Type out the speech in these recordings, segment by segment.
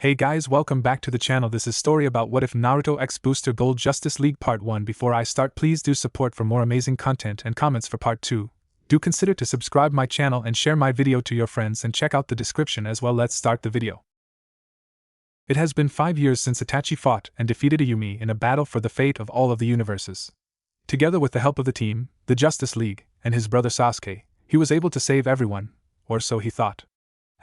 Hey guys, welcome back to the channel. This is story about what if Naruto X Booster Gold Justice League Part 1. Before I start, please do support for more amazing content and comments for Part 2. Do consider to subscribe my channel and share my video to your friends and check out the description as well. Let's start the video. It has been 5 years since Itachi fought and defeated Ayumi in a battle for the fate of all of the universes. Together with the help of the team, the Justice League, and his brother Sasuke, he was able to save everyone, or so he thought.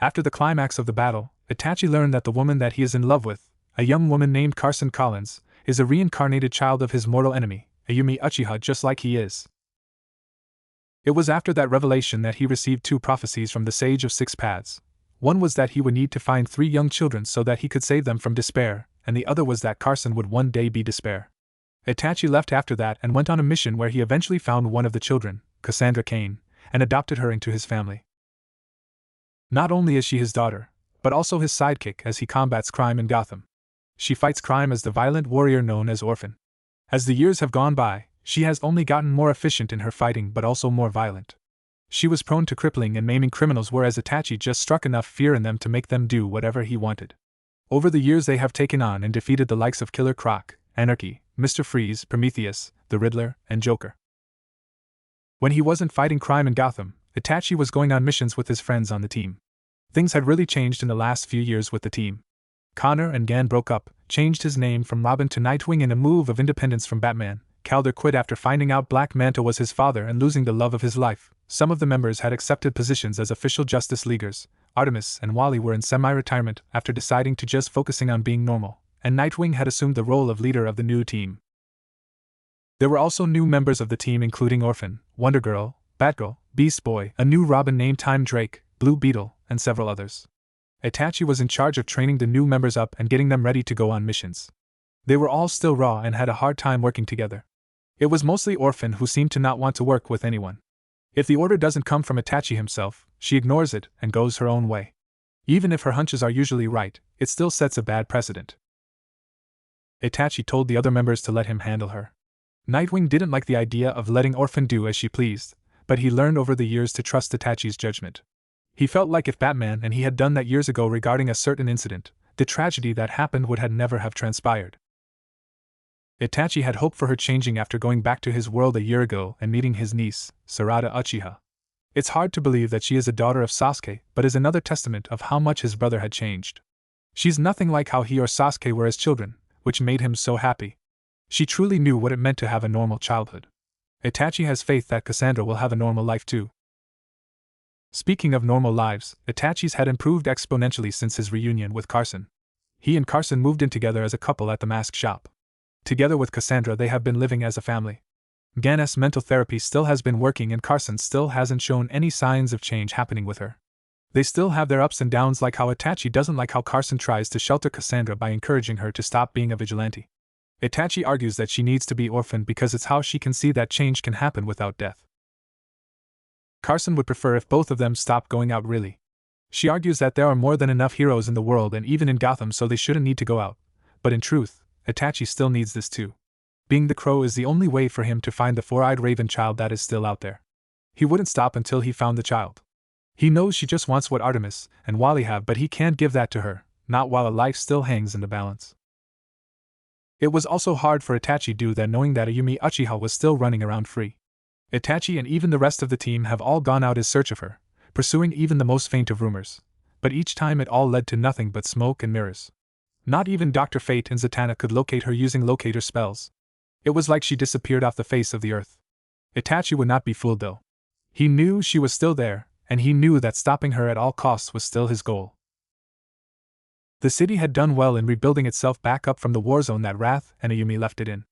After the climax of the battle, Itachi learned that the woman that he is in love with, a young woman named Carson Collins, is a reincarnated child of his mortal enemy, Ayumi Uchiha, just like he is. It was after that revelation that he received 2 prophecies from the Sage of Six Paths. One was that he would need to find 3 young children so that he could save them from despair, and the other was that Carson would one day be despair. Itachi left after that and went on a mission where he eventually found one of the children, Cassandra Cain, and adopted her into his family. Not only is she his daughter, but also his sidekick as he combats crime in Gotham. She fights crime as the violent warrior known as Orphan. As the years have gone by, she has only gotten more efficient in her fighting but also more violent. She was prone to crippling and maiming criminals, whereas Itachi just struck enough fear in them to make them do whatever he wanted. Over the years they have taken on and defeated the likes of Killer Croc, Anarchy, Mr. Freeze, Prometheus, the Riddler, and Joker. When he wasn't fighting crime in Gotham, Itachi was going on missions with his friends on the team. Things had really changed in the last few years with the team. Connor and Gan broke up, changed his name from Robin to Nightwing in a move of independence from Batman. Calder quit after finding out Black Manta was his father and losing the love of his life. Some of the members had accepted positions as official Justice Leaguers. Artemis and Wally were in semi-retirement after deciding to just focusing on being normal, and Nightwing had assumed the role of leader of the new team. There were also new members of the team including Orphan, Wonder Girl, Batgirl, Beast Boy, a new Robin named Time Drake, Blue Beetle, and several others. Itachi was in charge of training the new members up and getting them ready to go on missions. They were all still raw and had a hard time working together. It was mostly Orphan who seemed to not want to work with anyone. If the order doesn't come from Itachi himself, she ignores it and goes her own way. Even if her hunches are usually right, it still sets a bad precedent. Itachi told the other members to let him handle her. Nightwing didn't like the idea of letting Orphan do as she pleased, but he learned over the years to trust Itachi's judgment. He felt like if Batman and he had done that years ago regarding a certain incident, the tragedy that happened would have never have transpired. Itachi had hoped for her changing after going back to his world a year ago and meeting his niece, Sarada Uchiha. It's hard to believe that she is a daughter of Sasuke, but is another testament of how much his brother had changed. She's nothing like how he or Sasuke were as children, which made him so happy. She truly knew what it meant to have a normal childhood. Itachi has faith that Cassandra will have a normal life too. Speaking of normal lives, Itachi's had improved exponentially since his reunion with Carson. He and Carson moved in together as a couple at the mask shop. Together with Cassandra they have been living as a family. Gan's mental therapy still has been working and Carson still hasn't shown any signs of change happening with her. They still have their ups and downs, like how Itachi doesn't like how Carson tries to shelter Cassandra by encouraging her to stop being a vigilante. Itachi argues that she needs to be orphaned because it's how she can see that change can happen without death. Carson would prefer if both of them stopped going out really. She argues that there are more than enough heroes in the world and even in Gotham, so they shouldn't need to go out. But in truth, Itachi still needs this too. Being the Crow is the only way for him to find the 4-eyed raven child that is still out there. He wouldn't stop until he found the child. He knows she just wants what Artemis and Wally have, but he can't give that to her, not while a life still hangs in the balance. It was also hard for Itachi to do that, knowing that Ayumi Uchiha was still running around free. Itachi and even the rest of the team have all gone out in search of her, pursuing even the most faint of rumors, but each time it all led to nothing but smoke and mirrors. Not even Dr. Fate and Zatanna could locate her using locator spells. It was like she disappeared off the face of the earth. Itachi would not be fooled though. He knew she was still there, and he knew that stopping her at all costs was still his goal. The city had done well in rebuilding itself back up from the war zone that Wrath and Ayumi left it in.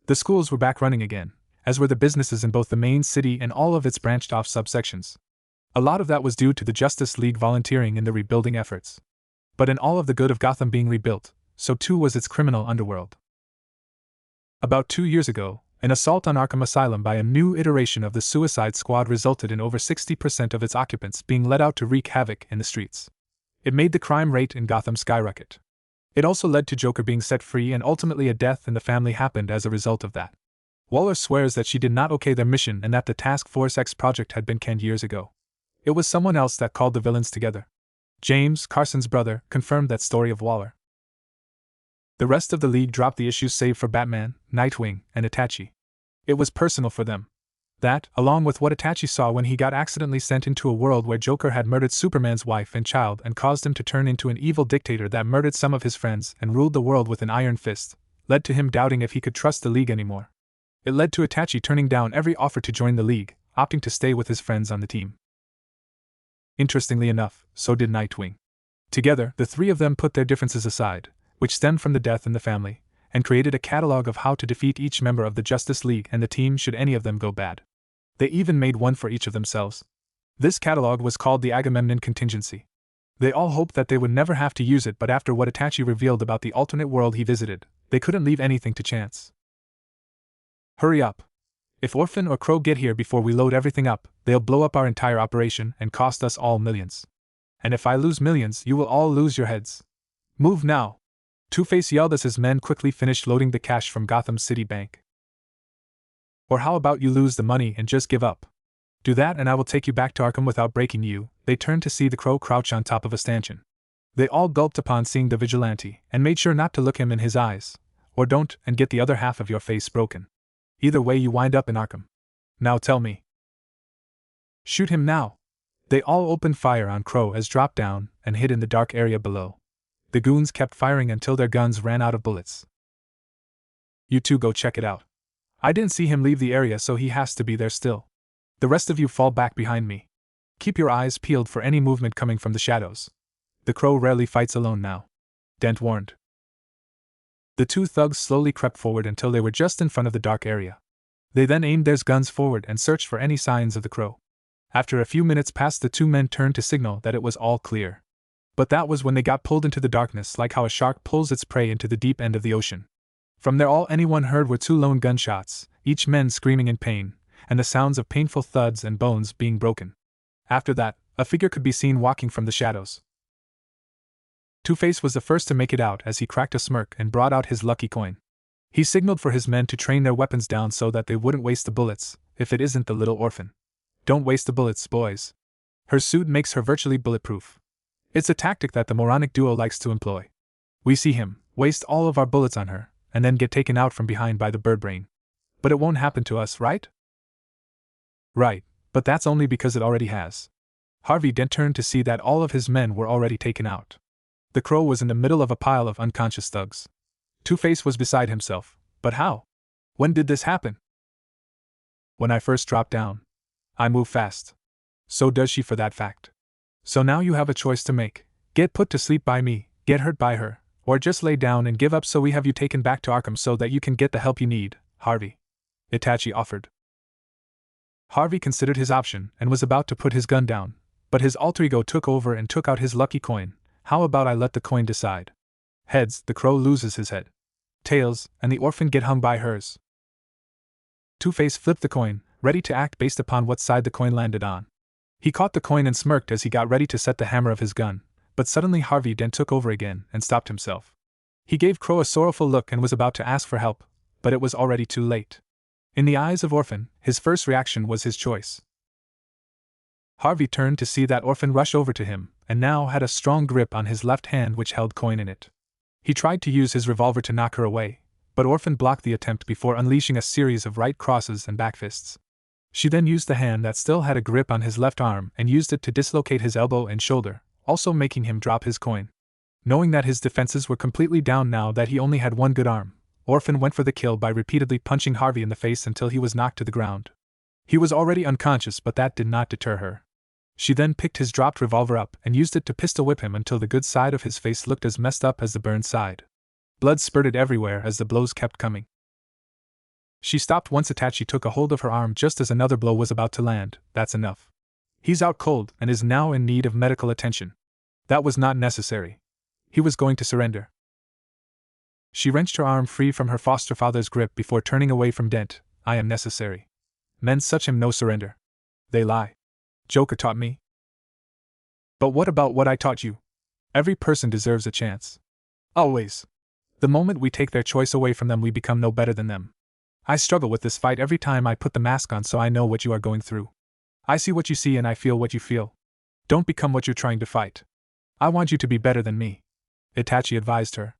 The schools were back running again, as were the businesses in both the main city and all of its branched-off subsections. A lot of that was due to the Justice League volunteering in the rebuilding efforts. But in all of the good of Gotham being rebuilt, so too was its criminal underworld. About 2 years ago, an assault on Arkham Asylum by a new iteration of the Suicide Squad resulted in over 60% of its occupants being let out to wreak havoc in the streets. It made the crime rate in Gotham skyrocket. It also led to Joker being set free, and ultimately a death in the family happened as a result of that. Waller swears that she did not okay their mission and that the Task Force X project had been canned years ago. It was someone else that called the villains together. James, Carson's brother, confirmed that story of Waller. The rest of the league dropped the issue save for Batman, Nightwing, and Itachi. It was personal for them. That, along with what Itachi saw when he got accidentally sent into a world where Joker had murdered Superman's wife and child and caused him to turn into an evil dictator that murdered some of his friends and ruled the world with an iron fist, led to him doubting if he could trust the League anymore. It led to Itachi turning down every offer to join the League, opting to stay with his friends on the team. Interestingly enough, so did Nightwing. Together, the three of them put their differences aside, which stemmed from the death in the family, and created a catalog of how to defeat each member of the Justice League and the team should any of them go bad. They even made one for each of themselves. This catalog was called the Agamemnon Contingency. They all hoped that they would never have to use it, but after what Itachi revealed about the alternate world he visited, they couldn't leave anything to chance. Hurry up. If Orphan or Crow get here before we load everything up, they'll blow up our entire operation and cost us all millions. And if I lose millions, you will all lose your heads. Move now! Two-Face yelled as his men quickly finished loading the cash from Gotham City Bank. Or how about you lose the money and just give up? Do that and I will take you back to Arkham without breaking you. They turned to see the Crow crouch on top of a stanchion. They all gulped upon seeing the vigilante, and made sure not to look him in his eyes. Or don't, and get the other half of your face broken. Either way you wind up in Arkham. Now tell me. Shoot him now! They all opened fire on Crow as dropped down and hid in the dark area below. The goons kept firing until their guns ran out of bullets. You two go check it out. I didn't see him leave the area, so he has to be there still. The rest of you fall back behind me. Keep your eyes peeled for any movement coming from the shadows. The Crow rarely fights alone now. Dent warned. The two thugs slowly crept forward until they were just in front of the dark area. They then aimed their guns forward and searched for any signs of the Crow. After a few minutes passed, the two men turned to signal that it was all clear. But that was when they got pulled into the darkness, like how a shark pulls its prey into the deep end of the ocean. From there all anyone heard were two lone gunshots, each man screaming in pain, and the sounds of painful thuds and bones being broken. After that, a figure could be seen walking from the shadows. Two-Face was the first to make it out as he cracked a smirk and brought out his lucky coin. He signaled for his men to train their weapons down so that they wouldn't waste the bullets, if it isn't the little orphan. Don't waste the bullets, boys. Her suit makes her virtually bulletproof. It's a tactic that the moronic duo likes to employ. We see him waste all of our bullets on her, and then get taken out from behind by the bird brain. But it won't happen to us, right? Right, but that's only because it already has. Harvey Dent turned to see that all of his men were already taken out. The Crow was in the middle of a pile of unconscious thugs. Two-Face was beside himself. But how? When did this happen? When I first dropped down. I move fast. So does she, for that fact. So now you have a choice to make. Get put to sleep by me, get hurt by her, or just lay down and give up so we have you taken back to Arkham so that you can get the help you need, Harvey. Itachi offered. Harvey considered his option and was about to put his gun down, but his alter ego took over and took out his lucky coin. How about I let the coin decide? Heads, the Crow loses his head. Tails, and the orphan get hung by hers. Two-Face flipped the coin, ready to act based upon what side the coin landed on. He caught the coin and smirked as he got ready to set the hammer of his gun, but suddenly Harvey Dent took over again and stopped himself. He gave Crow a sorrowful look and was about to ask for help, but it was already too late. In the eyes of Orphan, his first reaction was his choice. Harvey turned to see that Orphan rush over to him, and now had a strong grip on his left hand which held coin in it. He tried to use his revolver to knock her away, but Orphan blocked the attempt before unleashing a series of right crosses and back fists. She then used the hand that still had a grip on his left arm and used it to dislocate his elbow and shoulder, also making him drop his coin. Knowing that his defenses were completely down now that he only had one good arm, Orphan went for the kill by repeatedly punching Harvey in the face until he was knocked to the ground. He was already unconscious, but that did not deter her. She then picked his dropped revolver up and used it to pistol whip him until the good side of his face looked as messed up as the burned side. Blood spurted everywhere as the blows kept coming. She stopped once Itachi took a hold of her arm just as another blow was about to land. That's enough. He's out cold and is now in need of medical attention. That was not necessary. He was going to surrender. She wrenched her arm free from her foster father's grip before turning away from Dent. I am necessary. Men such him no surrender. They lie. Joker taught me. But what about what I taught you? Every person deserves a chance. Always. The moment we take their choice away from them, we become no better than them. I struggle with this fight every time I put the mask on, so I know what you are going through. I see what you see and I feel what you feel. Don't become what you're trying to fight. I want you to be better than me. Itachi advised her.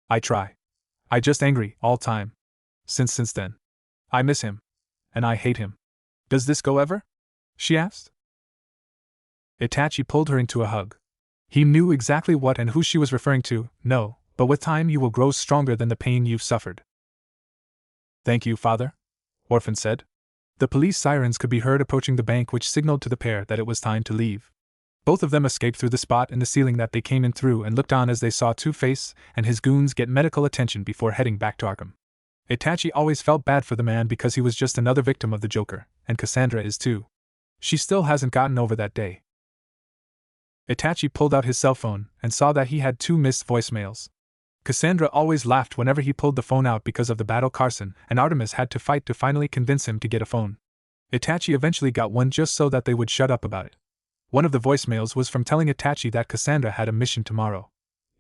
I try. I just angry, all time. Since then. I miss him. And I hate him. Does this go ever? She asked. Itachi pulled her into a hug. He knew exactly what and who she was referring to. No, but with time you will grow stronger than the pain you've suffered. Thank you, father, Orphan said. The police sirens could be heard approaching the bank, which signaled to the pair that it was time to leave. Both of them escaped through the spot in the ceiling that they came in through and looked on as they saw Two-Face and his goons get medical attention before heading back to Arkham. Itachi always felt bad for the man because he was just another victim of the Joker, and Cassandra is too. She still hasn't gotten over that day. Itachi pulled out his cell phone and saw that he had 2 missed voicemails. Cassandra always laughed whenever he pulled the phone out because of the battle Carson and Artemis had to fight to finally convince him to get a phone. Itachi eventually got one just so that they would shut up about it. One of the voicemails was from telling Itachi that Cassandra had a mission tomorrow.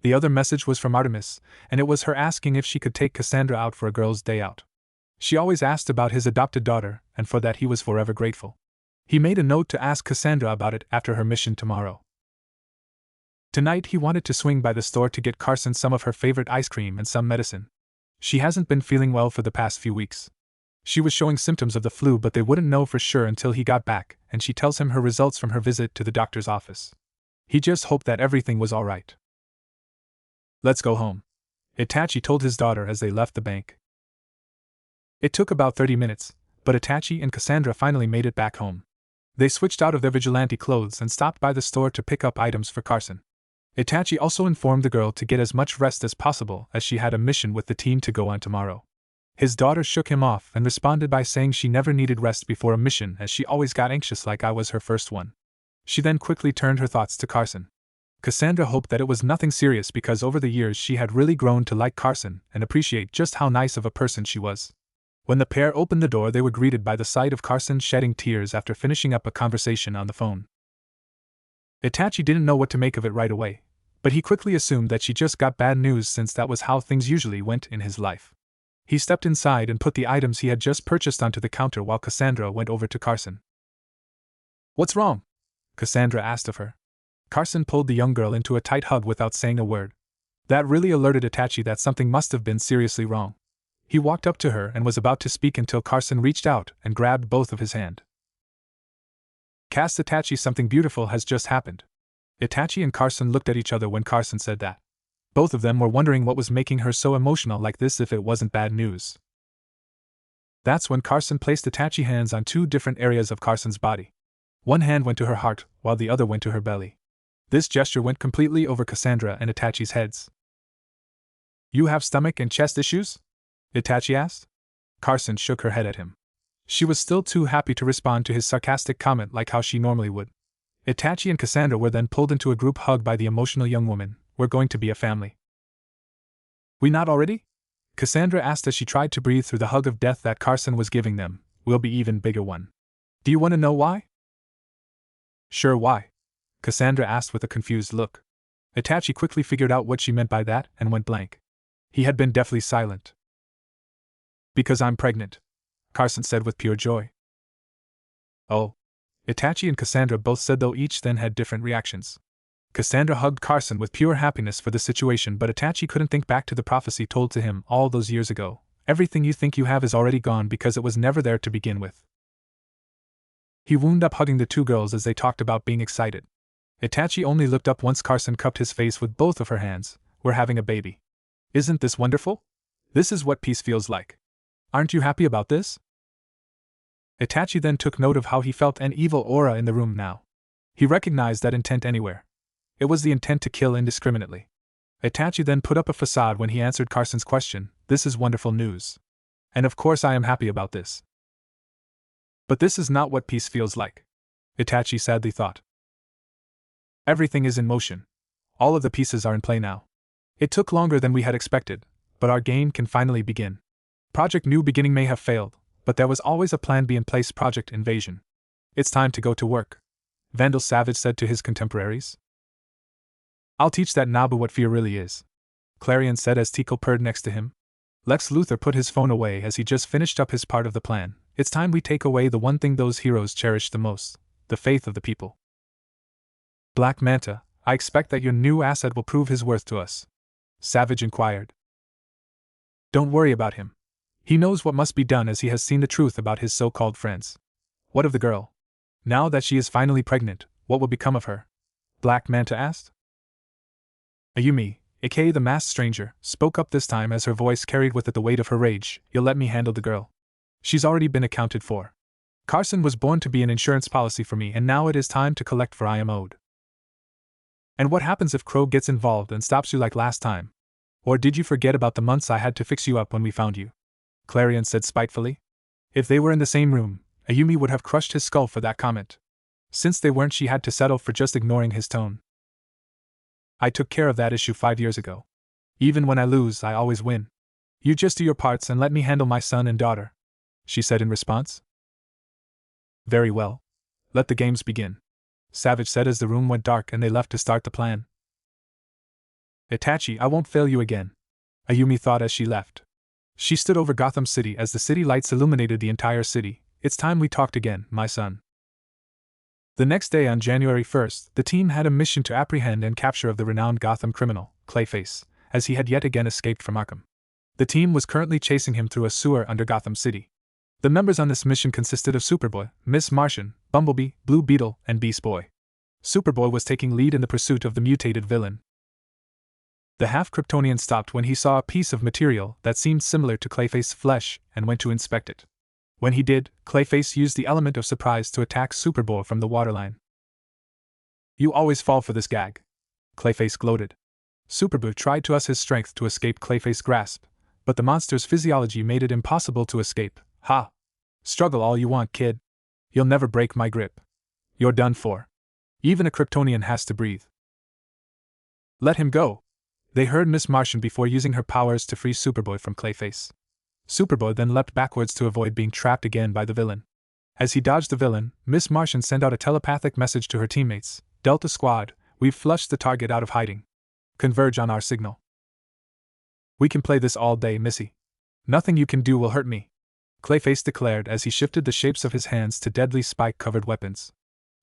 The other message was from Artemis, and it was her asking if she could take Cassandra out for a girl's day out. She always asked about his adopted daughter, and for that he was forever grateful. He made a note to ask Cassandra about it after her mission tomorrow. Tonight he wanted to swing by the store to get Carson some of her favorite ice cream and some medicine. She hasn't been feeling well for the past few weeks. She was showing symptoms of the flu, but they wouldn't know for sure until he got back, and she tells him her results from her visit to the doctor's office. He just hoped that everything was all right. Let's go home, Itachi told his daughter as they left the bank. It took about 30 minutes, but Itachi and Cassandra finally made it back home. They switched out of their vigilante clothes and stopped by the store to pick up items for Carson. Itachi also informed the girl to get as much rest as possible as she had a mission with the team to go on tomorrow. His daughter shook him off and responded by saying she never needed rest before a mission as she always got anxious like I was her first one. She then quickly turned her thoughts to Carson. Cassandra hoped that it was nothing serious because over the years she had really grown to like Carson and appreciate just how nice of a person she was. When the pair opened the door, they were greeted by the sight of Carson shedding tears after finishing up a conversation on the phone. Itachi didn't know what to make of it right away, but he quickly assumed that she just got bad news since that was how things usually went in his life. He stepped inside and put the items he had just purchased onto the counter while Cassandra went over to Carson. What's wrong? Cassandra asked of her. Carson pulled the young girl into a tight hug without saying a word. That really alerted Itachi that something must have been seriously wrong. He walked up to her and was about to speak until Carson reached out and grabbed both of his hands. Cast Itachi, something beautiful has just happened. Itachi and Carson looked at each other when Carson said that. Both of them were wondering what was making her so emotional like this if it wasn't bad news. That's when Carson placed Itachi's hands on 2 different areas of Carson's body. One hand went to her heart, while the other went to her belly. This gesture went completely over Cassandra and Itachi's heads. You have stomach and chest issues? Itachi asked. Carson shook her head at him. She was still too happy to respond to his sarcastic comment like how she normally would. Itachi and Cassandra were then pulled into a group hug by the emotional young woman. We're going to be a family. We not already? Cassandra asked as she tried to breathe through the hug of death that Carson was giving them. We'll be even bigger one. Do you want to know why? Sure, why? Cassandra asked with a confused look. Itachi quickly figured out what she meant by that and went blank. He had been deathly silent. Because I'm pregnant, Carson said with pure joy. Oh. Itachi and Cassandra both said, though each then had different reactions. Cassandra hugged Carson with pure happiness for the situation, but Itachi couldn't think back to the prophecy told to him all those years ago. Everything you think you have is already gone because it was never there to begin with. He wound up hugging the 2 girls as they talked about being excited. Itachi only looked up once Carson cupped his face with both of her hands. We're having a baby. Isn't this wonderful? This is what peace feels like. Aren't you happy about this? Itachi then took note of how he felt an evil aura in the room now. He recognized that intent anywhere. It was the intent to kill indiscriminately. Itachi then put up a facade when he answered Carson's question. This is wonderful news. And of course I am happy about this. But this is not what peace feels like, Itachi sadly thought. Everything is in motion. All of the pieces are in play now. It took longer than we had expected, but our game can finally begin. Project New Beginning may have failed, but there was always a plan B in place. Project Invasion. It's time to go to work, Vandal Savage said to his contemporaries. I'll teach that Nabu what fear really is, Clarion said as Tico purred next to him. Lex Luthor put his phone away as he just finished up his part of the plan. It's time we take away the one thing those heroes cherish the most, the faith of the people. Black Manta, I expect that your new asset will prove his worth to us, Savage inquired. Don't worry about him. He knows what must be done as he has seen the truth about his so-called friends. What of the girl? Now that she is finally pregnant, what will become of her? Black Manta asked. Ayumi, aka the masked stranger, spoke up this time as her voice carried with it the weight of her rage. You'll let me handle the girl. She's already been accounted for. Carson was born to be an insurance policy for me, and now it is time to collect for I am owed. And what happens if Crow gets involved and stops you like last time? Or did you forget about the months I had to fix you up when we found you? Clarion said spitefully. If they were in the same room, Ayumi would have crushed his skull for that comment. Since they weren't, she had to settle for just ignoring his tone. I took care of that issue 5 years ago. Even when I lose, I always win. You just do your parts and let me handle my son and daughter, she said in response. Very well. Let the games begin, Savage said as the room went dark and they left to start the plan. Itachi, I won't fail you again, Ayumi thought as she left. She stood over Gotham City as the city lights illuminated the entire city. It's time we talked again, my son. The next day, on January 1st, the team had a mission to apprehend and capture of the renowned Gotham criminal, Clayface, as he had yet again escaped from Arkham. The team was currently chasing him through a sewer under Gotham City. The members on this mission consisted of Superboy, Miss Martian, Bumblebee, Blue Beetle, and Beast Boy. Superboy was taking lead in the pursuit of the mutated villain. The half-Kryptonian stopped when he saw a piece of material that seemed similar to Clayface's flesh and went to inspect it. When he did, Clayface used the element of surprise to attack Superboy from the waterline. You always fall for this gag, Clayface gloated. Superboy tried to use his strength to escape Clayface's grasp, but the monster's physiology made it impossible to escape. Ha! Struggle all you want, kid. You'll never break my grip. You're done for. Even a Kryptonian has to breathe. Let him go. They heard Miss Martian before using her powers to free Superboy from Clayface. Superboy then leapt backwards to avoid being trapped again by the villain. As he dodged the villain, Miss Martian sent out a telepathic message to her teammates. Delta Squad, we've flushed the target out of hiding. Converge on our signal. We can play this all day, Missy. Nothing you can do will hurt me, Clayface declared as he shifted the shapes of his hands to deadly spike-covered weapons.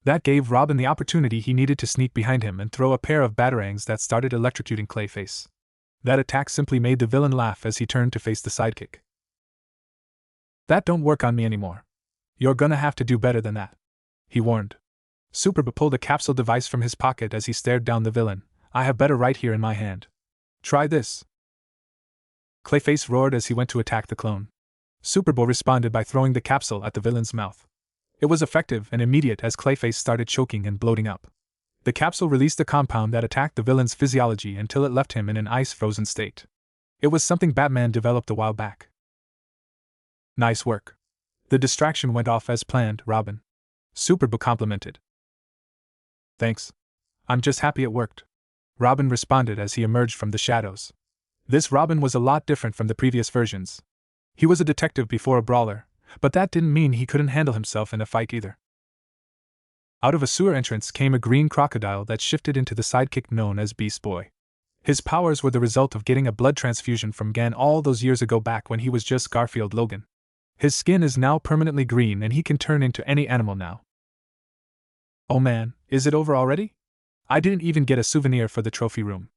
That gave Robin the opportunity he needed to sneak behind him and throw a pair of batarangs that started electrocuting Clayface. That attack simply made the villain laugh as he turned to face the sidekick. That don't work on me anymore. You're gonna have to do better than that, he warned. Superboy pulled a capsule device from his pocket as he stared down the villain. I have better right here in my hand. Try this. Clayface roared as he went to attack the clone. Superboy responded by throwing the capsule at the villain's mouth. It was effective and immediate as Clayface started choking and bloating up. The capsule released a compound that attacked the villain's physiology until it left him in an ice-frozen state. It was something Batman developed a while back. Nice work. The distraction went off as planned, Robin. Superboy complimented. Thanks. I'm just happy it worked, Robin responded as he emerged from the shadows. This Robin was a lot different from the previous versions. He was a detective before a brawler, but that didn't mean he couldn't handle himself in a fight either. Out of a sewer entrance came a green crocodile that shifted into the sidekick known as Beast Boy. His powers were the result of getting a blood transfusion from Gan all those years ago back when he was just Garfield Logan. His skin is now permanently green and he can turn into any animal now. Oh man, is it over already? I didn't even get a souvenir for the trophy room,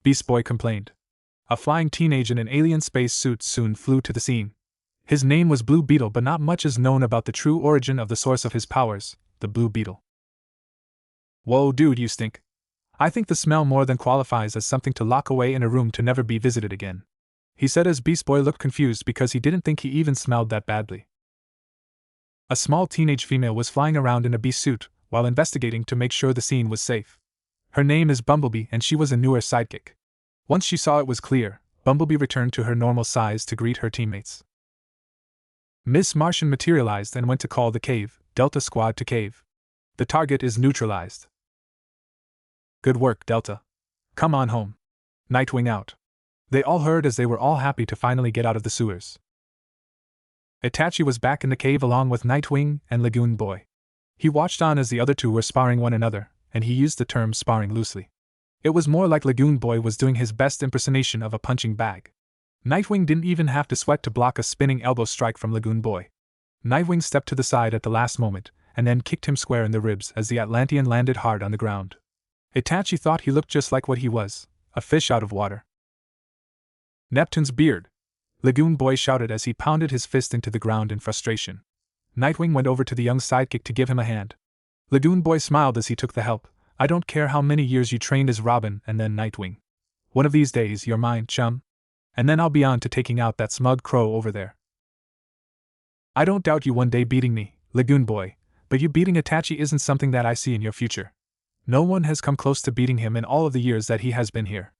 Beast Boy complained. A flying teenage in an alien space suit soon flew to the scene. His name was Blue Beetle, but not much is known about the true origin of the source of his powers, the Blue Beetle. Whoa dude, you stink. I think the smell more than qualifies as something to lock away in a room to never be visited again, he said as Beast Boy looked confused because he didn't think he even smelled that badly. A small teenage female was flying around in a bee suit while investigating to make sure the scene was safe. Her name is Bumblebee and she was a newer sidekick. Once she saw it was clear, Bumblebee returned to her normal size to greet her teammates. Miss Martian materialized and went to call the cave, Delta Squad to cave. The target is neutralized. Good work, Delta. Come on home. Nightwing out. They all heard as they were all happy to finally get out of the sewers. Itachi was back in the cave along with Nightwing and Lagoon Boy. He watched on as the other two were sparring one another, and he used the term sparring loosely. It was more like Lagoon Boy was doing his best impersonation of a punching bag. Nightwing didn't even have to sweat to block a spinning elbow strike from Lagoon Boy. Nightwing stepped to the side at the last moment, and then kicked him square in the ribs as the Atlantean landed hard on the ground. Itachi thought he looked just like what he was, a fish out of water. Neptune's beard. Lagoon Boy shouted as he pounded his fist into the ground in frustration. Nightwing went over to the young sidekick to give him a hand. Lagoon Boy smiled as he took the help. I don't care how many years you trained as Robin and then Nightwing. One of these days you're mine, chum. And then I'll be on to taking out that smug crow over there. I don't doubt you one day beating me, Lagoon Boy, but you beating Itachi isn't something that I see in your future. No one has come close to beating him in all of the years that he has been here.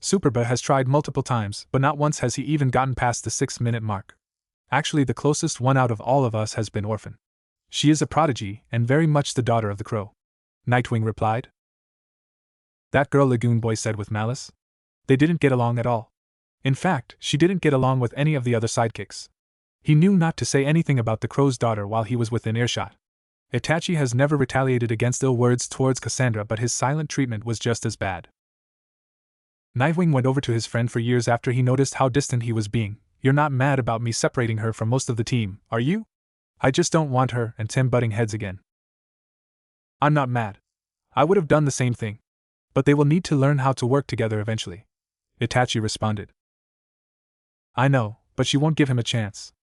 Superba has tried multiple times, but not once has he even gotten past the 6-minute mark. Actually, the closest one out of all of us has been Orphan. She is a prodigy, and very much the daughter of the crow. Nightwing replied. That girl, Lagoon Boy said with malice. They didn't get along at all. In fact, she didn't get along with any of the other sidekicks. He knew not to say anything about the crow's daughter while he was within earshot. Itachi has never retaliated against ill words towards Cassandra, but his silent treatment was just as bad. Nightwing went over to his friend for years after he noticed how distant he was being. You're not mad about me separating her from most of the team, are you? I just don't want her and Tim butting heads again. I'm not mad. I would have done the same thing. But they will need to learn how to work together eventually. Itachi responded. I know, but she won't give him a chance.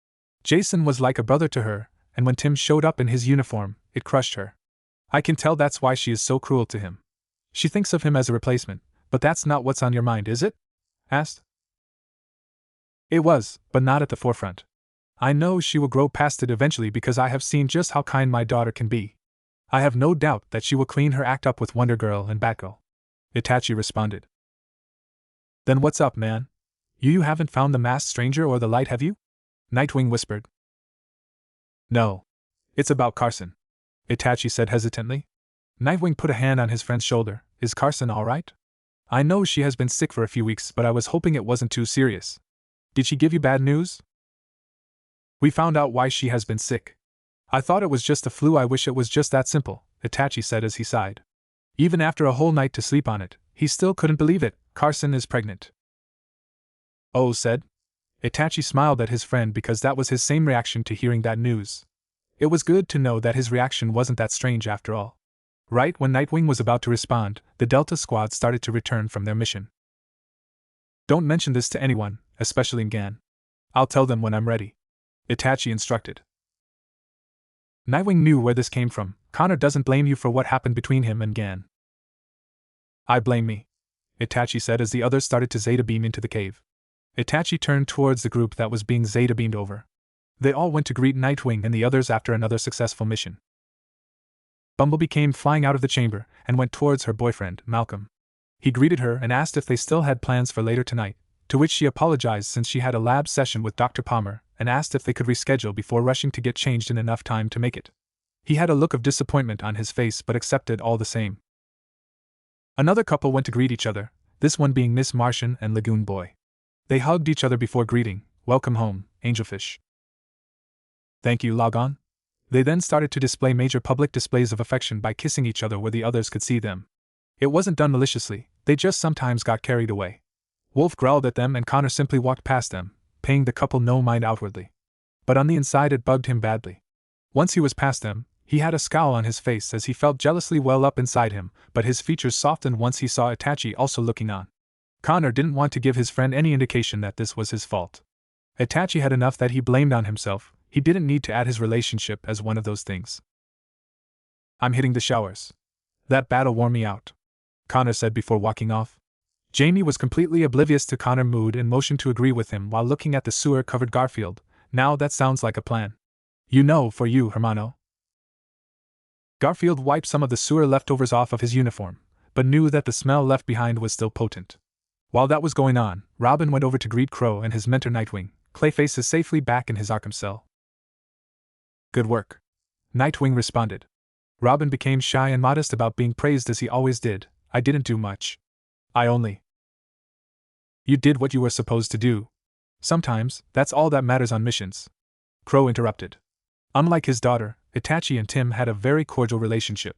Jason was like a brother to her, and when Tim showed up in his uniform, it crushed her. I can tell that's why she is so cruel to him. She thinks of him as a replacement, but that's not what's on your mind, is it? Asked. It was, but not at the forefront. I know she will grow past it eventually because I have seen just how kind my daughter can be. I have no doubt that she will clean her act up with Wonder Girl and Batgirl. Itachi responded. Then what's up, man? You haven't found the masked stranger or the light, have you? Nightwing whispered. No. It's about Carson. Itachi said hesitantly. Nightwing put a hand on his friend's shoulder. Is Carson all right? I know she has been sick for a few weeks, but I was hoping it wasn't too serious. Did she give you bad news? We found out why she has been sick. I thought it was just a flu. I wish it was just that simple, Itachi said as he sighed. Even after a whole night to sleep on it, he still couldn't believe it. Carson is pregnant. Oh, said. Itachi smiled at his friend because that was his same reaction to hearing that news. It was good to know that his reaction wasn't that strange after all. Right when Nightwing was about to respond, the Delta Squad started to return from their mission. Don't mention this to anyone, especially Ngan. I'll tell them when I'm ready. Itachi instructed. Nightwing knew where this came from. Connor doesn't blame you for what happened between him and Ngan. I blame me, Itachi said as the others started to Zeta beam into the cave. Itachi turned towards the group that was being Zeta beamed over. They all went to greet Nightwing and the others after another successful mission. Bumblebee came flying out of the chamber and went towards her boyfriend, Malcolm. He greeted her and asked if they still had plans for later tonight, to which she apologized since she had a lab session with Dr. Palmer, and asked if they could reschedule before rushing to get changed in enough time to make it. He had a look of disappointment on his face but accepted all the same. Another couple went to greet each other, this one being Miss Martian and Lagoon Boy. They hugged each other before greeting, welcome home, Angelfish. Thank you, Logon. They then started to display major public displays of affection by kissing each other where the others could see them. It wasn't done maliciously, they just sometimes got carried away. Wolf growled at them and Connor simply walked past them, paying the couple no mind outwardly. But on the inside it bugged him badly. Once he was past them, he had a scowl on his face as he felt jealously well up inside him, but his features softened once he saw Itachi also looking on. Connor didn't want to give his friend any indication that this was his fault. Itachi had enough that he blamed on himself. He didn't need to add his relationship as one of those things. I'm hitting the showers. That battle wore me out, Connor said before walking off. Jamie was completely oblivious to Connor's mood and motioned to agree with him while looking at the sewer-covered Garfield. Now that sounds like a plan. You know, for you, Hermano. Garfield wiped some of the sewer leftovers off of his uniform, but knew that the smell left behind was still potent. While that was going on, Robin went over to greet Crow and his mentor Nightwing. Clayface is safely back in his Arkham cell. Good work, Nightwing responded. Robin became shy and modest about being praised as he always did. I didn't do much. You did what you were supposed to do. Sometimes, that's all that matters on missions. Crow interrupted. Unlike his daughter, Itachi and Tim had a very cordial relationship.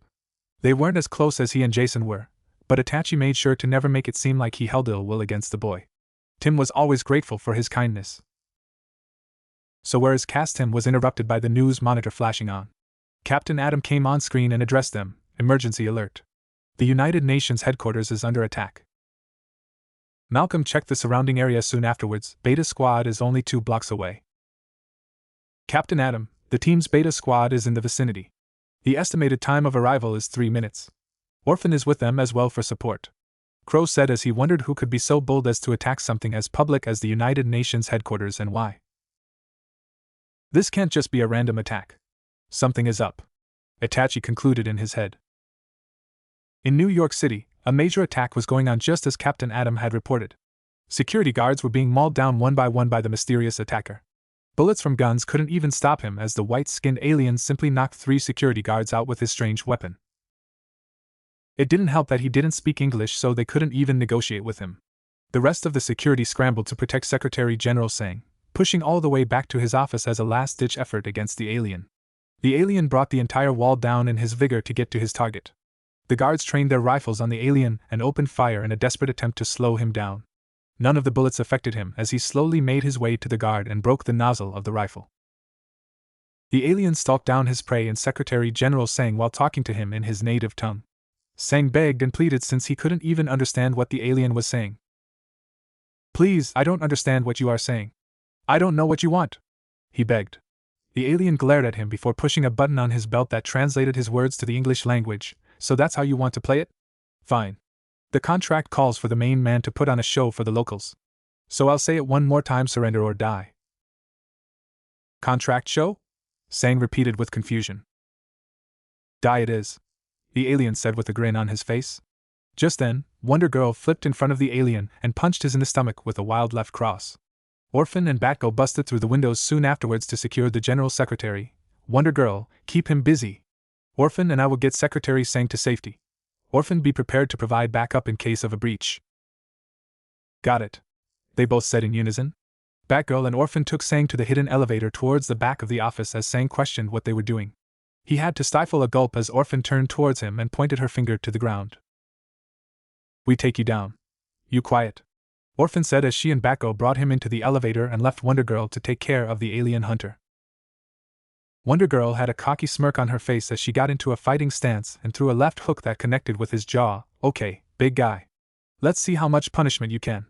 They weren't as close as he and Jason were, but Itachi made sure to never make it seem like he held ill will against the boy. Tim was always grateful for his kindness. So whereas Tim was interrupted by the news monitor flashing on. Captain Adam came on screen and addressed them. Emergency alert. The United Nations headquarters is under attack. Malcolm checked the surrounding area soon afterwards. Beta Squad is only 2 blocks away. Captain Adam, the team's Beta Squad is in the vicinity. The estimated time of arrival is 3 minutes. Orphan is with them as well for support. Crow said as he wondered who could be so bold as to attack something as public as the United Nations headquarters and why. This can't just be a random attack. Something is up. Itachi concluded in his head. In New York City, a major attack was going on just as Captain Adam had reported. Security guards were being mauled down one by the mysterious attacker. Bullets from guns couldn't even stop him as the white-skinned alien simply knocked 3 security guards out with his strange weapon. It didn't help that he didn't speak English, so they couldn't even negotiate with him. The rest of the security scrambled to protect Secretary General Sang, pushing all the way back to his office as a last-ditch effort against the alien. The alien brought the entire wall down in his vigor to get to his target. The guards trained their rifles on the alien and opened fire in a desperate attempt to slow him down. None of the bullets affected him as he slowly made his way to the guard and broke the nozzle of the rifle. The alien stalked down his prey and Secretary General Sang while talking to him in his native tongue. Sang begged and pleaded since he couldn't even understand what the alien was saying. "Please, I don't understand what you are saying. I don't know what you want," he begged. The alien glared at him before pushing a button on his belt that translated his words to the English language. "So that's how you want to play it? Fine. The contract calls for the main man to put on a show for the locals. So I'll say it one more time: surrender or die." "Contract show?" Sang repeated with confusion. "Die it is," the alien said with a grin on his face. Just then, Wonder Girl flipped in front of the alien and punched his in the stomach with a wild left cross. Orphan and Batgirl busted through the windows soon afterwards to secure the General Secretary. "Wonder Girl, keep him busy. Orphan and I will get Secretary Sang to safety. Orphan, be prepared to provide backup in case of a breach." "Got it," they both said in unison. Batgirl and Orphan took Sang to the hidden elevator towards the back of the office as Sang questioned what they were doing. He had to stifle a gulp as Orphan turned towards him and pointed her finger to the ground. "We take you down. You quiet," Orphan said as she and Batgirl brought him into the elevator and left Wonder Girl to take care of the alien hunter. Wonder Girl had a cocky smirk on her face as she got into a fighting stance and threw a left hook that connected with his jaw. "Okay, big guy. Let's see how much punishment you can."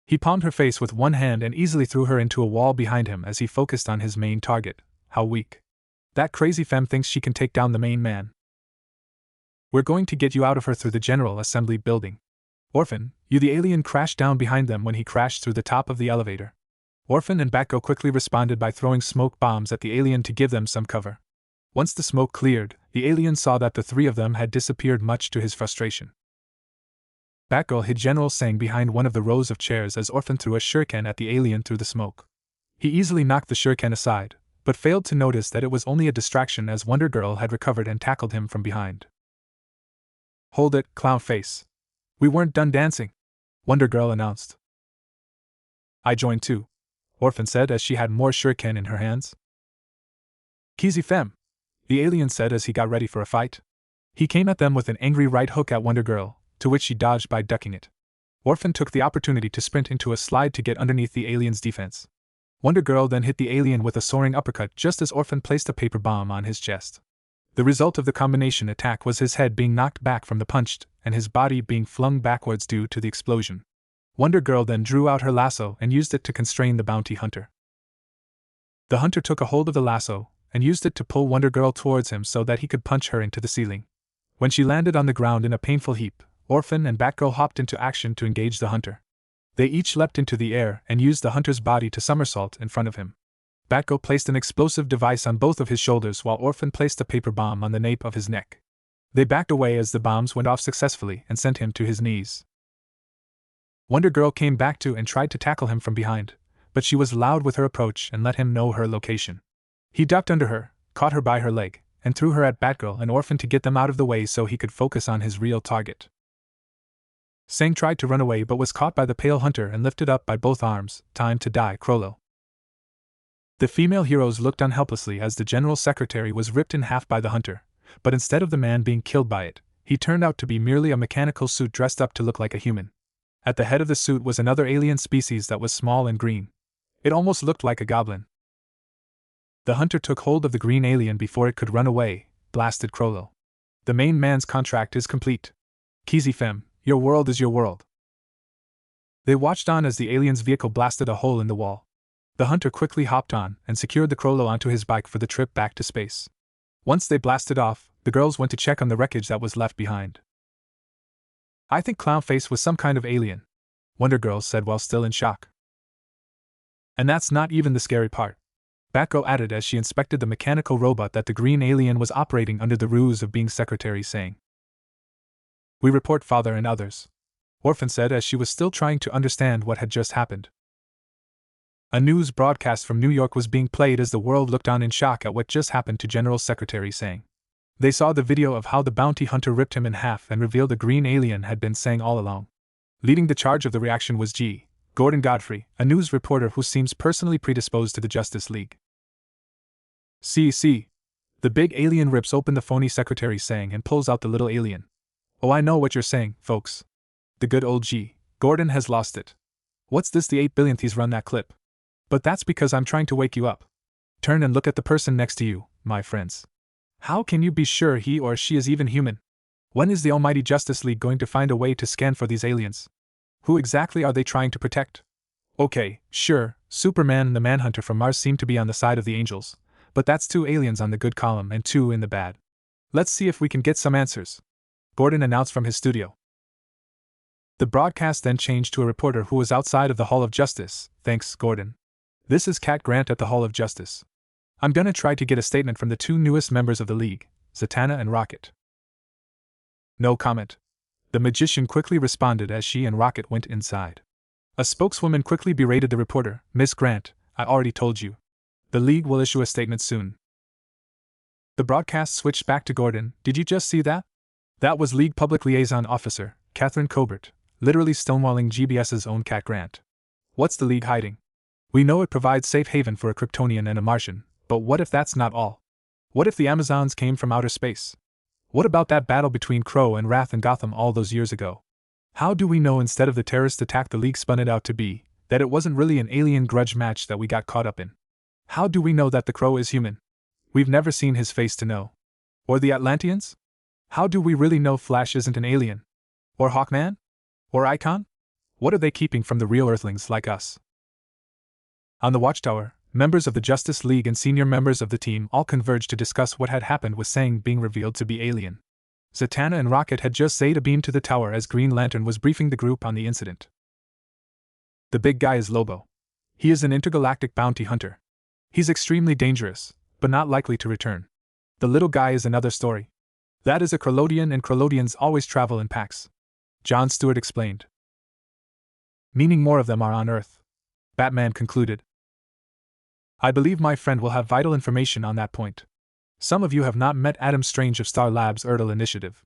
He palmed her face with one hand and easily threw her into a wall behind him as he focused on his main target. "How weak. That crazy femme thinks she can take down the main man. We're going to get you out of her through the General Assembly building. Orphan, you." The alien crashed down behind them when he crashed through the top of the elevator. Orphan and Batgirl quickly responded by throwing smoke bombs at the alien to give them some cover. Once the smoke cleared, the alien saw that the 3 of them had disappeared, much to his frustration. Batgirl hid General Sang behind one of the rows of chairs as Orphan threw a shuriken at the alien through the smoke. He easily knocked the shuriken aside, but failed to notice that it was only a distraction as Wonder Girl had recovered and tackled him from behind. "Hold it, clown face. We weren't done dancing," Wonder Girl announced. "I joined too," Orphan said as she had more shuriken in her hands. "Keezy femme," the alien said as he got ready for a fight. He came at them with an angry right hook at Wonder Girl, to which she dodged by ducking it. Orphan took the opportunity to sprint into a slide to get underneath the alien's defense. Wonder Girl then hit the alien with a soaring uppercut just as Orphan placed a paper bomb on his chest. The result of the combination attack was his head being knocked back from the punch and his body being flung backwards due to the explosion. Wonder Girl then drew out her lasso and used it to constrain the bounty hunter. The hunter took a hold of the lasso and used it to pull Wonder Girl towards him so that he could punch her into the ceiling. When she landed on the ground in a painful heap, Orphan and Batgirl hopped into action to engage the hunter. They each leapt into the air and used the hunter's body to somersault in front of him. Batgirl placed an explosive device on both of his shoulders while Orphan placed a paper bomb on the nape of his neck. They backed away as the bombs went off successfully and sent him to his knees. Wonder Girl came back to and tried to tackle him from behind, but she was loud with her approach and let him know her location. He ducked under her, caught her by her leg, and threw her at Batgirl and Orphan to get them out of the way so he could focus on his real target. Sang tried to run away but was caught by the pale hunter and lifted up by both arms. "Time to die, Crollo." The female heroes looked on helplessly as the General Secretary was ripped in half by the hunter, but instead of the man being killed by it, he turned out to be merely a mechanical suit dressed up to look like a human. At the head of the suit was another alien species that was small and green. It almost looked like a goblin. The hunter took hold of the green alien before it could run away. "Blasted Crollo. The main man's contract is complete. Keezy femme, your world is your world." They watched on as the alien's vehicle blasted a hole in the wall. The hunter quickly hopped on and secured the Krollo onto his bike for the trip back to space. Once they blasted off, the girls went to check on the wreckage that was left behind. "I think Clownface was some kind of alien," Wonder Girl said while still in shock. "And that's not even the scary part," Batgirl added as she inspected the mechanical robot that the green alien was operating under the ruse of being secretary, saying, "We report, Father and others," Orphan said as she was still trying to understand what had just happened. A news broadcast from New York was being played as the world looked on in shock at what just happened to General Secretary, saying. They saw the video of how the bounty hunter ripped him in half and revealed the green alien had been saying all along. Leading the charge of the reaction was G. Gordon Godfrey, a news reporter who seems personally predisposed to the Justice League. See, the big alien rips open the phony secretary, saying, and pulls out the little alien. "Oh, I know what you're saying, folks. The good old G. Gordon has lost it. What's this, the 8 billionth he's run that clip? But that's because I'm trying to wake you up. Turn and look at the person next to you, my friends. How can you be sure he or she is even human? When is the almighty Justice League going to find a way to scan for these aliens? Who exactly are they trying to protect? Okay, sure, Superman and the Manhunter from Mars seem to be on the side of the angels, but that's 2 aliens on the good column and 2 in the bad. Let's see if we can get some answers," Gordon announced from his studio. The broadcast then changed to a reporter who was outside of the Hall of Justice. "Thanks, Gordon. This is Cat Grant at the Hall of Justice. I'm gonna try to get a statement from the 2 newest members of the League, Zatanna and Rocket." "No comment," the magician quickly responded as she and Rocket went inside. A spokeswoman quickly berated the reporter. "Miss Grant, I already told you. The League will issue a statement soon." The broadcast switched back to Gordon. "Did you just see that? That was League Public Liaison Officer Catherine Colbert, literally stonewalling GBS's own Cat Grant. What's the League hiding? We know it provides safe haven for a Kryptonian and a Martian, but what if that's not all? What if the Amazons came from outer space? What about that battle between Crow and Wrath in Gotham all those years ago? How do we know instead of the terrorist attack the League spun it out to be, that it wasn't really an alien grudge match that we got caught up in? How do we know that the Crow is human? We've never seen his face to know. Or the Atlanteans? How do we really know Flash isn't an alien? Or Hawkman? Or Icon? What are they keeping from the real Earthlings like us?" On the Watchtower, members of the Justice League and senior members of the team all converged to discuss what had happened with Sang being revealed to be alien. Zatanna and Rocket had just Zeta beamed to the tower as Green Lantern was briefing the group on the incident. "The big guy is Lobo. He is an intergalactic bounty hunter. He's extremely dangerous, but not likely to return. The little guy is another story. That is a Krolodian, and Krolodians always travel in packs," Jon Stewart explained. "Meaning more of them are on Earth," Batman concluded. "I believe my friend will have vital information on that point. Some of you have not met Adam Strange of Star Labs' Ertl Initiative.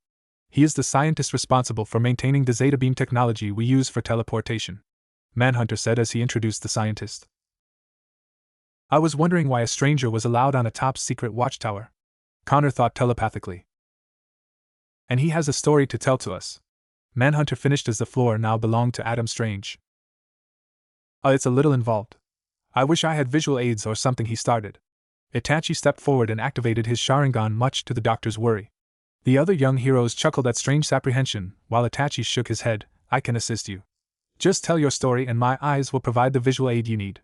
He is the scientist responsible for maintaining the Zeta beam technology we use for teleportation," Manhunter said as he introduced the scientist. "I was wondering why a stranger was allowed on a top-secret watchtower," Connor thought telepathically. "And he has a story to tell to us," Manhunter finished as the floor now belonged to Adam Strange. It's a little involved. I wish I had visual aids or something," he started. Itachi stepped forward and activated his Sharingan, much to the doctor's worry. The other young heroes chuckled at Strange's apprehension, while Itachi shook his head. "I can assist you. Just tell your story and my eyes will provide the visual aid you need."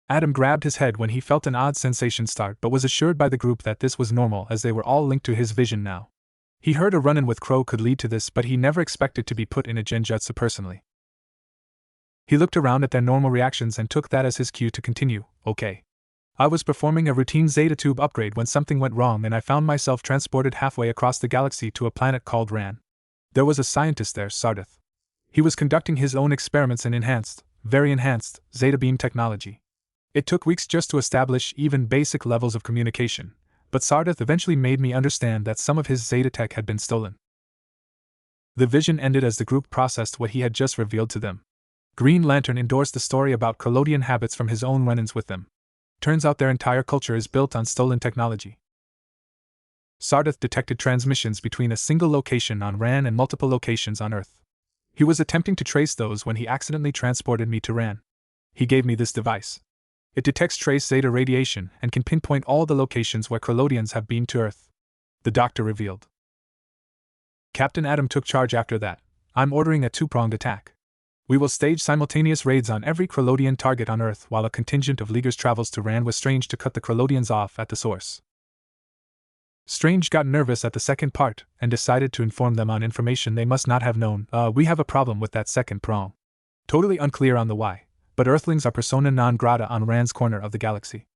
Adam grabbed his head when he felt an odd sensation start, but was assured by the group that this was normal as they were all linked to his vision now. He heard a run-in with Crow could lead to this, but he never expected to be put in a genjutsu personally. He looked around at their normal reactions and took that as his cue to continue. "Okay. I was performing a routine Zeta tube upgrade when something went wrong and I found myself transported halfway across the galaxy to a planet called Ran. There was a scientist there, Sardith. He was conducting his own experiments in enhanced, very enhanced, Zeta beam technology. It took weeks just to establish even basic levels of communication, but Sardith eventually made me understand that some of his Zeta tech had been stolen." The vision ended as the group processed what he had just revealed to them. Green Lantern endorsed the story about Krolodian habits from his own run-ins with them. Turns out their entire culture is built on stolen technology. Sardith detected transmissions between a single location on Ran and multiple locations on Earth. He was attempting to trace those when he accidentally transported me to Ran. He gave me this device. It detects trace Zeta radiation and can pinpoint all the locations where Krolodians have beamed to Earth," the doctor revealed. "Captain Adam took charge after that. I'm ordering a 2-pronged attack. We will stage simultaneous raids on every Krolodian target on Earth while a contingent of Leaguers travels to Rand with Strange to cut the Krolodians off at the source. Strange got nervous at the second part and decided to inform them on information they must not have known. We have a problem with that second prong. Totally unclear on the why, but Earthlings are persona non grata on Rand's corner of the galaxy.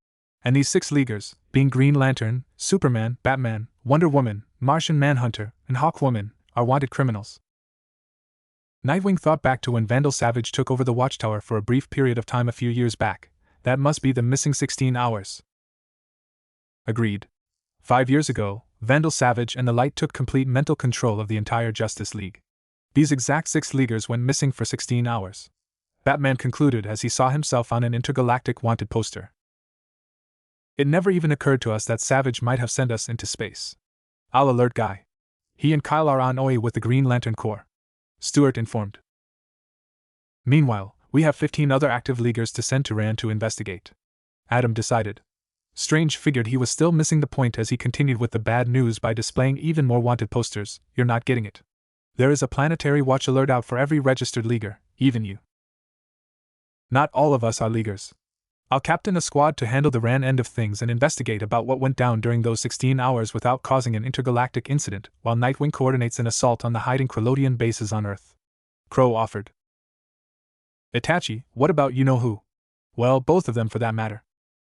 And these 6 Leaguers, being Green Lantern, Superman, Batman, Wonder Woman, Martian Manhunter, and Hawkwoman, are wanted criminals. Nightwing thought back to when Vandal Savage took over the Watchtower for a brief period of time a few years back. That must be the missing 16 hours. Agreed. 5 years ago, Vandal Savage and the Light took complete mental control of the entire Justice League. These exact 6 Leaguers went missing for 16 hours. Batman concluded as he saw himself on an intergalactic wanted poster. It never even occurred to us that Savage might have sent us into space. I'll alert Guy. He and Kyle are on OA with the Green Lantern Corps, Stewart informed. Meanwhile, we have 15 other active Leaguers to send to Rand to investigate. Adam decided. Strange figured he was still missing the point as he continued with the bad news by displaying even more wanted posters. You're not getting it. There is a planetary watch alert out for every registered Leaguer, even you. Not all of us are Leaguers. I'll captain a squad to handle the Rand end of things and investigate about what went down during those 16 hours without causing an intergalactic incident, while Nightwing coordinates an assault on the hiding Krolodian bases on Earth. Crow offered. Itachi, what about you-know-who? Well, both of them for that matter.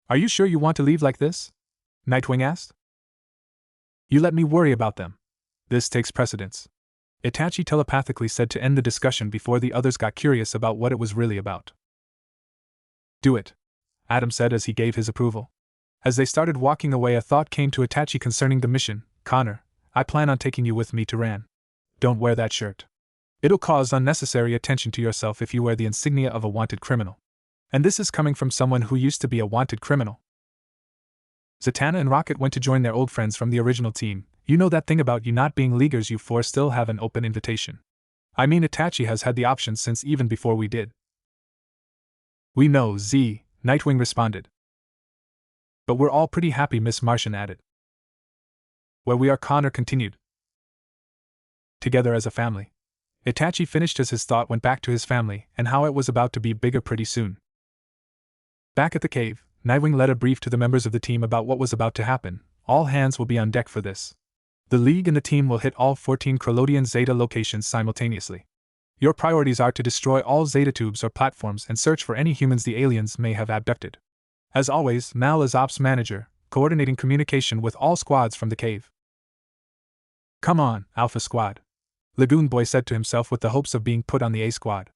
Are you sure you want to leave like this? Nightwing asked. You let me worry about them. This takes precedence. Itachi telepathically said to end the discussion before the others got curious about what it was really about. Do it, Adam said as he gave his approval. As they started walking away, a thought came to Itachi concerning the mission. Connor, I plan on taking you with me to Ran. Don't wear that shirt. It'll cause unnecessary attention to yourself if you wear the insignia of a wanted criminal. And this is coming from someone who used to be a wanted criminal. Zatanna and Rocket went to join their old friends from the original team. You know that thing about you not being Leaguers, you 4 still have an open invitation. I mean, Itachi has had the option since even before we did. We know, Z, Nightwing responded. But we're all pretty happy, Miss Martian added. Where we are, Connor continued. Together as a family. Itachi finished as his thought went back to his family and how it was about to be bigger pretty soon. Back at the cave, Nightwing led a brief to the members of the team about what was about to happen. All hands will be on deck for this. The League and the team will hit all 14 Krolodian Zeta locations simultaneously. Your priorities are to destroy all Zeta tubes or platforms and search for any humans the aliens may have abducted. As always, Mal is Ops Manager, coordinating communication with all squads from the cave. Come on, Alpha Squad, Lagoon Boy said to himself with the hopes of being put on the A Squad.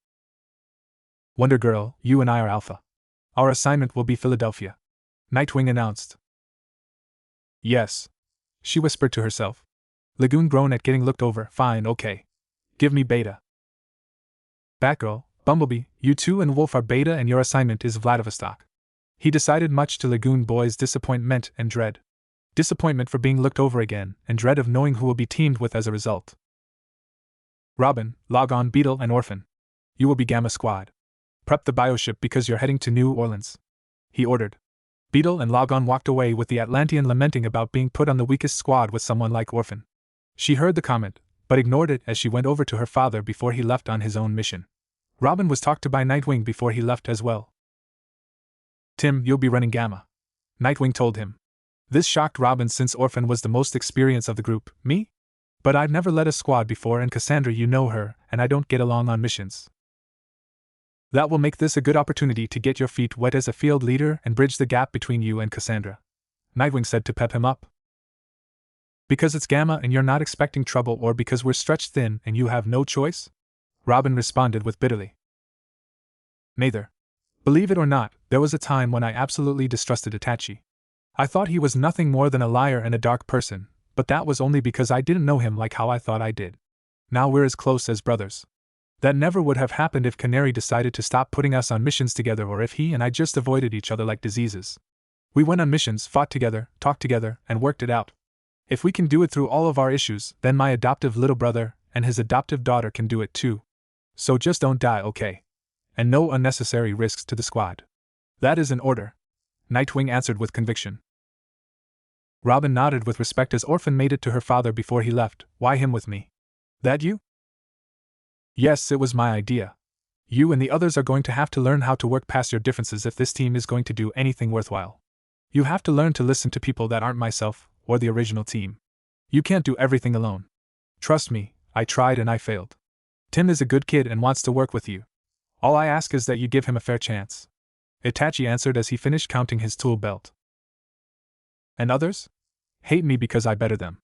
Wonder Girl, you and I are Alpha. Our assignment will be Philadelphia, Nightwing announced. Yes, she whispered to herself. Lagoon groaned at getting looked over. Fine, okay. Give me Beta. Batgirl, Bumblebee, you 2 and Wolf are Beta and your assignment is Vladivostok. He decided, much to Lagoon Boy's disappointment and dread. Disappointment for being looked over again, and dread of knowing who will be teamed with as a result. Robin, Logon, Beetle, and Orphan. You will be Gamma Squad. Prep the bioship because you're heading to New Orleans, he ordered. Beetle and Logon walked away with the Atlantean lamenting about being put on the weakest squad with someone like Orphan. She heard the comment, but ignored it as she went over to her father before he left on his own mission. Robin was talked to by Nightwing before he left as well. Tim, you'll be running Gamma, Nightwing told him. This shocked Robin since Orphan was the most experienced of the group. Me? But I've never led a squad before, and Cassandra, you know her, and I don't get along on missions. That will make this a good opportunity to get your feet wet as a field leader and bridge the gap between you and Cassandra, Nightwing said to pep him up. Because it's Gamma and you're not expecting trouble, or because we're stretched thin and you have no choice? Robin responded with bitterly. Neither. Believe it or not, there was a time when I absolutely distrusted Itachi. I thought he was nothing more than a liar and a dark person, but that was only because I didn't know him like how I thought I did. Now we're as close as brothers. That never would have happened if Canary decided to stop putting us on missions together, or if he and I just avoided each other like diseases. We went on missions, fought together, talked together, and worked it out. If we can do it through all of our issues, then my adoptive little brother and his adoptive daughter can do it too. So just don't die, okay? And no unnecessary risks to the squad. That is an order, Nightwing answered with conviction. Robin nodded with respect as Orphan made it to her father before he left. Why him with me? That you? Yes, it was my idea. You and the others are going to have to learn how to work past your differences if this team is going to do anything worthwhile. You have to learn to listen to people that aren't myself, or the original team. You can't do everything alone. Trust me, I tried and I failed. Tim is a good kid and wants to work with you. All I ask is that you give him a fair chance. Itachi answered as he finished counting his tool belt. And others? Hate me because I better them,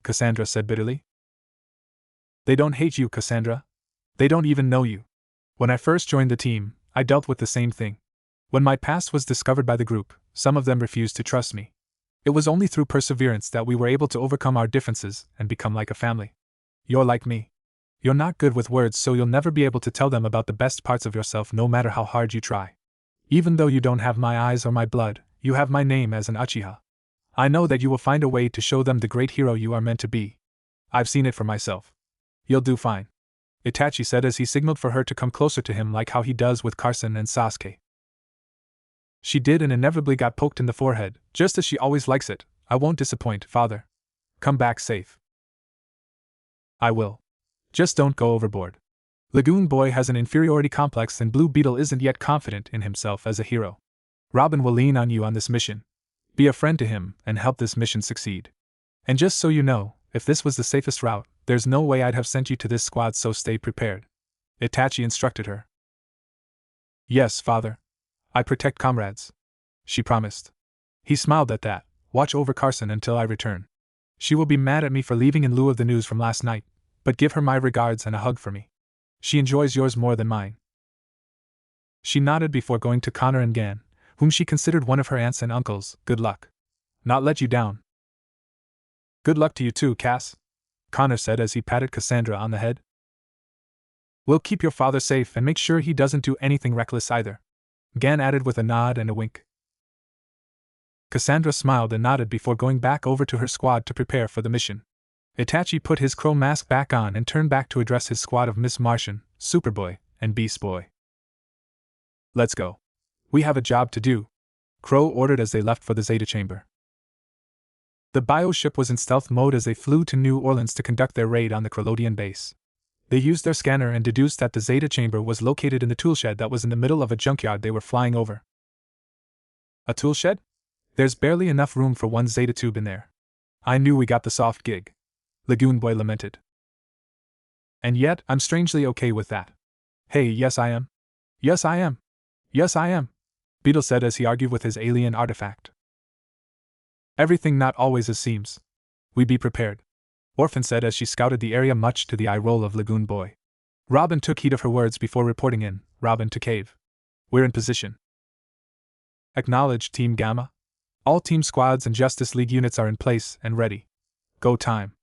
Cassandra said bitterly. They don't hate you, Cassandra. They don't even know you. When I first joined the team, I dealt with the same thing. When my past was discovered by the group, some of them refused to trust me. It was only through perseverance that we were able to overcome our differences and become like a family. You're like me. You're not good with words, so you'll never be able to tell them about the best parts of yourself no matter how hard you try. Even though you don't have my eyes or my blood, you have my name as an Uchiha. I know that you will find a way to show them the great hero you are meant to be. I've seen it for myself. You'll do fine, Itachi said as he signaled for her to come closer to him like how he does with Carson and Sasuke. She did and inevitably got poked in the forehead, just as she always likes it. I won't disappoint, father. Come back safe. I will. Just don't go overboard. Lagoon Boy has an inferiority complex and Blue Beetle isn't yet confident in himself as a hero. Robin will lean on you on this mission. Be a friend to him and help this mission succeed. And just so you know, if this was the safest route, there's no way I'd have sent you to this squad, so stay prepared. Itachi instructed her. Yes, father. I protect comrades, she promised. He smiled at that. Watch over Carson until I return. She will be mad at me for leaving in lieu of the news from last night, but give her my regards and a hug for me. She enjoys yours more than mine. She nodded before going to Connor and Gan, whom she considered one of her aunts and uncles. Good luck. Not let you down. Good luck to you too, Cass, Connor said as he patted Cassandra on the head. We'll keep your father safe and make sure he doesn't do anything reckless either, Gan added with a nod and a wink. Cassandra smiled and nodded before going back over to her squad to prepare for the mission. Itachi put his crow mask back on and turned back to address his squad of Miss Martian, Superboy, and Beast Boy. Let's go. We have a job to do, Crow ordered as they left for the Zeta Chamber. The bioship was in stealth mode as they flew to New Orleans to conduct their raid on the Krolodian base. They used their scanner and deduced that the Zeta Chamber was located in the toolshed that was in the middle of a junkyard they were flying over. A toolshed? There's barely enough room for one Zeta tube in there. I knew we got the soft gig, Lagoon Boy lamented. And yet, I'm strangely okay with that. Hey, yes I am. Yes I am. Yes I am, Beetle said as he argued with his alien artifact. Everything not always as seems. We be prepared, Orphan said as she scouted the area much to the eye roll of Lagoon Boy. Robin took heed of her words before reporting in. Robin to cave. We're in position. Acknowledged, Team Gamma. All team squads and Justice League units are in place and ready. Go time,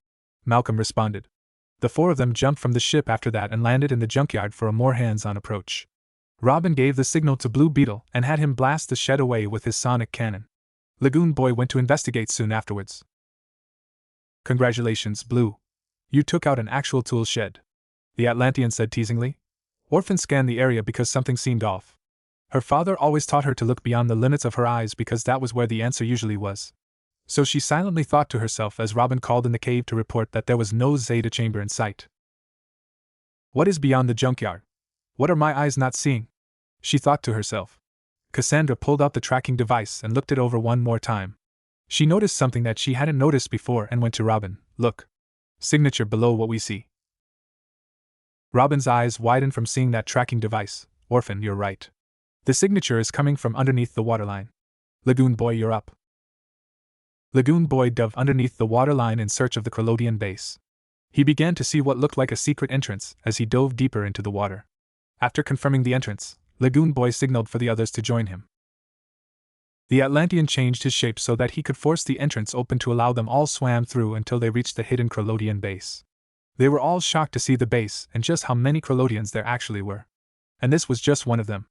Malcolm responded. The four of them jumped from the ship after that and landed in the junkyard for a more hands-on approach. Robin gave the signal to Blue Beetle and had him blast the shed away with his sonic cannon. Lagoon Boy went to investigate soon afterwards. Congratulations, Blue. You took out an actual tool shed, the Atlantean said teasingly. Orphan scanned the area because something seemed off. Her father always taught her to look beyond the limits of her eyes because that was where the answer usually was. So she silently thought to herself as Robin called in the cave to report that there was no Zeta chamber in sight. What is beyond the junkyard? What are my eyes not seeing? She thought to herself. Cassandra pulled out the tracking device and looked it over one more time. She noticed something that she hadn't noticed before and went to Robin. Look. Signature below what we see. Robin's eyes widened from seeing that tracking device. Orphan, you're right. The signature is coming from underneath the waterline. Lagoon Boy, you're up. Lagoon Boy dove underneath the waterline in search of the Krolodian base. He began to see what looked like a secret entrance as he dove deeper into the water. After confirming the entrance, Lagoon Boy signaled for the others to join him. The Atlantean changed his shape so that he could force the entrance open to allow them all swam through until they reached the hidden Krolodian base. They were all shocked to see the base and just how many Krolodians there actually were. And this was just one of them.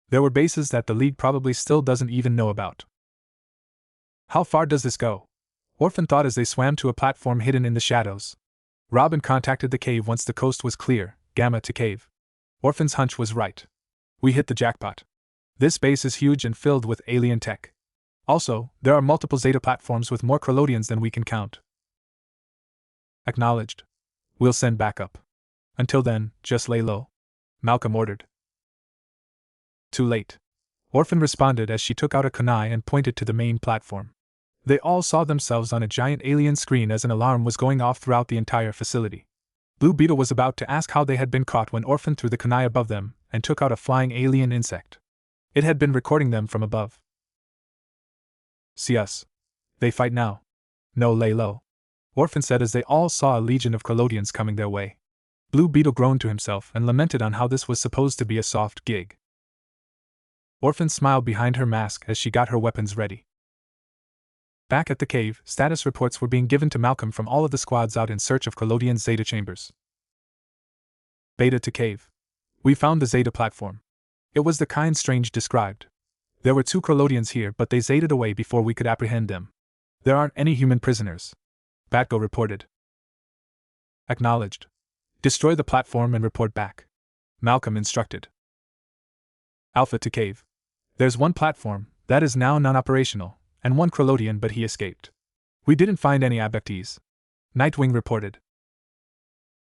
There were bases that the League probably still doesn't even know about. How far does this go? Orphan thought as they swam to a platform hidden in the shadows. Robin contacted the cave once the coast was clear. Gamma to cave. Orphan's hunch was right. We hit the jackpot. This base is huge and filled with alien tech. Also, there are multiple Zeta platforms with more Krolodians than we can count. Acknowledged. We'll send backup. Until then, just lay low, Malcolm ordered. Too late. Orphan responded as she took out a kunai and pointed to the main platform. They all saw themselves on a giant alien screen as an alarm was going off throughout the entire facility. Blue Beetle was about to ask how they had been caught when Orphan threw the kunai above them and took out a flying alien insect. It had been recording them from above. See us. They fight now. No, lay low. Orphan said as they all saw a legion of Collodians coming their way. Blue Beetle groaned to himself and lamented on how this was supposed to be a soft gig. Orphan smiled behind her mask as she got her weapons ready. Back at the cave, status reports were being given to Malcolm from all of the squads out in search of Collodian Zeta chambers. Beta to cave. We found the Zeta platform. It was the kind Strange described. There were 2 Collodians here, but they Zetaed away before we could apprehend them. There aren't any human prisoners. Batgo reported. Acknowledged. Destroy the platform and report back. Malcolm instructed. Alpha to cave. There's 1 platform, that is now non-operational, and 1 Collodian, but he escaped. We didn't find any abductees. Nightwing reported.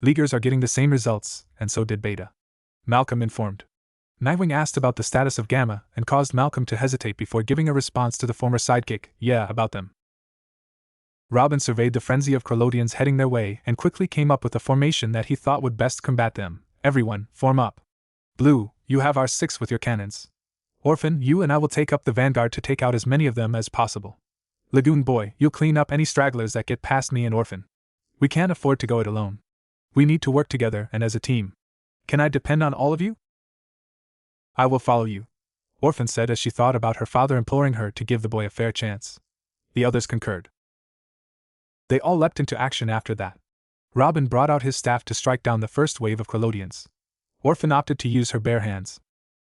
Leaguers are getting the same results, and so did Beta. Malcolm informed. Nightwing asked about the status of Gamma and caused Malcolm to hesitate before giving a response to the former sidekick, yeah, about them. Robin surveyed the frenzy of Collodians heading their way and quickly came up with a formation that he thought would best combat them. Everyone, form up. Blue, you have our 6 with your cannons. Orphan, you and I will take up the vanguard to take out as many of them as possible. Lagoon Boy, you'll clean up any stragglers that get past me and Orphan. We can't afford to go it alone. We need to work together and as a team. Can I depend on all of you? I will follow you, Orphan said as she thought about her father imploring her to give the boy a fair chance. The others concurred. They all leapt into action after that. Robin brought out his staff to strike down the first wave of Collodians. Orphan opted to use her bare hands.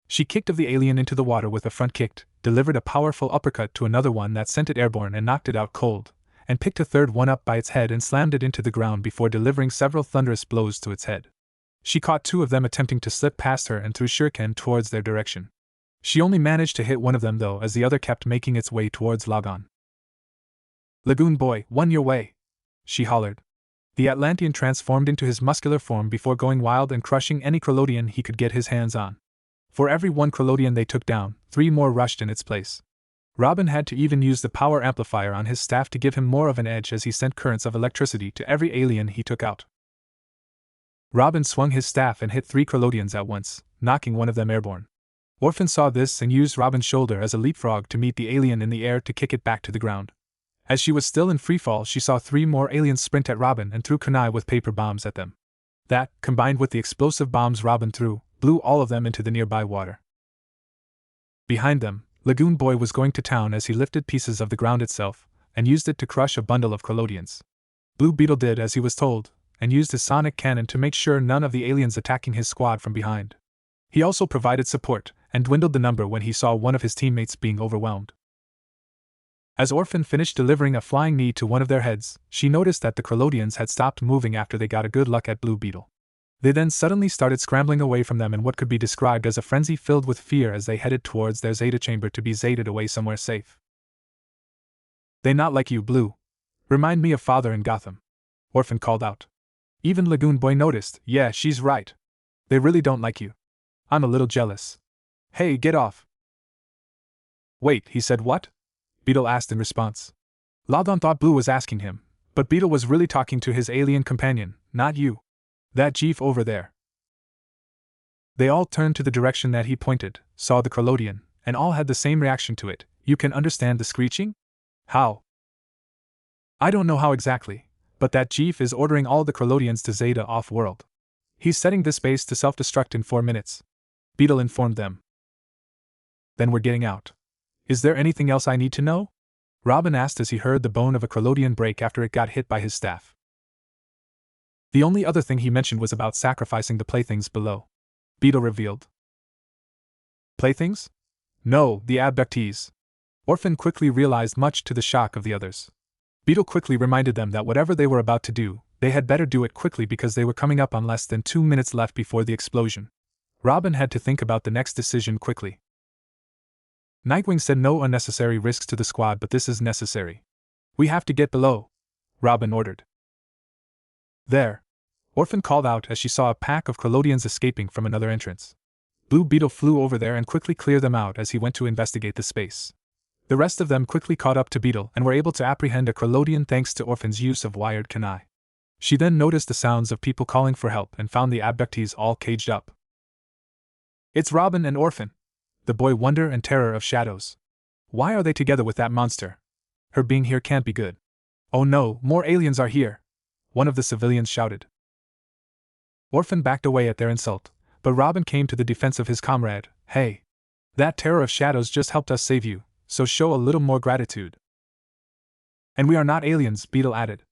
She kicked of the alien into the water with a front kick, delivered a powerful uppercut to another one that sent it airborne and knocked it out cold, and picked a third one up by its head and slammed it into the ground before delivering several thunderous blows to its head. She caught 2 of them attempting to slip past her and threw shuriken towards their direction. She only managed to hit one of them though as the other kept making its way towards Logon. Lagoon Boy, one your way! She hollered. The Atlantean transformed into his muscular form before going wild and crushing any Collodian he could get his hands on. For every 1 Collodian they took down, 3 more rushed in its place. Robin had to even use the power amplifier on his staff to give him more of an edge as he sent currents of electricity to every alien he took out. Robin swung his staff and hit 3 Collodians at once, knocking one of them airborne. Orphan saw this and used Robin's shoulder as a leapfrog to meet the alien in the air to kick it back to the ground. As she was still in freefall, she saw 3 more aliens sprint at Robin and threw kunai with paper bombs at them. That, combined with the explosive bombs Robin threw, blew all of them into the nearby water. Behind them, Lagoon Boy was going to town as he lifted pieces of the ground itself and used it to crush a bundle of Collodians. Blue Beetle did as he was told, and used his sonic cannon to make sure none of the aliens attacking his squad from behind. He also provided support and dwindled the number when he saw one of his teammates being overwhelmed. As Orphan finished delivering a flying knee to one of their heads, she noticed that the Collodians had stopped moving after they got a good look at Blue Beetle. They then suddenly started scrambling away from them in what could be described as a frenzy filled with fear as they headed towards their Zeta chamber to be Zetaed away somewhere safe. They not like you, Blue. Remind me of Father in Gotham. Orphan called out. Even Lagoon Boy noticed, yeah, she's right. They really don't like you. I'm a little jealous. Hey, get off. Wait, he said what? Beetle asked in response. Loudon thought Blue was asking him, but Beetle was really talking to his alien companion, not you. That Jeef over there. They all turned to the direction that he pointed, saw the Collodian, and all had the same reaction to it. You can understand the screeching? How? I don't know how exactly, but that Jeef is ordering all the Collodians to Zeta off-world. He's setting this base to self-destruct in 4 minutes. Beetle informed them. Then we're getting out. Is there anything else I need to know? Robin asked as he heard the bone of a Collodian break after it got hit by his staff. The only other thing he mentioned was about sacrificing the playthings below. Beetle revealed. Playthings? No, the abductees. Orphan quickly realized, much to the shock of the others. Beetle quickly reminded them that whatever they were about to do, they had better do it quickly because they were coming up on less than 2 minutes left before the explosion. Robin had to think about the next decision quickly. Nightwing said no unnecessary risks to the squad, but this is necessary. We have to get below, Robin ordered. There! Orphan called out as she saw a pack of Collodians escaping from another entrance. Blue Beetle flew over there and quickly cleared them out as he went to investigate the space. The rest of them quickly caught up to Beetle and were able to apprehend a Krolodian thanks to Orphan's use of wired kunai. She then noticed the sounds of people calling for help and found the abductees all caged up. It's Robin and Orphan. The boy wonder and terror of shadows. Why are they together with that monster? Her being here can't be good. Oh no, more aliens are here! One of the civilians shouted. Orphan backed away at their insult, but Robin came to the defense of his comrade. Hey! That terror of shadows just helped us save you, so show a little more gratitude. And we are not aliens, Beetle added.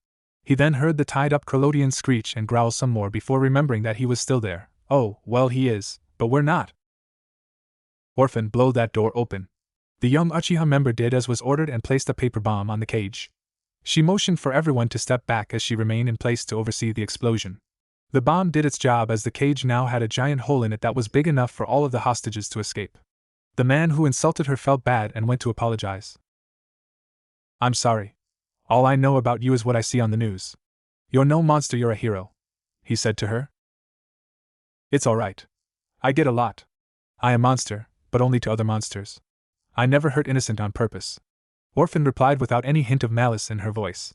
He then heard the tied-up Krolodian screech and growl some more before remembering that he was still there. Oh, well he is, but we're not. Orphan, blow that door open. The young Uchiha member did as was ordered and placed a paper bomb on the cage. She motioned for everyone to step back as she remained in place to oversee the explosion. The bomb did its job as the cage now had a giant hole in it that was big enough for all of the hostages to escape. The man who insulted her felt bad and went to apologize. I'm sorry. All I know about you is what I see on the news. You're no monster, you're a hero, he said to her. It's alright. I get a lot. I am a monster, but only to other monsters. I never hurt innocent on purpose. Orphan replied without any hint of malice in her voice.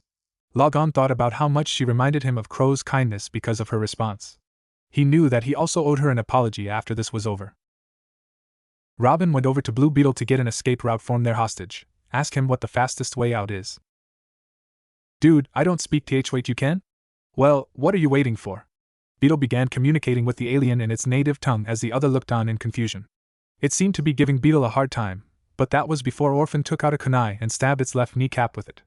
Logon thought about how much she reminded him of Crow's kindness because of her response. He knew that he also owed her an apology after this was over. Robin went over to Blue Beetle to get an escape route from their hostage. Ask him what the fastest way out is. Dude, I don't speak th. Wait, you can? Well, what are you waiting for? Beetle began communicating with the alien in its native tongue as the other looked on in confusion. It seemed to be giving Beetle a hard time, but that was before Orphan took out a kunai and stabbed its left kneecap with it.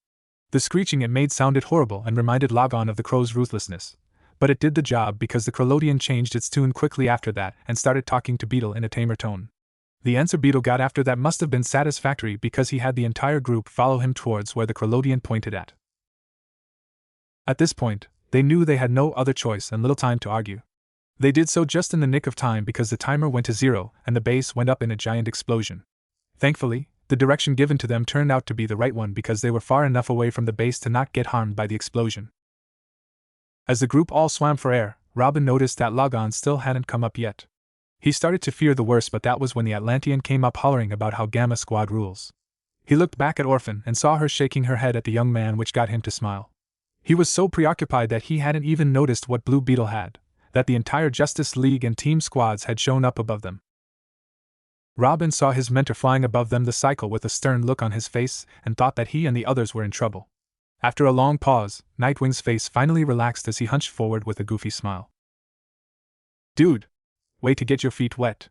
The screeching it made sounded horrible and reminded Logon of the crow's ruthlessness, but it did the job because the Krolodian changed its tune quickly after that and started talking to Beetle in a tamer tone. The answer Beetle got after that must have been satisfactory because he had the entire group follow him towards where the Krolodian pointed at. At this point, they knew they had no other choice and little time to argue. They did so just in the nick of time because the timer went to 0 and the base went up in a giant explosion. Thankfully, the direction given to them turned out to be the right one because they were far enough away from the base to not get harmed by the explosion. As the group all swam for air, Robin noticed that Logon still hadn't come up yet. He started to fear the worst, but that was when the Atlantean came up hollering about how Gamma Squad rules. He looked back at Orphan and saw her shaking her head at the young man, which got him to smile. He was so preoccupied that he hadn't even noticed what Blue Beetle had, that the entire Justice League and team squads had shown up above them. Robin saw his mentor flying above them the cycle with a stern look on his face and thought that he and the others were in trouble. After a long pause, Nightwing's face finally relaxed as he hunched forward with a goofy smile. Dude! Way to get your feet wet.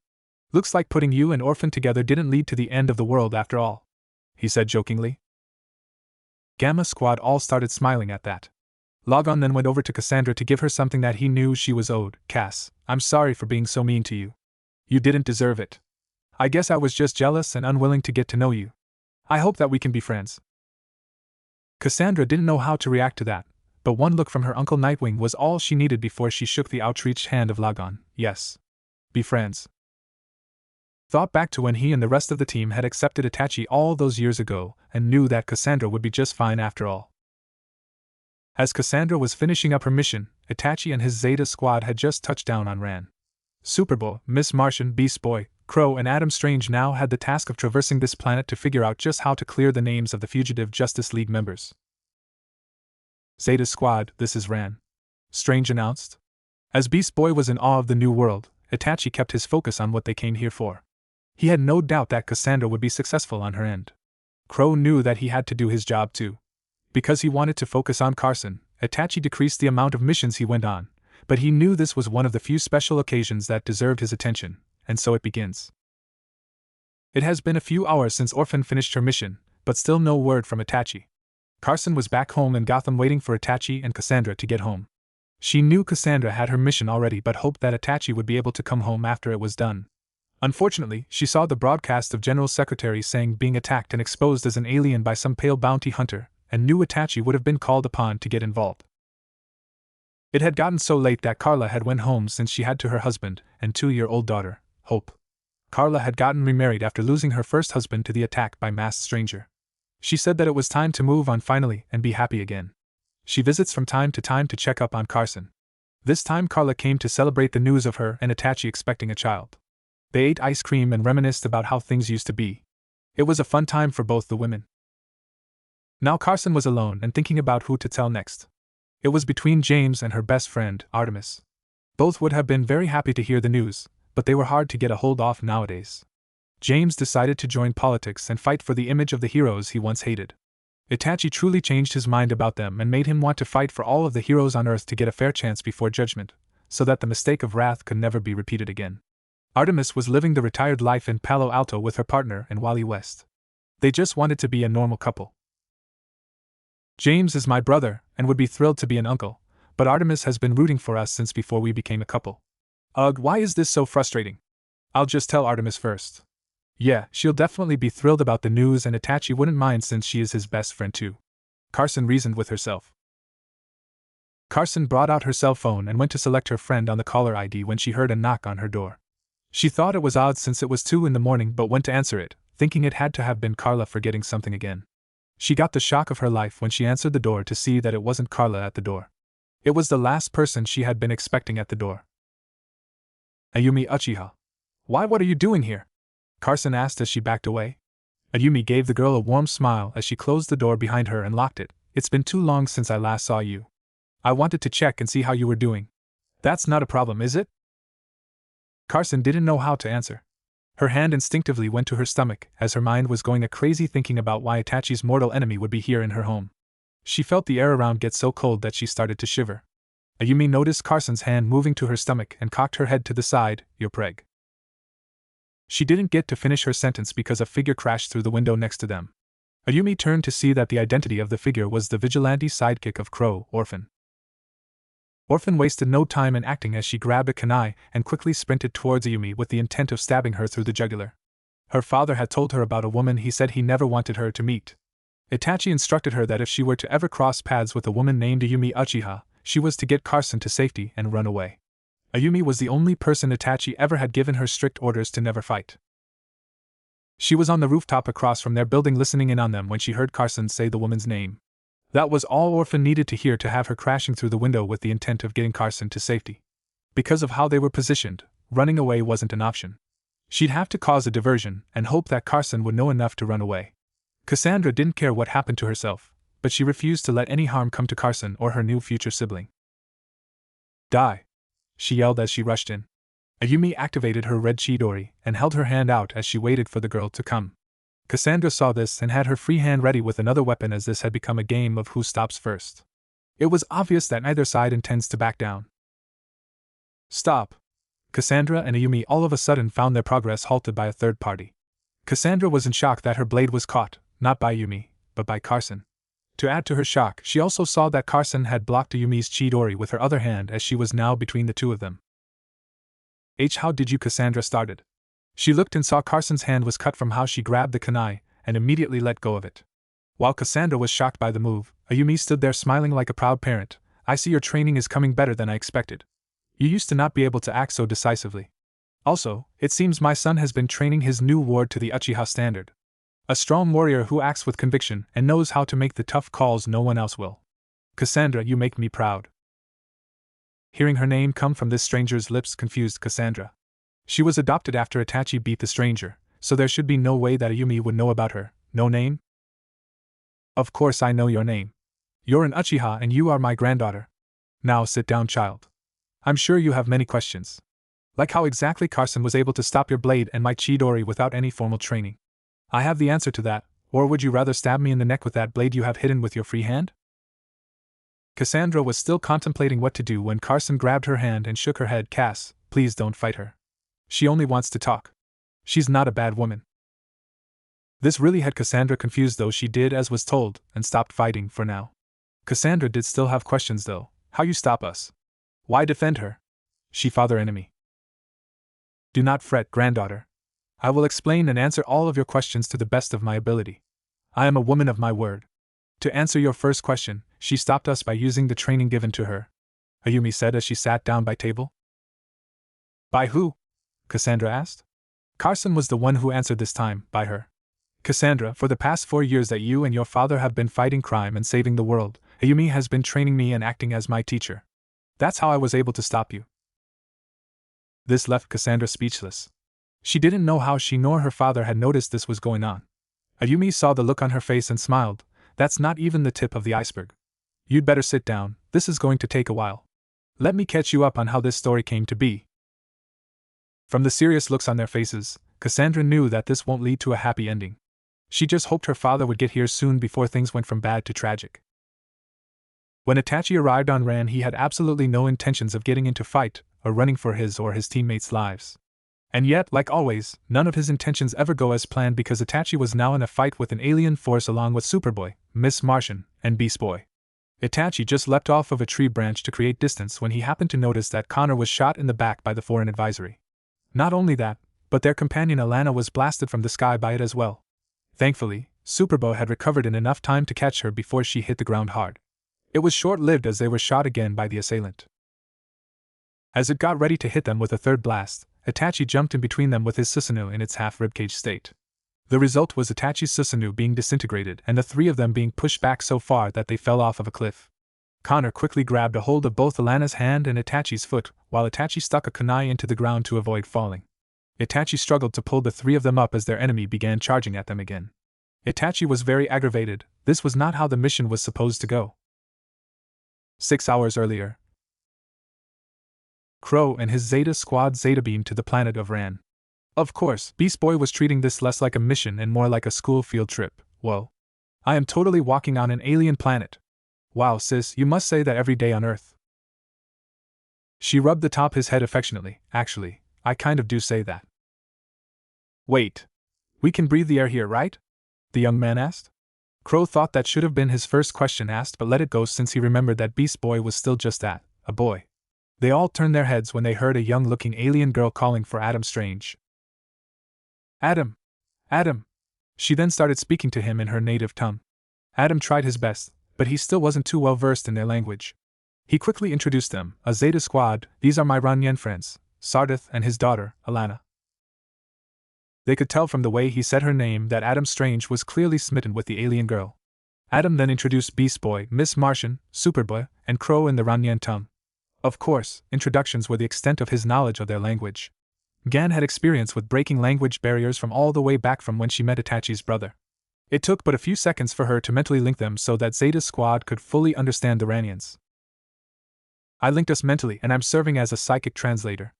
Looks like putting you and Orphan together didn't lead to the end of the world after all, he said jokingly. Gamma Squad all started smiling at that. Logon then went over to Cassandra to give her something that he knew she was owed. Cass, I'm sorry for being so mean to you. You didn't deserve it. I guess I was just jealous and unwilling to get to know you. I hope that we can be friends. Cassandra didn't know how to react to that, but one look from her Uncle Nightwing was all she needed before she shook the outreached hand of Logon. Yes. Be friends. Thought back to when he and the rest of the team had accepted Itachi all those years ago and knew that Cassandra would be just fine after all. As Cassandra was finishing up her mission, Itachi and his Zeta squad had just touched down on Ran. Superboy, Miss Martian, Beast Boy, Crow and Adam Strange now had the task of traversing this planet to figure out just how to clear the names of the fugitive Justice League members. Zeta Squad, this is Ran, Strange announced. As Beast Boy was in awe of the new world, Itachi kept his focus on what they came here for. He had no doubt that Cassandra would be successful on her end. Crow knew that he had to do his job too. Because he wanted to focus on Carson, Itachi decreased the amount of missions he went on, but he knew this was one of the few special occasions that deserved his attention, and so it begins. It has been a few hours since Orphan finished her mission, but still no word from Itachi. Carson was back home in Gotham waiting for Itachi and Cassandra to get home. She knew Cassandra had her mission already but hoped that Itachi would be able to come home after it was done. Unfortunately, she saw the broadcast of General Secretary saying being attacked and exposed as an alien by some pale bounty hunter, and knew Itachi would have been called upon to get involved. It had gotten so late that Carla had went home since she had to her husband and 2-year-old daughter, Hope. Carla had gotten remarried after losing her first husband to the attack by masked stranger. She said that it was time to move on finally and be happy again. She visits from time to time to check up on Carson. This time Carla came to celebrate the news of her and Itachi expecting a child. They ate ice cream and reminisced about how things used to be. It was a fun time for both the women. Now Carson was alone and thinking about who to tell next. It was between James and her best friend, Artemis. Both would have been very happy to hear the news, but they were hard to get a hold of nowadays. James decided to join politics and fight for the image of the heroes he once hated. Itachi truly changed his mind about them and made him want to fight for all of the heroes on Earth to get a fair chance before judgment, so that the mistake of wrath could never be repeated again. Artemis was living the retired life in Palo Alto with her partner in Wally West. They just wanted to be a normal couple. James is my brother and would be thrilled to be an uncle, but Artemis has been rooting for us since before we became a couple. Ugh, why is this so frustrating? I'll just tell Artemis first. Yeah, she'll definitely be thrilled about the news and Itachi wouldn't mind since she is his best friend too. Carson reasoned with herself. Carson brought out her cell phone and went to select her friend on the caller ID when she heard a knock on her door. She thought it was odd since it was 2 in the morning but went to answer it, thinking it had to have been Carla forgetting something again. She got the shock of her life when she answered the door to see that it wasn't Carla at the door. It was the last person she had been expecting at the door. Ayumi Uchiha. Why, what are you doing here? Carson asked as she backed away. Ayumi gave the girl a warm smile as she closed the door behind her and locked it. It's been too long since I last saw you. I wanted to check and see how you were doing. That's not a problem, is it? Carson didn't know how to answer. Her hand instinctively went to her stomach as her mind was going crazy thinking about why Itachi's mortal enemy would be here in her home. She felt the air around get so cold that she started to shiver. Ayumi noticed Carson's hand moving to her stomach and cocked her head to the side. You're preg. She didn't get to finish her sentence because a figure crashed through the window next to them. Ayumi turned to see that the identity of the figure was the vigilante sidekick of Crow, Orphan. Orphan wasted no time in acting as she grabbed a kunai and quickly sprinted towards Ayumi with the intent of stabbing her through the jugular. Her father had told her about a woman he said he never wanted her to meet. Itachi instructed her that if she were to ever cross paths with a woman named Ayumi Uchiha, she was to get Carson to safety and run away. Ayumi was the only person Itachi ever had given her strict orders to never fight. She was on the rooftop across from their building listening in on them when she heard Carson say the woman's name. That was all Orphan needed to hear to have her crashing through the window with the intent of getting Carson to safety. Because of how they were positioned, running away wasn't an option. She'd have to cause a diversion and hope that Carson would know enough to run away. Cassandra didn't care what happened to herself, but she refused to let any harm come to Carson or her new future sibling. Die! She yelled as she rushed in. Ayumi activated her red Chidori and held her hand out as she waited for the girl to come. Cassandra saw this and had her free hand ready with another weapon as this had become a game of who stops first. It was obvious that neither side intends to back down. Stop! Cassandra and Ayumi all of a sudden found their progress halted by a third party. Cassandra was in shock that her blade was caught, not by Ayumi, but by Carson. To add to her shock, she also saw that Carson had blocked Ayumi's Chidori with her other hand as she was now between the two of them. How did you? Cassandra started. She looked and saw Carson's hand was cut from how she grabbed the kunai, and immediately let go of it. While Cassandra was shocked by the move, Ayumi stood there smiling like a proud parent. I see your training is coming better than I expected. You used to not be able to act so decisively. Also, it seems my son has been training his new ward to the Uchiha standard. A strong warrior who acts with conviction and knows how to make the tough calls no one else will. Cassandra, you make me proud. Hearing her name come from this stranger's lips confused Cassandra. She was adopted after Itachi beat the stranger, so there should be no way that Ayumi would know about her. No name? Of course I know your name. You're an Uchiha and you are my granddaughter. Now sit down, child. I'm sure you have many questions. Like how exactly Carson was able to stop your blade and my Chidori without any formal training. I have the answer to that, or would you rather stab me in the neck with that blade you have hidden with your free hand? Cassandra was still contemplating what to do when Carson grabbed her hand and shook her head. Cass, please don't fight her. She only wants to talk. She's not a bad woman. This really had Cassandra confused, though she did as was told, and stopped fighting for now. Cassandra did still have questions though. How you stop us? Why defend her? She father enemy. Do not fret, granddaughter. I will explain and answer all of your questions to the best of my ability. I am a woman of my word. To answer your first question, she stopped us by using the training given to her, Ayumi said as she sat down by table. By who? Cassandra asked. Carson was the one who answered this time, by her. Cassandra, for the past 4 years that you and your father have been fighting crime and saving the world, Ayumi has been training me and acting as my teacher. That's how I was able to stop you. This left Cassandra speechless. She didn't know how she nor her father had noticed this was going on. Ayumi saw the look on her face and smiled. That's not even the tip of the iceberg. You'd better sit down, this is going to take a while. Let me catch you up on how this story came to be. From the serious looks on their faces, Cassandra knew that this won't lead to a happy ending. She just hoped her father would get here soon before things went from bad to tragic. When Itachi arrived on Ran, he had absolutely no intentions of getting into fight or running for his or his teammates' lives. And yet, like always, none of his intentions ever go as planned because Itachi was now in a fight with an alien force along with Superboy, Miss Martian, and Beast Boy. Itachi just leapt off of a tree branch to create distance when he happened to notice that Connor was shot in the back by the foreign advisory. Not only that, but their companion Alana was blasted from the sky by it as well. Thankfully, Superboy had recovered in enough time to catch her before she hit the ground hard. It was short-lived as they were shot again by the assailant. As it got ready to hit them with a third blast, Itachi jumped in between them with his Susanoo in its half-ribcage state. The result was Itachi's Susanoo being disintegrated and the three of them being pushed back so far that they fell off of a cliff. Connor quickly grabbed a hold of both Alana's hand and Itachi's foot, while Itachi stuck a kunai into the ground to avoid falling. Itachi struggled to pull the three of them up as their enemy began charging at them again. Itachi was very aggravated. This was not how the mission was supposed to go. 6 hours earlier, Crow and his Zeta Squad Zeta beamed to the planet of Ran. Of course, Beast Boy was treating this less like a mission and more like a school field trip. Whoa. I am totally walking on an alien planet. Wow, sis, you must say that every day on Earth. She rubbed the top of his head affectionately. Actually, I kind of do say that. Wait. We can breathe the air here, right? The young man asked. Crow thought that should have been his first question asked but let it go since he remembered that Beast Boy was still just that, a boy. They all turned their heads when they heard a young-looking alien girl calling for Adam Strange. Adam! Adam! She then started speaking to him in her native tongue. Adam tried his best, but he still wasn't too well versed in their language. He quickly introduced them, a Zeta Squad. These are my Ranyan friends, Sardith and his daughter, Alana. They could tell from the way he said her name that Adam Strange was clearly smitten with the alien girl. Adam then introduced Beast Boy, Miss Martian, Superboy, and Crow in the Ranyan tongue. Of course, introductions were the extent of his knowledge of their language. Gan had experience with breaking language barriers from all the way back from when she met Itachi's brother. It took but a few seconds for her to mentally link them so that Zeta's squad could fully understand the Ranians. I linked us mentally and I'm serving as a psychic translator.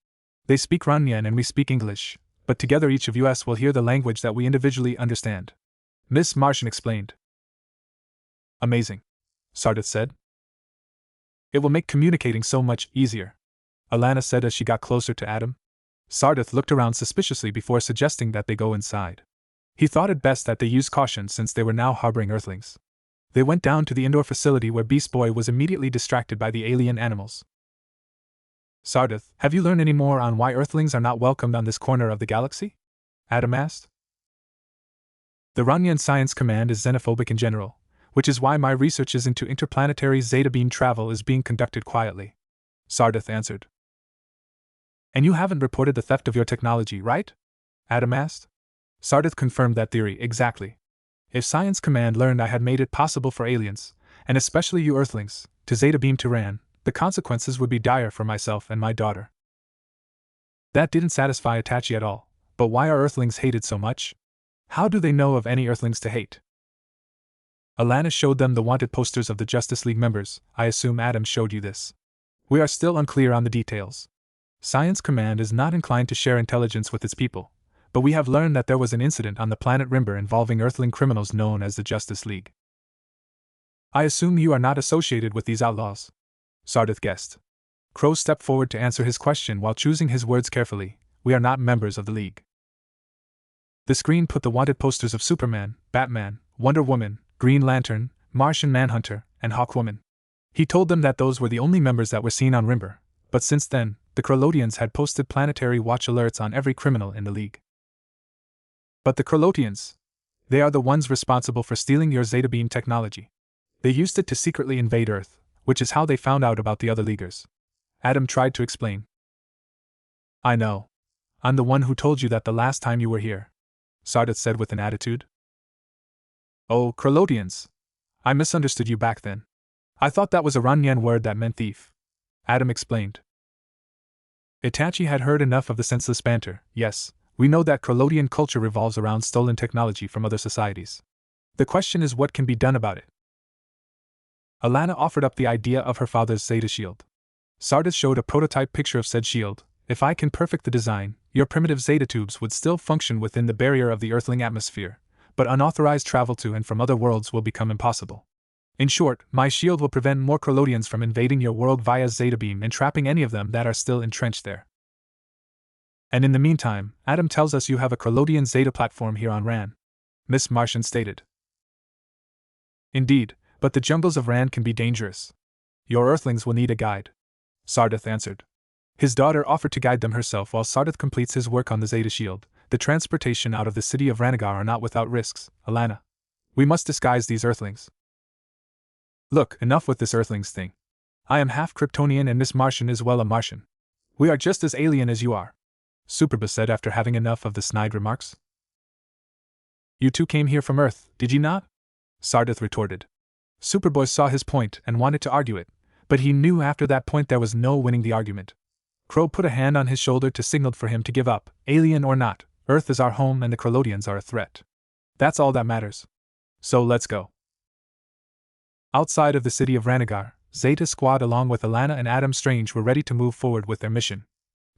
They speak Ranyan and we speak English, but together each of us will hear the language that we individually understand. Miss Martian explained. Amazing, Sardith said. It will make communicating so much easier, Alana said as she got closer to Adam. Sardith looked around suspiciously before suggesting that they go inside. He thought it best that they use caution since they were now harboring Earthlings. They went down to the indoor facility where Beast Boy was immediately distracted by the alien animals. Sardith, have you learned any more on why Earthlings are not welcomed on this corner of the galaxy? Adam asked. The Ranyan Science Command is xenophobic in general, which is why my researches into interplanetary Zeta beam travel is being conducted quietly, Sardith answered. And you haven't reported the theft of your technology, right? Adam asked. Sardith confirmed that theory. Exactly. If Science Command learned I had made it possible for aliens, and especially you Earthlings, to Zeta beam to Ran, the consequences would be dire for myself and my daughter. That didn't satisfy Itachi at all. But why are Earthlings hated so much? How do they know of any Earthlings to hate? Alana showed them the wanted posters of the Justice League members. I assume Adam showed you this. We are still unclear on the details. Science Command is not inclined to share intelligence with its people, but we have learned that there was an incident on the planet Rimber involving Earthling criminals known as the Justice League. I assume you are not associated with these outlaws, Sardith guessed. Crow stepped forward to answer his question while choosing his words carefully. We are not members of the League. The screen put the wanted posters of Superman, Batman, Wonder Woman, Green Lantern, Martian Manhunter, and Hawkwoman. He told them that those were the only members that were seen on Rimber, but since then, the Krolotians had posted planetary watch alerts on every criminal in the League. But the Krolotians, they are the ones responsible for stealing your Zeta beam technology. They used it to secretly invade Earth, which is how they found out about the other Leaguers. Adam tried to explain. I know. I'm the one who told you that the last time you were here, Sardith said with an attitude. Oh, Krolotians. I misunderstood you back then. I thought that was a Ranyan word that meant thief, Adam explained. Itachi had heard enough of the senseless banter. Yes, We know that Krolodian culture revolves around stolen technology from other societies. The question is what can be done about it. Alana offered up the idea of her father's Zeta shield. Sardis showed a prototype picture of said shield. If I can perfect the design, your primitive Zeta tubes would still function within the barrier of the Earthling atmosphere, but unauthorized travel to and from other worlds will become impossible. In short, my shield will prevent more Krolodians from invading your world via Zeta beam and trapping any of them that are still entrenched there. And in the meantime, Adam tells us you have a Krolodian Zeta platform here on Ran. Miss Martian stated. Indeed, but the jungles of Ran can be dangerous. Your Earthlings will need a guide. Sardith answered. His daughter offered to guide them herself while Sardith completes his work on the Zeta shield. The transportation out of the city of Ranagar are not without risks, Alana. We must disguise these Earthlings. Look, enough with this Earthlings thing. I am half Kryptonian and Miss Martian is well a Martian. We are just as alien as you are, Superba said after having enough of the snide remarks. You two came here from Earth, did you not? Sardith retorted. Superboy saw his point and wanted to argue it, but he knew after that point there was no winning the argument. Crow put a hand on his shoulder to signal for him to give up. Alien or not, Earth is our home and the Krolodians are a threat. That's all that matters. So let's go. Outside of the city of Ranagar, Zeta Squad along with Alana and Adam Strange were ready to move forward with their mission.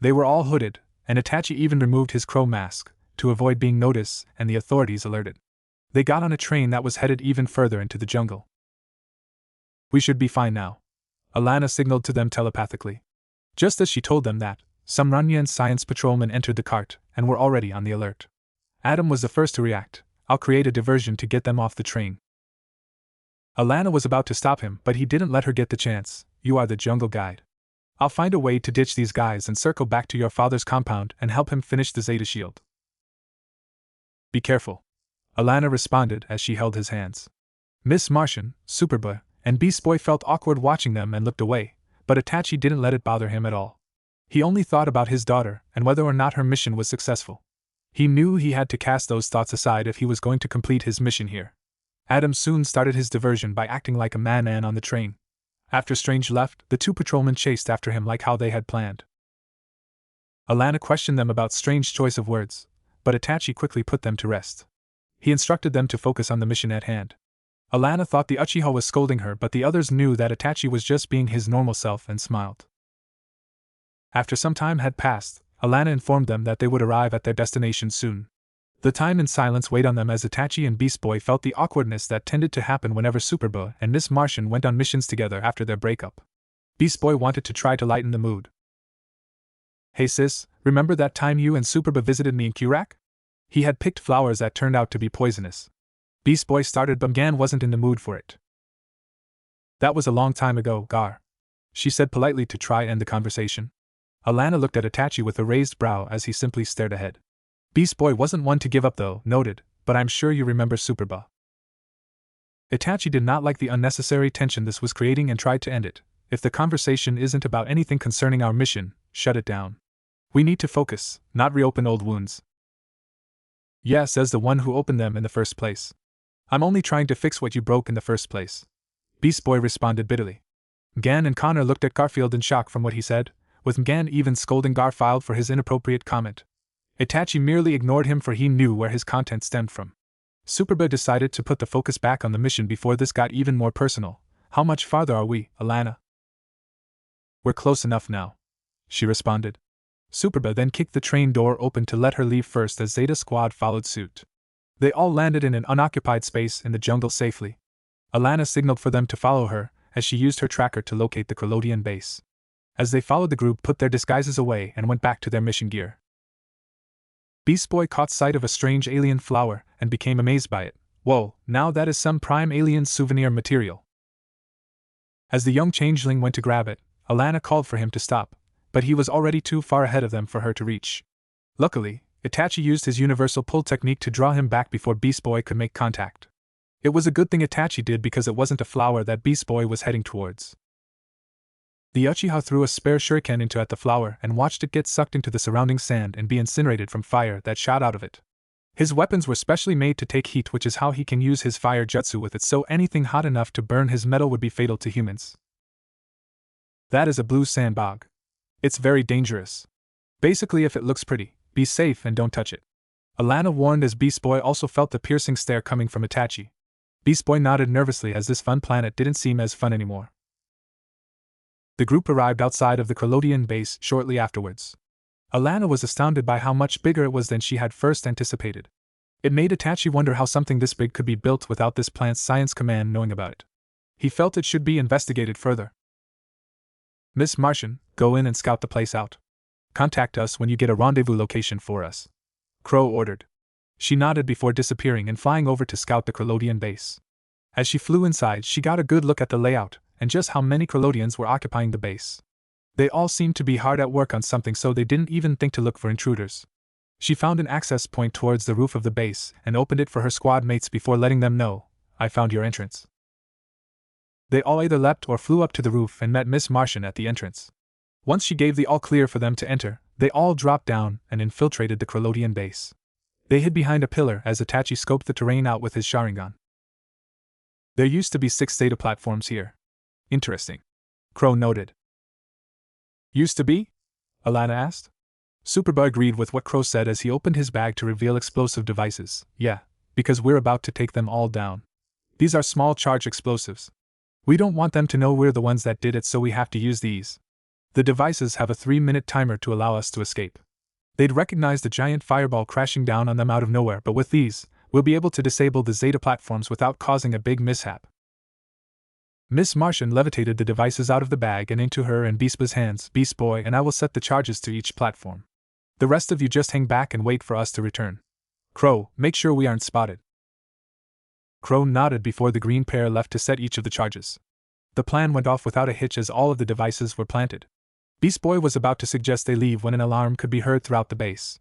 They were all hooded, and Itachi even removed his crow mask, to avoid being noticed and the authorities alerted. They got on a train that was headed even further into the jungle. We should be fine now, Alana signaled to them telepathically. Just as she told them that, some Runyan science patrolmen entered the cart and were already on the alert. Adam was the first to react. I'll create a diversion to get them off the train. Alana was about to stop him, but he didn't let her get the chance. You are the jungle guide. I'll find a way to ditch these guys and circle back to your father's compound and help him finish the Zeta shield. Be careful, Alana responded as she held his hands. Miss Martian, Superboy, and Beast Boy felt awkward watching them and looked away, but Itachi didn't let it bother him at all. He only thought about his daughter and whether or not her mission was successful. He knew he had to cast those thoughts aside if he was going to complete his mission here. Adam soon started his diversion by acting like a man on the train. After Strange left, the two patrolmen chased after him like how they had planned. Alana questioned them about Strange's choice of words, but Itachi quickly put them to rest. He instructed them to focus on the mission at hand. Alana thought the Uchiha was scolding her, but the others knew that Itachi was just being his normal self and smiled. After some time had passed, Alana informed them that they would arrive at their destination soon. The time in silence weighed on them as Itachi and Beast Boy felt the awkwardness that tended to happen whenever Superboy and Miss Martian went on missions together after their breakup. Beast Boy wanted to try to lighten the mood. Hey sis, remember that time you and Superboy visited me in Kurak? He had picked flowers that turned out to be poisonous. Beast Boy started but Gan wasn't in the mood for it. That was a long time ago, Gar, she said politely to try end the conversation. Alana looked at Itachi with a raised brow as he simply stared ahead. Beast Boy wasn't one to give up though, noted, but I'm sure you remember Superba. Itachi did not like the unnecessary tension this was creating and tried to end it. If the conversation isn't about anything concerning our mission, shut it down. We need to focus, not reopen old wounds. Yeah, says the one who opened them in the first place. I'm only trying to fix what you broke in the first place. Beast Boy responded bitterly. Gan and Connor looked at Garfield in shock from what he said, with Gan even scolding Garfield for his inappropriate comment. Itachi merely ignored him for he knew where his content stemmed from. Superba decided to put the focus back on the mission before this got even more personal. How much farther are we, Alana? We're close enough now, she responded. Superba then kicked the train door open to let her leave first as Zeta Squad followed suit. They all landed in an unoccupied space in the jungle safely. Alana signaled for them to follow her, as she used her tracker to locate the Krolodian base. As they followed, the group put their disguises away and went back to their mission gear. Beast Boy caught sight of a strange alien flower and became amazed by it. Whoa, now that is some prime alien souvenir material. As the young changeling went to grab it, Alana called for him to stop, but he was already too far ahead of them for her to reach. Luckily, Itachi used his universal pull technique to draw him back before Beast Boy could make contact. It was a good thing Itachi did because it wasn't a flower that Beast Boy was heading towards. The Uchiha threw a spare shuriken into at the flower and watched it get sucked into the surrounding sand and be incinerated from fire that shot out of it. His weapons were specially made to take heat, which is how he can use his fire jutsu with it, so anything hot enough to burn his metal would be fatal to humans. That is a blue sandbog. It's very dangerous. Basically, if it looks pretty, Be safe and don't touch it. Alana warned as Beast Boy also felt the piercing stare coming from Itachi. Beast Boy nodded nervously as this fun planet didn't seem as fun anymore. The group arrived outside of the Krolodian base shortly afterwards. Alana was astounded by how much bigger it was than she had first anticipated. It made Itachi wonder how something this big could be built without this plant's science command knowing about it. He felt it should be investigated further. Miss Martian, go in and scout the place out. Contact us when you get a rendezvous location for us. Crow ordered. She nodded before disappearing and flying over to scout the Krolodian base. As she flew inside, she got a good look at the layout and just how many Krolodians were occupying the base. They all seemed to be hard at work on something, so they didn't even think to look for intruders. She found an access point towards the roof of the base and opened it for her squad mates before letting them know, I found your entrance. They all either leapt or flew up to the roof and met Miss Martian at the entrance. Once she gave the all clear for them to enter, they all dropped down and infiltrated the Krolodian base. They hid behind a pillar as Itachi scoped the terrain out with his Sharingan. There used to be 6 data platforms here. Interesting. Crow noted. Used to be? Alana asked. Superba agreed with what Crow said as he opened his bag to reveal explosive devices. Yeah, because we're about to take them all down. These are small charge explosives. We don't want them to know we're the ones that did it, so we have to use these. The devices have a 3-minute timer to allow us to escape. They'd recognize the giant fireball crashing down on them out of nowhere, but with these, we'll be able to disable the Zeta platforms without causing a big mishap. Miss Martian levitated the devices out of the bag and into her and Beast's hands. Beast Boy and I will set the charges to each platform. The rest of you just hang back and wait for us to return. Crow, make sure we aren't spotted. Crow nodded before the green pair left to set each of the charges. The plan went off without a hitch as all of the devices were planted. Beast Boy was about to suggest they leave when an alarm could be heard throughout the base.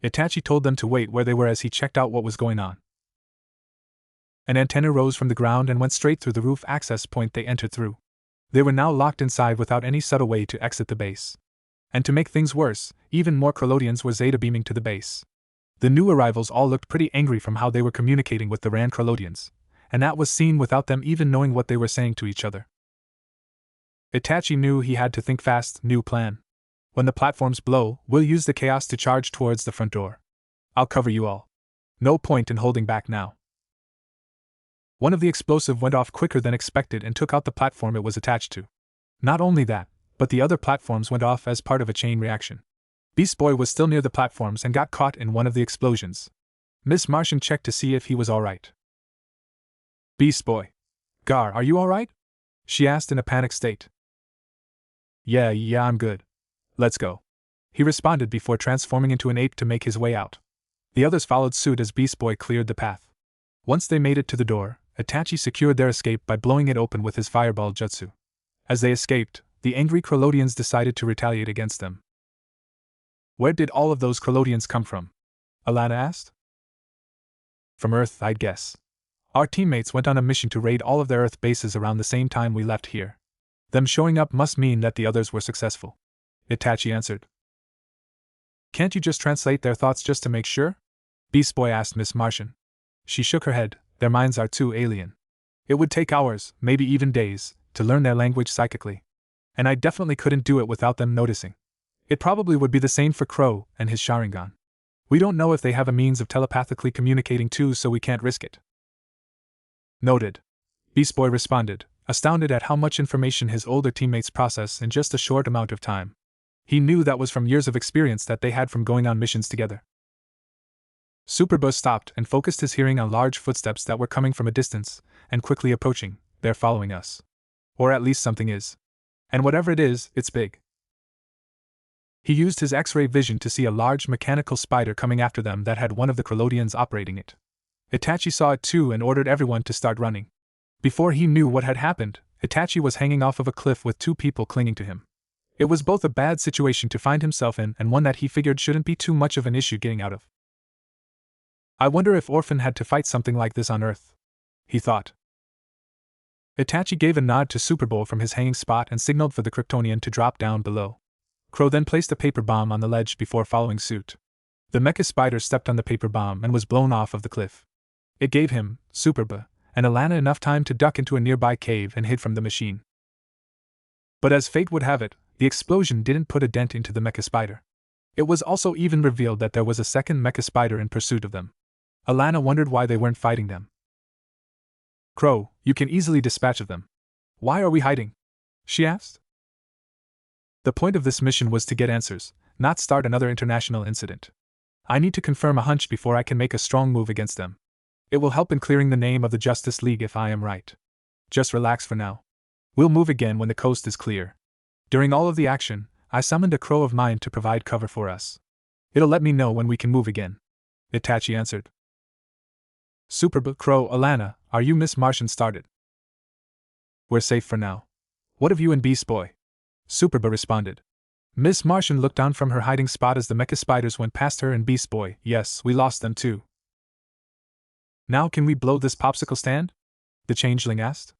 Itachi told them to wait where they were as he checked out what was going on. An antenna rose from the ground and went straight through the roof access point they entered through. They were now locked inside without any subtle way to exit the base. And to make things worse, even more Krolodians were Zeta beaming to the base. The new arrivals all looked pretty angry from how they were communicating with the Ran Krolodians, and that was seen without them even knowing what they were saying to each other. Itachi knew he had to think fast. New plan. When the platforms blow, we'll use the chaos to charge towards the front door. I'll cover you all. No point in holding back now. One of the explosive went off quicker than expected and took out the platform it was attached to. Not only that, but the other platforms went off as part of a chain reaction. Beast Boy was still near the platforms and got caught in one of the explosions. Miss Martian checked to see if he was alright. Beast Boy. Gar, are you alright? She asked in a panicked state. Yeah, I'm good. Let's go. He responded before transforming into an ape to make his way out. The others followed suit as Beast Boy cleared the path. Once they made it to the door, Itachi secured their escape by blowing it open with his fireball jutsu. As they escaped, the angry Krolodians decided to retaliate against them. Where did all of those Krolodians come from? Alana asked. From Earth, I'd guess. Our teammates went on a mission to raid all of their Earth bases around the same time we left here. Them showing up must mean that the others were successful. Itachi answered. Can't you just translate their thoughts just to make sure? Beast Boy asked Miss Martian. She shook her head. Their minds are too alien. It would take hours, maybe even days, to learn their language psychically. And I definitely couldn't do it without them noticing. It probably would be the same for Crow and his Sharingan. We don't know if they have a means of telepathically communicating too, so we can't risk it. Noted. Beast Boy responded, astounded at how much information his older teammates process in just a short amount of time. He knew that was from years of experience that they had from going on missions together. Superbuzz stopped and focused his hearing on large footsteps that were coming from a distance, and quickly approaching. They're following us. Or at least something is. And whatever it is, it's big. He used his X-ray vision to see a large mechanical spider coming after them that had one of the Krolodians operating it. Itachi saw it too and ordered everyone to start running. Before he knew what had happened, Itachi was hanging off of a cliff with 2 people clinging to him. It was both a bad situation to find himself in and one that he figured shouldn't be too much of an issue getting out of. I wonder if Orphan had to fight something like this on Earth, he thought. Itachi gave a nod to Superbowl from his hanging spot and signaled for the Kryptonian to drop down below. Crow then placed a paper bomb on the ledge before following suit. The mecha spider stepped on the paper bomb and was blown off of the cliff. It gave him, Superba, and Alana enough time to duck into a nearby cave and hid from the machine. But as fate would have it, the explosion didn't put a dent into the mecha spider. It was also even revealed that there was a second mecha spider in pursuit of them. Alana wondered why they weren't fighting them. Crow, you can easily dispatch of them. Why are we hiding? She asked. The point of this mission was to get answers, not start another international incident. I need to confirm a hunch before I can make a strong move against them. It will help in clearing the name of the Justice League if I am right. Just relax for now. We'll move again when the coast is clear. During all of the action, I summoned a crow of mine to provide cover for us. It'll let me know when we can move again. Itachi answered. Superb Crow Alana, are you Miss Martian started? We're safe for now. What of you and Beast Boy? Superba responded. Miss Martian looked down from her hiding spot as the mecha spiders went past her and Beast Boy. Yes, we lost them too. Now can we blow this popsicle stand? The changeling asked.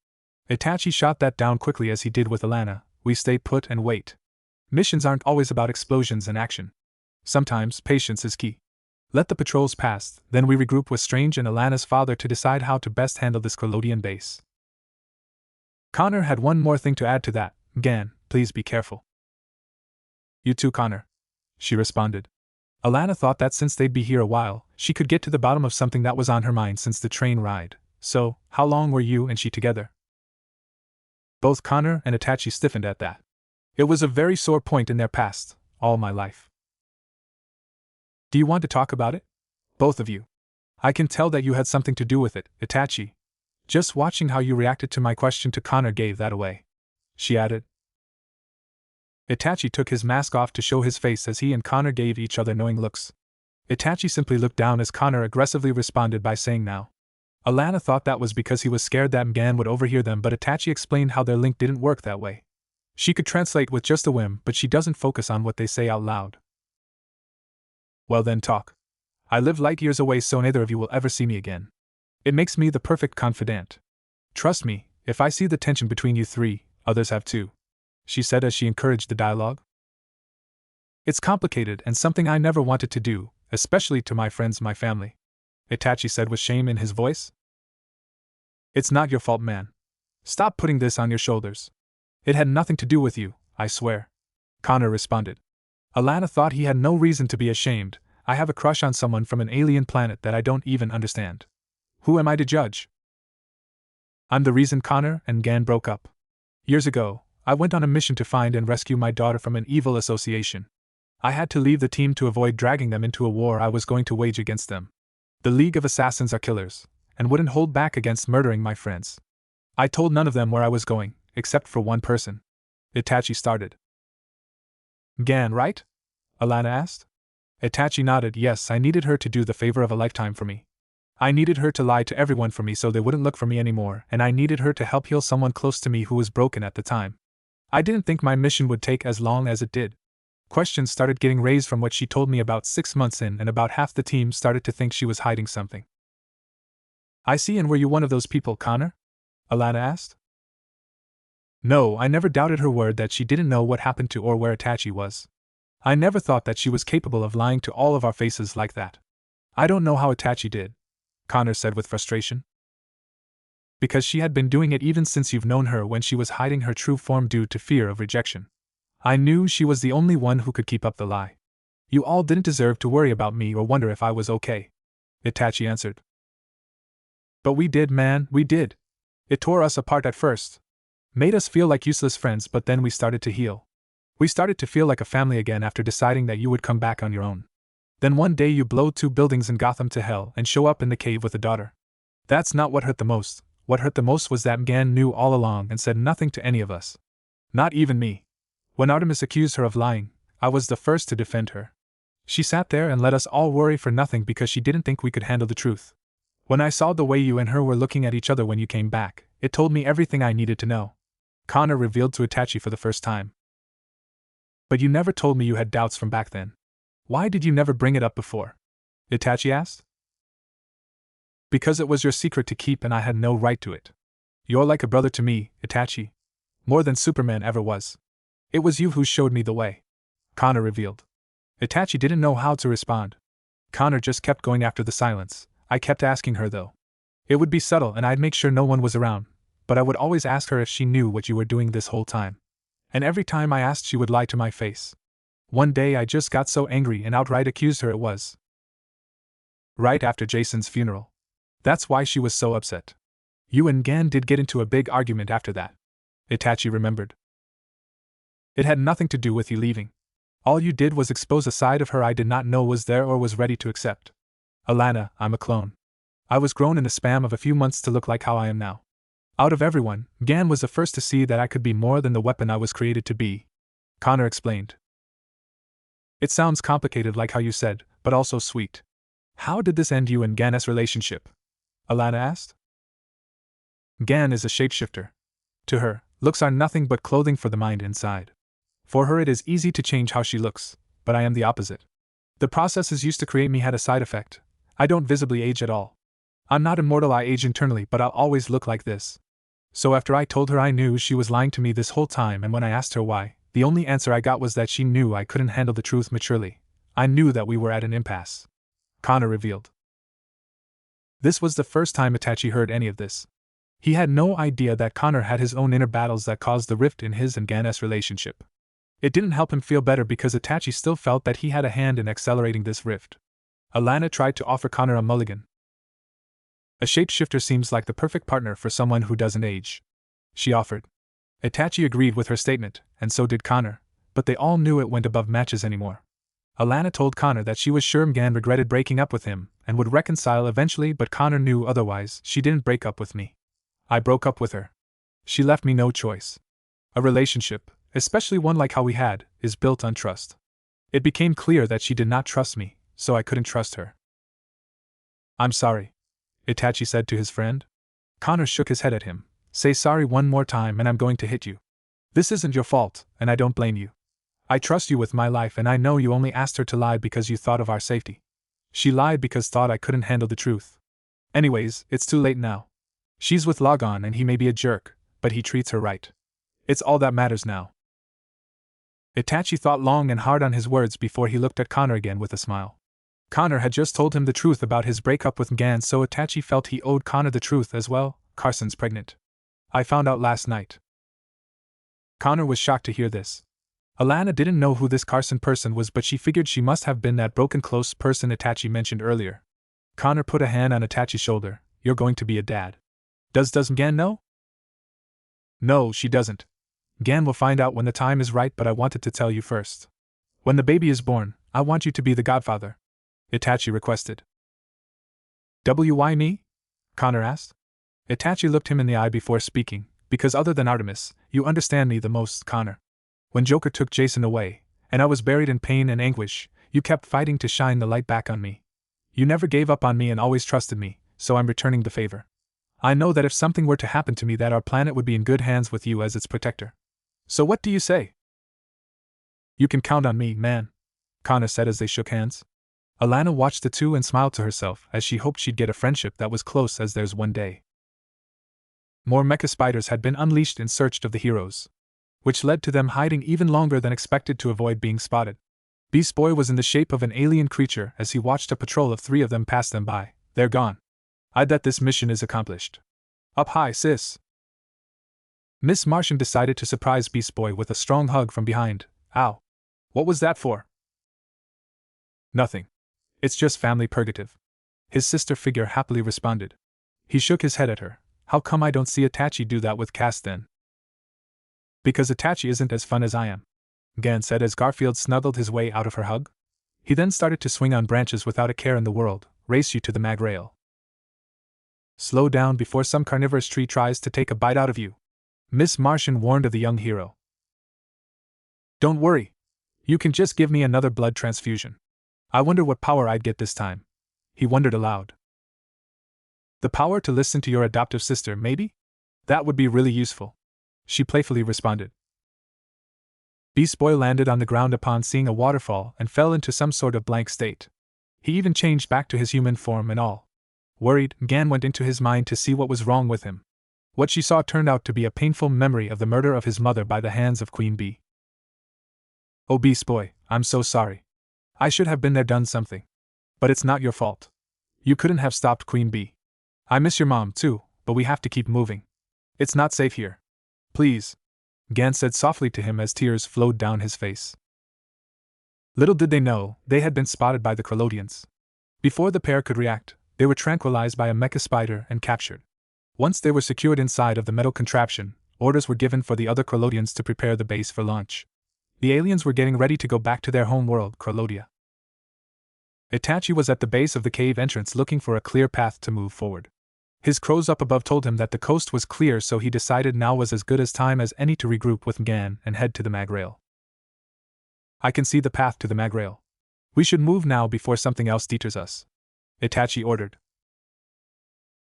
Itachi shot that down quickly as he did with Alana. We stay put and wait. Missions aren't always about explosions and action. Sometimes patience is key. Let the patrols pass, then we regroup with Strange and Alana's father to decide how to best handle this Collodian base. Connor had one more thing to add to that. Gan, please be careful. You too, Connor. She responded. Alana thought that since they'd be here a while, she could get to the bottom of something that was on her mind since the train ride. So, how long were you and she together? Both Connor and Itachi stiffened at that. It was a very sore point in their past, all my life. Do you want to talk about it? Both of you. I can tell that you had something to do with it, Itachi. Just watching how you reacted to my question to Connor gave that away. She added. Itachi took his mask off to show his face as he and Connor gave each other knowing looks. Itachi simply looked down as Connor aggressively responded by saying now. Alana thought that was because he was scared that Gan would overhear them, but Itachi explained how their link didn't work that way. She could translate with just a whim, but she doesn't focus on what they say out loud. Well then, talk. I live light years away, so neither of you will ever see me again. It makes me the perfect confidant. Trust me, if I see the tension between you three, others have too, she said as she encouraged the dialogue. It's complicated and something I never wanted to do, especially to my friends, my family, Itachi said with shame in his voice. It's not your fault, man. Stop putting this on your shoulders. It had nothing to do with you, I swear. Connor responded. Alana thought he had no reason to be ashamed. I have a crush on someone from an alien planet that I don't even understand. Who am I to judge? I'm the reason Connor and Gan broke up. Years ago, I went on a mission to find and rescue my daughter from an evil association. I had to leave the team to avoid dragging them into a war I was going to wage against them. The League of Assassins are killers, and wouldn't hold back against murdering my friends. I told none of them where I was going, except for one person. Itachi started. Gan, right? Alana asked. Itachi nodded. Yes, I needed her to do the favor of a lifetime for me. I needed her to lie to everyone for me so they wouldn't look for me anymore, and I needed her to help heal someone close to me who was broken at the time. I didn't think my mission would take as long as it did. Questions started getting raised from what she told me about 6 months in, and about half the team started to think she was hiding something. I see, and were you one of those people, Connor? Alana asked. No, I never doubted her word that she didn't know what happened to or where Itachi was. I never thought that she was capable of lying to all of our faces like that. I don't know how Itachi did, Connor said with frustration. Because she had been doing it even since you've known her, when she was hiding her true form due to fear of rejection. I knew she was the only one who could keep up the lie. You all didn't deserve to worry about me or wonder if I was okay, Itachi answered. But we did, man, we did. It tore us apart at first. Made us feel like useless friends, but then we started to heal. We started to feel like a family again after deciding that you would come back on your own. Then one day you blow 2 buildings in Gotham to hell and show up in the cave with a daughter. That's not what hurt the most. What hurt the most was that Gan knew all along and said nothing to any of us. Not even me. When Artemis accused her of lying, I was the first to defend her. She sat there and let us all worry for nothing because she didn't think we could handle the truth. When I saw the way you and her were looking at each other when you came back, it told me everything I needed to know. Connor revealed to Itachi for the first time. But you never told me you had doubts from back then. Why did you never bring it up before? Itachi asked. Because it was your secret to keep and I had no right to it. You're like a brother to me, Itachi. More than Superman ever was. It was you who showed me the way, Connor revealed. Itachi didn't know how to respond. Connor just kept going after the silence. I kept asking her though. It would be subtle and I'd make sure no one was around, but I would always ask her if she knew what you were doing this whole time. And every time I asked, she would lie to my face. One day I just got so angry and outright accused her. It was right after Jason's funeral. That's why she was so upset. You and Gan did get into a big argument after that. Itachi remembered. It had nothing to do with you leaving. All you did was expose a side of her I did not know was there or was ready to accept. Alana, I'm a clone. I was grown in a span of a few months to look like how I am now. Out of everyone, Gan was the first to see that I could be more than the weapon I was created to be. Connor explained. It sounds complicated like how you said, but also sweet. How did this end you and Gan's relationship? Alana asked. Gan is a shapeshifter. To her, looks are nothing but clothing for the mind inside. For her it is easy to change how she looks, but I am the opposite. The processes used to create me had a side effect. I don't visibly age at all. I'm not immortal, I age internally, but I'll always look like this. So after I told her I knew she was lying to me this whole time, and when I asked her why, the only answer I got was that she knew I couldn't handle the truth maturely. I knew that we were at an impasse. Connor revealed. This was the first time Itachi heard any of this. He had no idea that Connor had his own inner battles that caused the rift in his and Gan's relationship. It didn't help him feel better because Itachi still felt that he had a hand in accelerating this rift. Alana tried to offer Connor a mulligan. A shapeshifter seems like the perfect partner for someone who doesn't age, she offered. Itachi agreed with her statement, and so did Connor, but they all knew it went above matches anymore. Alana told Connor that she was sure Gan regretted breaking up with him and would reconcile eventually, but Connor knew otherwise. She didn't break up with me. I broke up with her. She left me no choice. A relationship, especially one like how we had, is built on trust. It became clear that she did not trust me, so I couldn't trust her. I'm sorry, Itachi said to his friend. Connor shook his head at him. Say sorry one more time and I'm going to hit you. This isn't your fault, and I don't blame you. I trust you with my life, and I know you only asked her to lie because you thought of our safety. She lied because thought I couldn't handle the truth. Anyways, it's too late now. She's with Logon and he may be a jerk, but he treats her right. It's all that matters now. Itachi thought long and hard on his words before he looked at Connor again with a smile. Connor had just told him the truth about his breakup with Gan, so Itachi felt he owed Connor the truth as well. Carson's pregnant. I found out last night. Connor was shocked to hear this. Alana didn't know who this Carson person was, but she figured she must have been that broken close person Itachi mentioned earlier. Connor put a hand on Itachi's shoulder. You're going to be a dad. Does Gan know? No, she doesn't. Gan will find out when the time is right, but I wanted to tell you first. When the baby is born, I want you to be the godfather, Itachi requested. Why me? Connor asked. Itachi looked him in the eye before speaking. Because other than Artemis, you understand me the most, Connor. When Joker took Jason away, and I was buried in pain and anguish, you kept fighting to shine the light back on me. You never gave up on me and always trusted me, so I'm returning the favor. I know that if something were to happen to me, that our planet would be in good hands with you as its protector. So what do you say? You can count on me, man, Connor said as they shook hands. Alana watched the two and smiled to herself as she hoped she'd get a friendship that was close as theirs one day. More mecha spiders had been unleashed in search of the heroes, which led to them hiding even longer than expected to avoid being spotted. Beast Boy was in the shape of an alien creature as he watched a patrol of 3 of them pass them by. They're gone. I bet this mission is accomplished. Up high, sis. Miss Martian decided to surprise Beast Boy with a strong hug from behind. Ow. What was that for? Nothing. It's just family purgative. His sister figure happily responded. He shook his head at her. How come I don't see Itachi do that with Cass then? Because Itachi isn't as fun as I am, Gan said as Garfield snuggled his way out of her hug. He then started to swing on branches without a care in the world. Race you to the mag rail. Slow down before some carnivorous tree tries to take a bite out of you, Miss Martian warned of the young hero. Don't worry. You can just give me another blood transfusion. I wonder what power I'd get this time. He wondered aloud. The power to listen to your adoptive sister, maybe? That would be really useful, she playfully responded. Beast Boy landed on the ground upon seeing a waterfall and fell into some sort of blank state. He even changed back to his human form and all. Worried, Gan went into his mind to see what was wrong with him. What she saw turned out to be a painful memory of the murder of his mother by the hands of Queen Bee. Oh, Beast Boy, I'm so sorry. I should have been there, done something. But it's not your fault. You couldn't have stopped Queen Bee. I miss your mom too, but we have to keep moving. It's not safe here. Please, Gan said softly to him as tears flowed down his face. Little did they know, they had been spotted by the Krolodians. Before the pair could react, they were tranquilized by a mecha spider and captured. Once they were secured inside of the metal contraption, orders were given for the other Krolodians to prepare the base for launch. The aliens were getting ready to go back to their home world, Krolodia. Itachi was at the base of the cave entrance looking for a clear path to move forward. His crows up above told him that the coast was clear, so he decided now was as good a time as any to regroup with Gan and head to the magrail. I can see the path to the magrail. We should move now before something else deters us, Itachi ordered.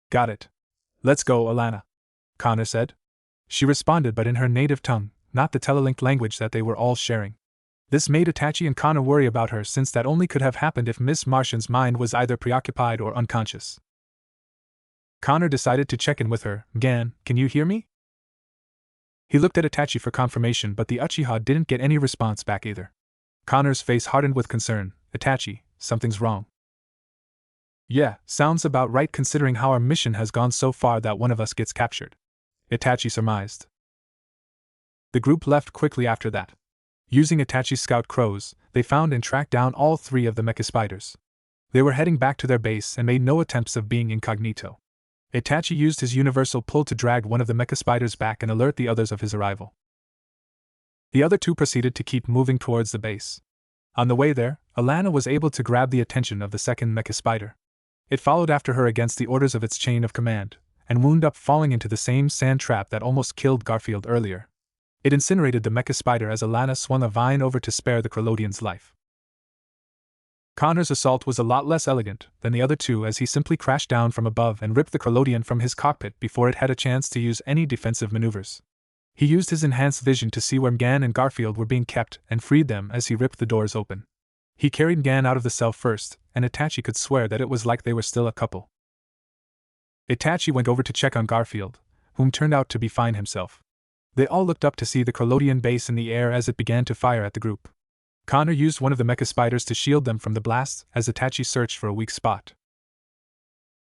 Got it. Let's go, Alana, Connor said. She responded, but in her native tongue, not the telelinked language that they were all sharing. This made Itachi and Connor worry about her, since that only could have happened if Miss Martian's mind was either preoccupied or unconscious. Connor decided to check in with her. Gan, can you hear me? He looked at Itachi for confirmation, but the Uchiha didn't get any response back either. Connor's face hardened with concern. Itachi, something's wrong. Yeah, sounds about right considering how our mission has gone so far that one of us gets captured, Itachi surmised. The group left quickly after that. Using Itachi's scout crows, they found and tracked down all three of the mecha spiders. They were heading back to their base and made no attempts of being incognito. Itachi used his universal pull to drag one of the mecha spiders back and alert the others of his arrival. The other two proceeded to keep moving towards the base. On the way there, Alana was able to grab the attention of the second mecha spider. It followed after her against the orders of its chain of command, and wound up falling into the same sand trap that almost killed Garfield earlier. It incinerated the mecha spider as Alana swung a vine over to spare the Krolodian's life. Connor's assault was a lot less elegant than the other two, as he simply crashed down from above and ripped the Krolodian from his cockpit before it had a chance to use any defensive maneuvers. He used his enhanced vision to see where Gan and Garfield were being kept and freed them as he ripped the doors open. He carried Gan out of the cell first, and Itachi could swear that it was like they were still a couple. Itachi went over to check on Garfield, whom turned out to be fine himself. They all looked up to see the Krolodian base in the air as it began to fire at the group. Connor used one of the mecha spiders to shield them from the blast as Itachi searched for a weak spot.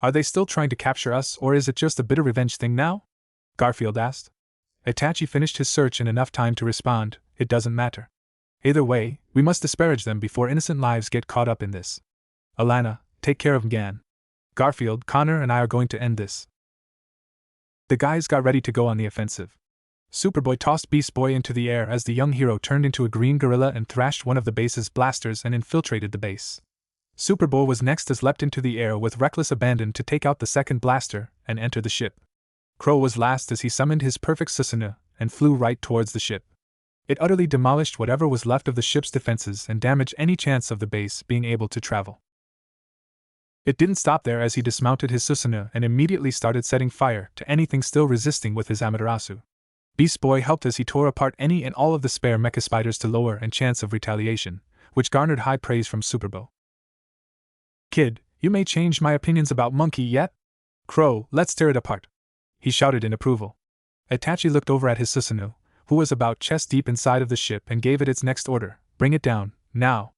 Are they still trying to capture us, or is it just a bitter revenge thing now? Garfield asked. Itachi finished his search in enough time to respond, it doesn't matter. Either way, we must disparage them before innocent lives get caught up in this. Alana, take care of Gan. Garfield, Connor and I are going to end this. The guys got ready to go on the offensive. Superboy tossed Beast Boy into the air as the young hero turned into a green gorilla and thrashed one of the base's blasters and infiltrated the base. Superboy was next as leapt into the air with reckless abandon to take out the second blaster and enter the ship. Crow was last as he summoned his perfect Susanoo and flew right towards the ship. It utterly demolished whatever was left of the ship's defenses and damaged any chance of the base being able to travel. It didn't stop there as he dismounted his Susanoo and immediately started setting fire to anything still resisting with his Amaterasu. Beast Boy helped as he tore apart any and all of the spare mecha spiders to lower any chance of retaliation, which garnered high praise from Superboy. Kid, you may change my opinions about Monkey yet? Crow, let's tear it apart, he shouted in approval. Itachi looked over at his Susanoo, who was about chest deep inside of the ship, and gave it its next order, bring it down, now.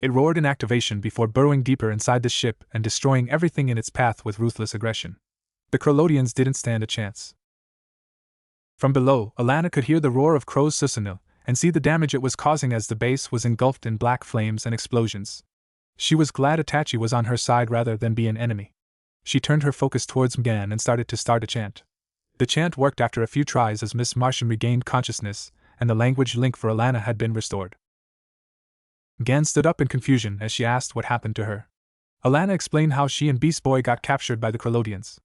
It roared in activation before burrowing deeper inside the ship and destroying everything in its path with ruthless aggression. The Krolodians didn't stand a chance. From below, Alana could hear the roar of Crow's Susanoo and see the damage it was causing as the base was engulfed in black flames and explosions. She was glad Itachi was on her side rather than be an enemy. She turned her focus towards Gan and started to start a chant. The chant worked after a few tries as Miss Martian regained consciousness, and the language link for Alana had been restored. Gan stood up in confusion as she asked what happened to her. Alana explained how she and Beast Boy got captured by the Krolodians.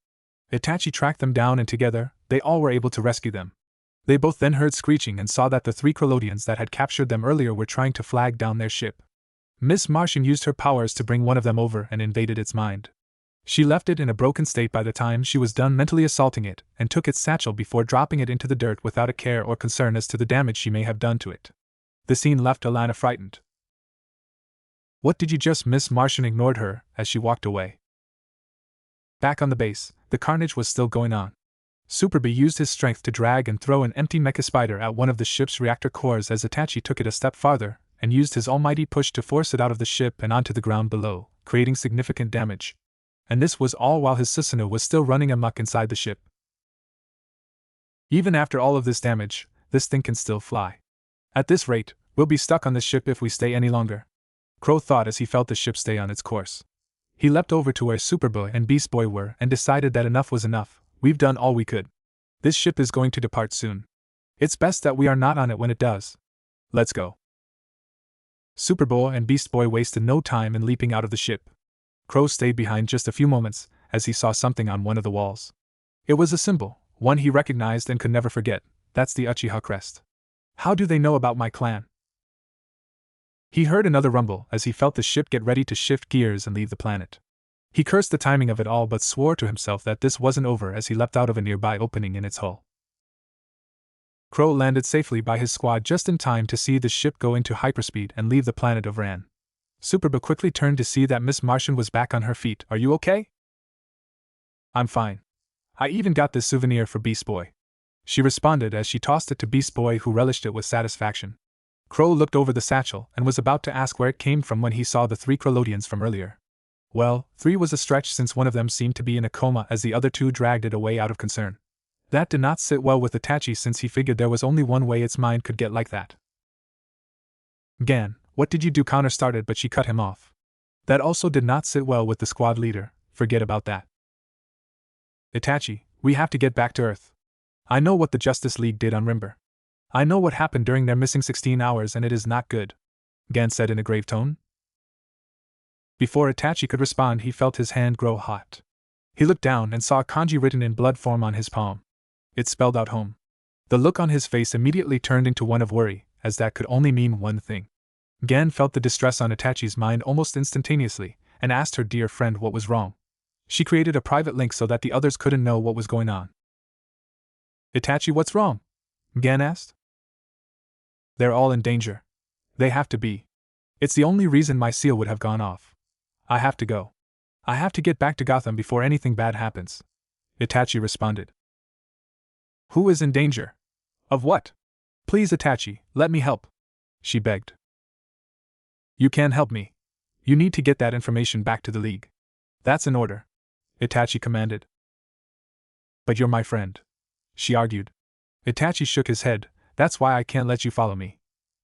Itachi tracked them down and together, they all were able to rescue them. They both then heard screeching and saw that the three Krolodians that had captured them earlier were trying to flag down their ship. Miss Martian used her powers to bring one of them over and invaded its mind. She left it in a broken state by the time she was done mentally assaulting it, and took its satchel before dropping it into the dirt without a care or concern as to the damage she may have done to it. The scene left Alana frightened. What did you just? Miss Martian ignored her as she walked away. Back on the base, the carnage was still going on. Superbee used his strength to drag and throw an empty mecha spider at one of the ship's reactor cores as Itachi took it a step farther, and used his almighty push to force it out of the ship and onto the ground below, creating significant damage. And this was all while his Susanoo was still running amok inside the ship. Even after all of this damage, this thing can still fly. At this rate, We'll be stuck on this ship if we stay any longer, Crow thought as he felt the ship stay on its course. He leapt over to where Superboy and Beast Boy were and decided that enough was enough. We've done all we could. This ship is going to depart soon. It's best that we are not on it when it does. Let's go. Superboy and Beast Boy wasted no time in leaping out of the ship. Crow stayed behind just a few moments as he saw something on one of the walls. It was a symbol, one he recognized and could never forget. That's the Uchiha crest. How do they know about my clan? He heard another rumble as he felt the ship get ready to shift gears and leave the planet. He cursed the timing of it all but swore to himself that this wasn't over as he leapt out of a nearby opening in its hull. Crow landed safely by his squad just in time to see the ship go into hyperspeed and leave the planet of Ran. Superboy quickly turned to see that Miss Martian was back on her feet. Are you okay? I'm fine. I even got this souvenir for Beast Boy. She responded as she tossed it to Beast Boy, who relished it with satisfaction. Crow looked over the satchel and was about to ask where it came from when he saw the 3 Krolodians from earlier. Well, 3 was a stretch since one of them seemed to be in a coma as the other 2 dragged it away out of concern. That did not sit well with Itachi since he figured there was only one way its mind could get like that. Gan, what did you do? Connor started, but she cut him off. That also did not sit well with the squad leader. Forget about that. Itachi, we have to get back to Earth. I know what the Justice League did on Rimber. I know what happened during their missing 16 hours and it is not good, Gan said in a grave tone. Before Itachi could respond, he felt his hand grow hot. He looked down and saw a kanji written in blood form on his palm. It spelled out home. The look on his face immediately turned into one of worry, as that could only mean one thing. Gan felt the distress on Itachi's mind almost instantaneously, and asked her dear friend what was wrong. She created a private link so that the others couldn't know what was going on. Itachi, what's wrong? Gan asked. They're all in danger. They have to be. It's the only reason my seal would have gone off. I have to go. I have to get back to Gotham before anything bad happens. Itachi responded. Who is in danger? Of what? Please, Itachi, let me help. She begged. You can't help me. You need to get that information back to the League. That's an order, Itachi commanded. But you're my friend, she argued. Itachi shook his head. That's why I can't let you follow me.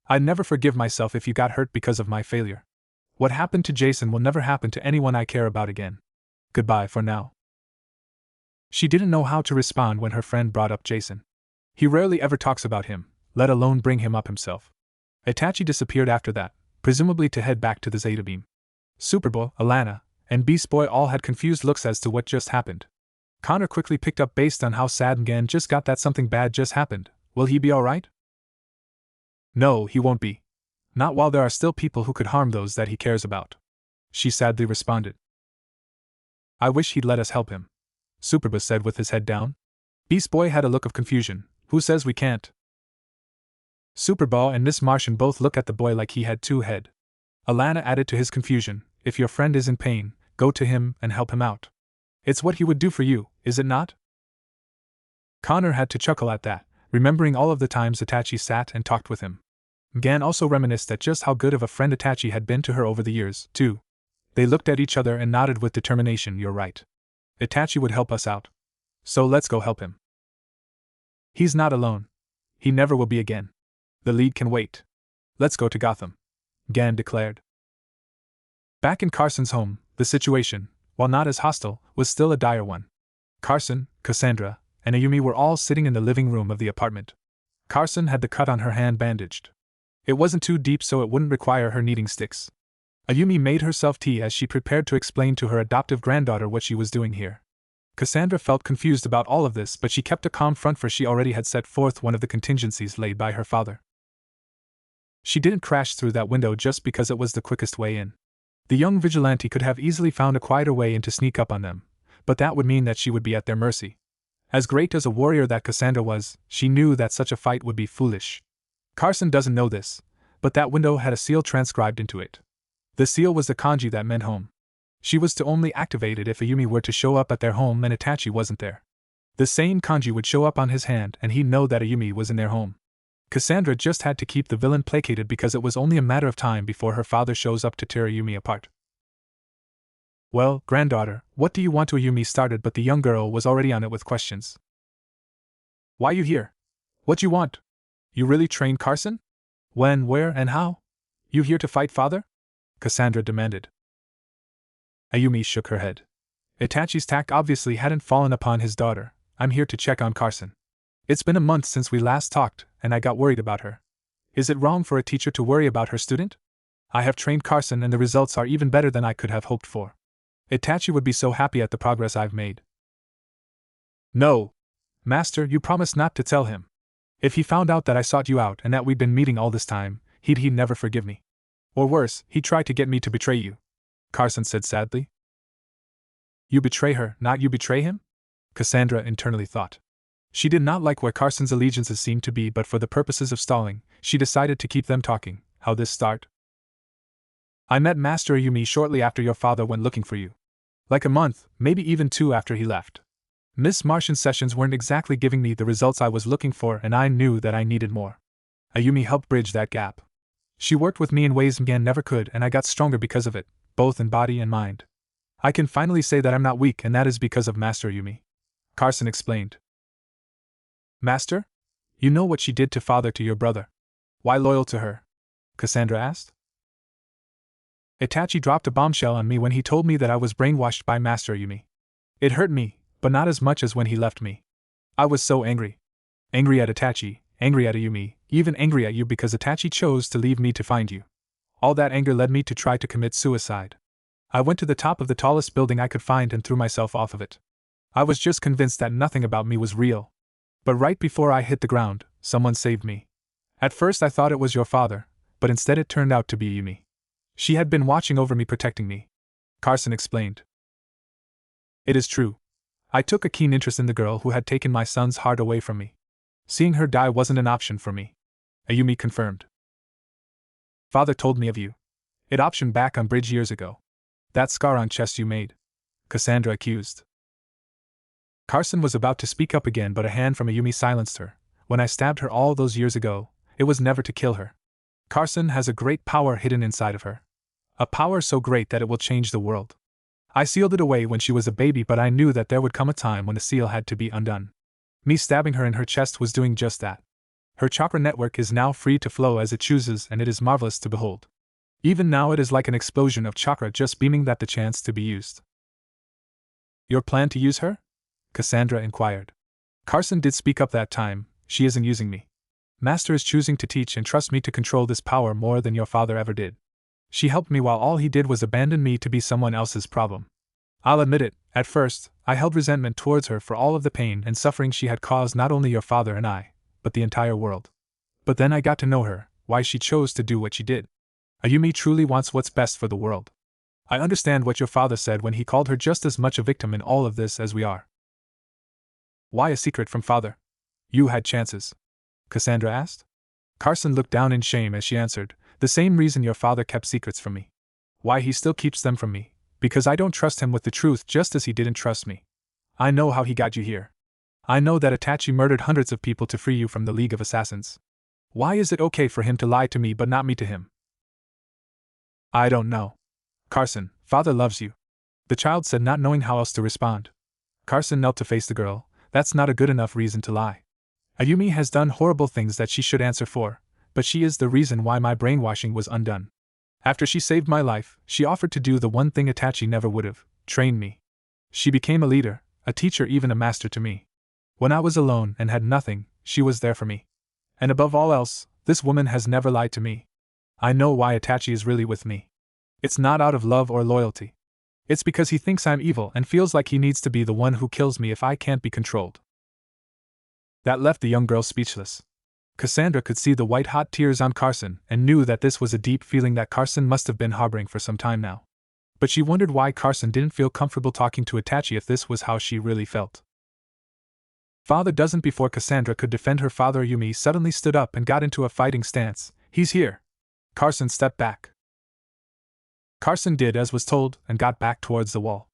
I'd never forgive myself if you got hurt because of my failure. What happened to Jason will never happen to anyone I care about again. Goodbye for now. She didn't know how to respond when her friend brought up Jason. He rarely ever talks about him, let alone bring him up himself. Itachi disappeared after that, presumably to head back to the Zeta Beam. Superboy, Alana, and Beast Boy all had confused looks as to what just happened. Connor quickly picked up based on how sad Gan just got that something bad just happened. Will he be alright? No, he won't be. Not while there are still people who could harm those that he cares about. She sadly responded. I wish he'd let us help him, Superboy said with his head down. Beast Boy had a look of confusion. Who says we can't? Superboy and Miss Martian both look at the boy like he had 2 heads. Alana added to his confusion, if your friend is in pain, go to him and help him out. It's what he would do for you, is it not? Connor had to chuckle at that, remembering all of the times Itachi sat and talked with him. Gan also reminisced at just how good of a friend Itachi had been to her over the years, too. They looked at each other and nodded with determination. You're right. Itachi would help us out. So let's go help him. He's not alone. He never will be again. The League can wait. Let's go to Gotham, Gan declared. Back in Carson's home, the situation, while not as hostile, was still a dire one. Carson, Cassandra, and Ayumi were all sitting in the living room of the apartment. Carson had the cut on her hand bandaged. It wasn't too deep so it wouldn't require her kneading sticks. Ayumi made herself tea as she prepared to explain to her adoptive granddaughter what she was doing here. Cassandra felt confused about all of this, but she kept a calm front for she already had set forth one of the contingencies laid by her father. She didn't crash through that window just because it was the quickest way in. The young vigilante could have easily found a quieter way in to sneak up on them, but that would mean that she would be at their mercy. As great as a warrior that Cassandra was, she knew that such a fight would be foolish. Carson doesn't know this, but that window had a seal transcribed into it. The seal was the kanji that meant home. She was to only activate it if Ayumi were to show up at their home and Itachi wasn't there. The same kanji would show up on his hand and he'd know that Ayumi was in their home. Cassandra just had to keep the villain placated because it was only a matter of time before her father shows up to tear Ayumi apart. Well, granddaughter, what do you want to? Ayumi started, but the young girl was already on it with questions. Why you here? What you want? You really trained Carson? When, where, and how? You here to fight father? Cassandra demanded. Ayumi shook her head. Itachi's tact obviously hadn't fallen upon his daughter. I'm here to check on Carson. It's been a month since we last talked, and I got worried about her. Is it wrong for a teacher to worry about her student? I have trained Carson and the results are even better than I could have hoped for. Itachi would be so happy at the progress I've made. No! Master, you promised not to tell him. If he found out that I sought you out and that we'd been meeting all this time, he'd never forgive me. Or worse, he'd try to get me to betray you. Carson said sadly. You betray her, not you betray him? Cassandra internally thought. She did not like where Carson's allegiances seemed to be, but for the purposes of stalling, she decided to keep them talking. How this start? I met Master Ayumi shortly after your father went looking for you. Like a month, maybe even 2 after he left. Miss Martian's sessions weren't exactly giving me the results I was looking for, and I knew that I needed more. Ayumi helped bridge that gap. She worked with me in ways Mgan never could, and I got stronger because of it, both in body and mind. I can finally say that I'm not weak, and that is because of Master Ayumi. Carson explained. Master? You know what she did to father, to your brother. Why loyal to her? Cassandra asked. Itachi dropped a bombshell on me when he told me that I was brainwashed by Master Ayumi. It hurt me, but not as much as when he left me. I was so angry. Angry at Itachi, angry at Ayumi, even angry at you because Itachi chose to leave me to find you. All that anger led me to try to commit suicide. I went to the top of the tallest building I could find and threw myself off of it. I was just convinced that nothing about me was real. But right before I hit the ground, someone saved me. At first I thought it was your father, but instead it turned out to be Ayumi. She had been watching over me, protecting me. Carson explained. It is true. I took a keen interest in the girl who had taken my son's heart away from me. Seeing her die wasn't an option for me. Ayumi confirmed. Father told me of you. It optioned back on bridge years ago. That scar on chest you made. Cassandra accused. Carson was about to speak up again, but a hand from Ayumi silenced her. When I stabbed her all those years ago, it was never to kill her. Carson has a great power hidden inside of her. A power so great that it will change the world. I sealed it away when she was a baby, but I knew that there would come a time when the seal had to be undone. Me stabbing her in her chest was doing just that. Her chakra network is now free to flow as it chooses, and it is marvelous to behold. Even now it is like an explosion of chakra just beaming that the chance to be used. Your plan to use her? Cassandra inquired. Carson did speak up that time. She isn't using me. Master is choosing to teach and trust me to control this power more than your father ever did. She helped me while all he did was abandon me to be someone else's problem. I'll admit it, at first, I held resentment towards her for all of the pain and suffering she had caused not only your father and I, but the entire world. But then I got to know her, why she chose to do what she did. Ayumi truly wants what's best for the world. I understand what your father said when he called her just as much a victim in all of this as we are. Why a secret from father? You had chances. Cassandra asked. Carson looked down in shame as she answered, the same reason your father kept secrets from me. Why he still keeps them from me? Because I don't trust him with the truth, just as he didn't trust me. I know how he got you here. I know that Itachi murdered hundreds of people to free you from the League of Assassins. Why is it okay for him to lie to me but not me to him? I don't know. Carson, father loves you. The child said, not knowing how else to respond. Carson knelt to face the girl. That's not a good enough reason to lie. Ayumi has done horrible things that she should answer for, but she is the reason why my brainwashing was undone. After she saved my life, she offered to do the one thing Itachi never would have, train me. She became a leader, a teacher, even a master to me. When I was alone and had nothing, she was there for me. And above all else, this woman has never lied to me. I know why Itachi is really with me. It's not out of love or loyalty. It's because he thinks I'm evil and feels like he needs to be the one who kills me if I can't be controlled. That left the young girl speechless. Cassandra could see the white-hot tears on Carson and knew that this was a deep feeling that Carson must have been harboring for some time now. But she wondered why Carson didn't feel comfortable talking to Itachi if this was how she really felt. Father doesn't. Before Cassandra could defend her father, Ayumi suddenly stood up and got into a fighting stance. He's here. Carson stepped back. Carson did as was told and got back towards the wall.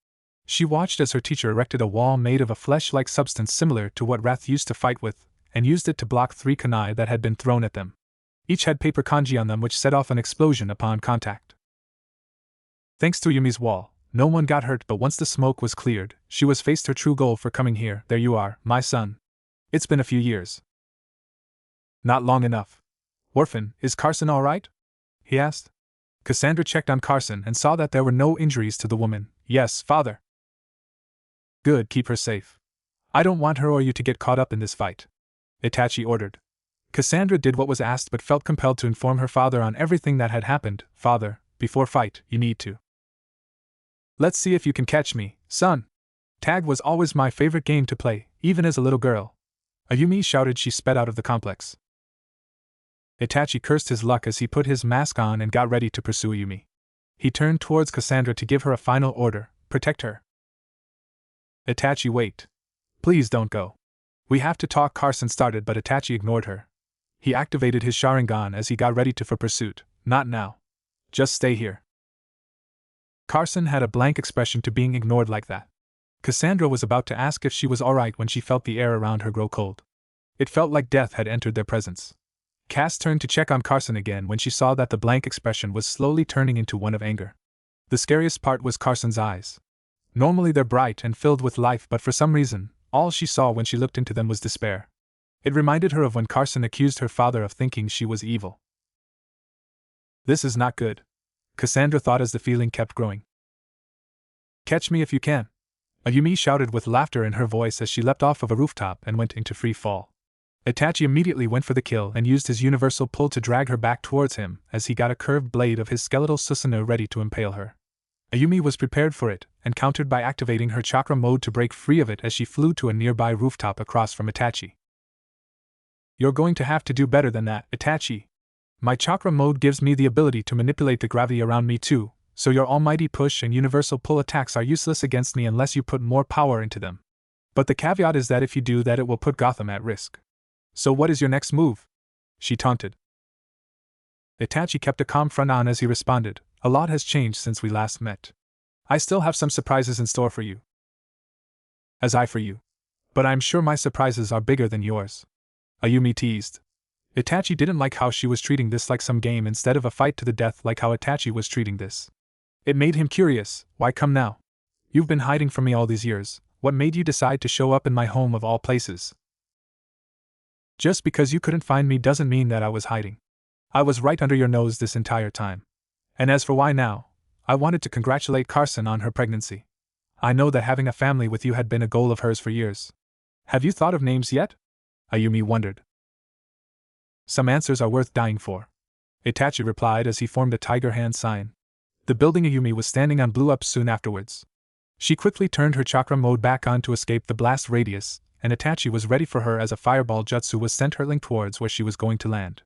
She watched as her teacher erected a wall made of a flesh-like substance similar to what Wrath used to fight with, and used it to block 3 kunai that had been thrown at them. Each had paper kanji on them which set off an explosion upon contact. Thanks to Yumi's wall, no one got hurt, but once the smoke was cleared, she was faced her true goal for coming here. There you are, my son. It's been a few years. Not long enough. Orphan, is Carson all right? He asked. Cassandra checked on Carson and saw that there were no injuries to the woman. Yes, father. Good, keep her safe. I don't want her or you to get caught up in this fight, Itachi ordered. Cassandra did what was asked but felt compelled to inform her father on everything that had happened. Father, before fight, you need to. Let's see if you can catch me, son. Tag was always my favorite game to play, even as a little girl. Ayumi shouted. She sped out of the complex. Itachi cursed his luck as he put his mask on and got ready to pursue Ayumi. He turned towards Cassandra to give her a final order: protect her. Itachi, wait. Please don't go. We have to talk, Carson started, but Itachi ignored her. He activated his Sharingan as he got ready for pursuit. Not now. Just stay here. Carson had a blank expression to being ignored like that. Cassandra was about to ask if she was alright when she felt the air around her grow cold. It felt like death had entered their presence. Cass turned to check on Carson again when she saw that the blank expression was slowly turning into one of anger. The scariest part was Carson's eyes. Normally they're bright and filled with life, but for some reason, all she saw when she looked into them was despair. It reminded her of when Carson accused her father of thinking she was evil. This is not good, Cassandra thought as the feeling kept growing. Catch me if you can, Ayumi shouted with laughter in her voice as she leapt off of a rooftop and went into free fall. Itachi immediately went for the kill and used his universal pull to drag her back towards him as he got a curved blade of his skeletal Susanoo ready to impale her. Ayumi was prepared for it and countered by activating her chakra mode to break free of it as she flew to a nearby rooftop across from Itachi. You're going to have to do better than that, Itachi. My chakra mode gives me the ability to manipulate the gravity around me too, so your almighty push and universal pull attacks are useless against me unless you put more power into them. But the caveat is that if you do that, it will put Gotham at risk. So what is your next move? She taunted. Itachi kept a calm front on as he responded, a lot has changed since we last met. I still have some surprises in store for you. As I for you. But I'm sure my surprises are bigger than yours. Ayumi teased. Itachi didn't like how she was treating this like some game instead of a fight to the death like how Itachi was treating this. It made him curious. Why come now? You've been hiding from me all these years. What made you decide to show up in my home of all places? Just because you couldn't find me doesn't mean that I was hiding. I was right under your nose this entire time. And as for why now, I wanted to congratulate Carson on her pregnancy. I know that having a family with you had been a goal of hers for years. Have you thought of names yet? Ayumi wondered. Some answers are worth dying for, Itachi replied as he formed a tiger hand sign. The building Ayumi was standing on blew up soon afterwards. She quickly turned her chakra mode back on to escape the blast radius, and Itachi was ready for her as a fireball jutsu was sent hurtling towards where she was going to land.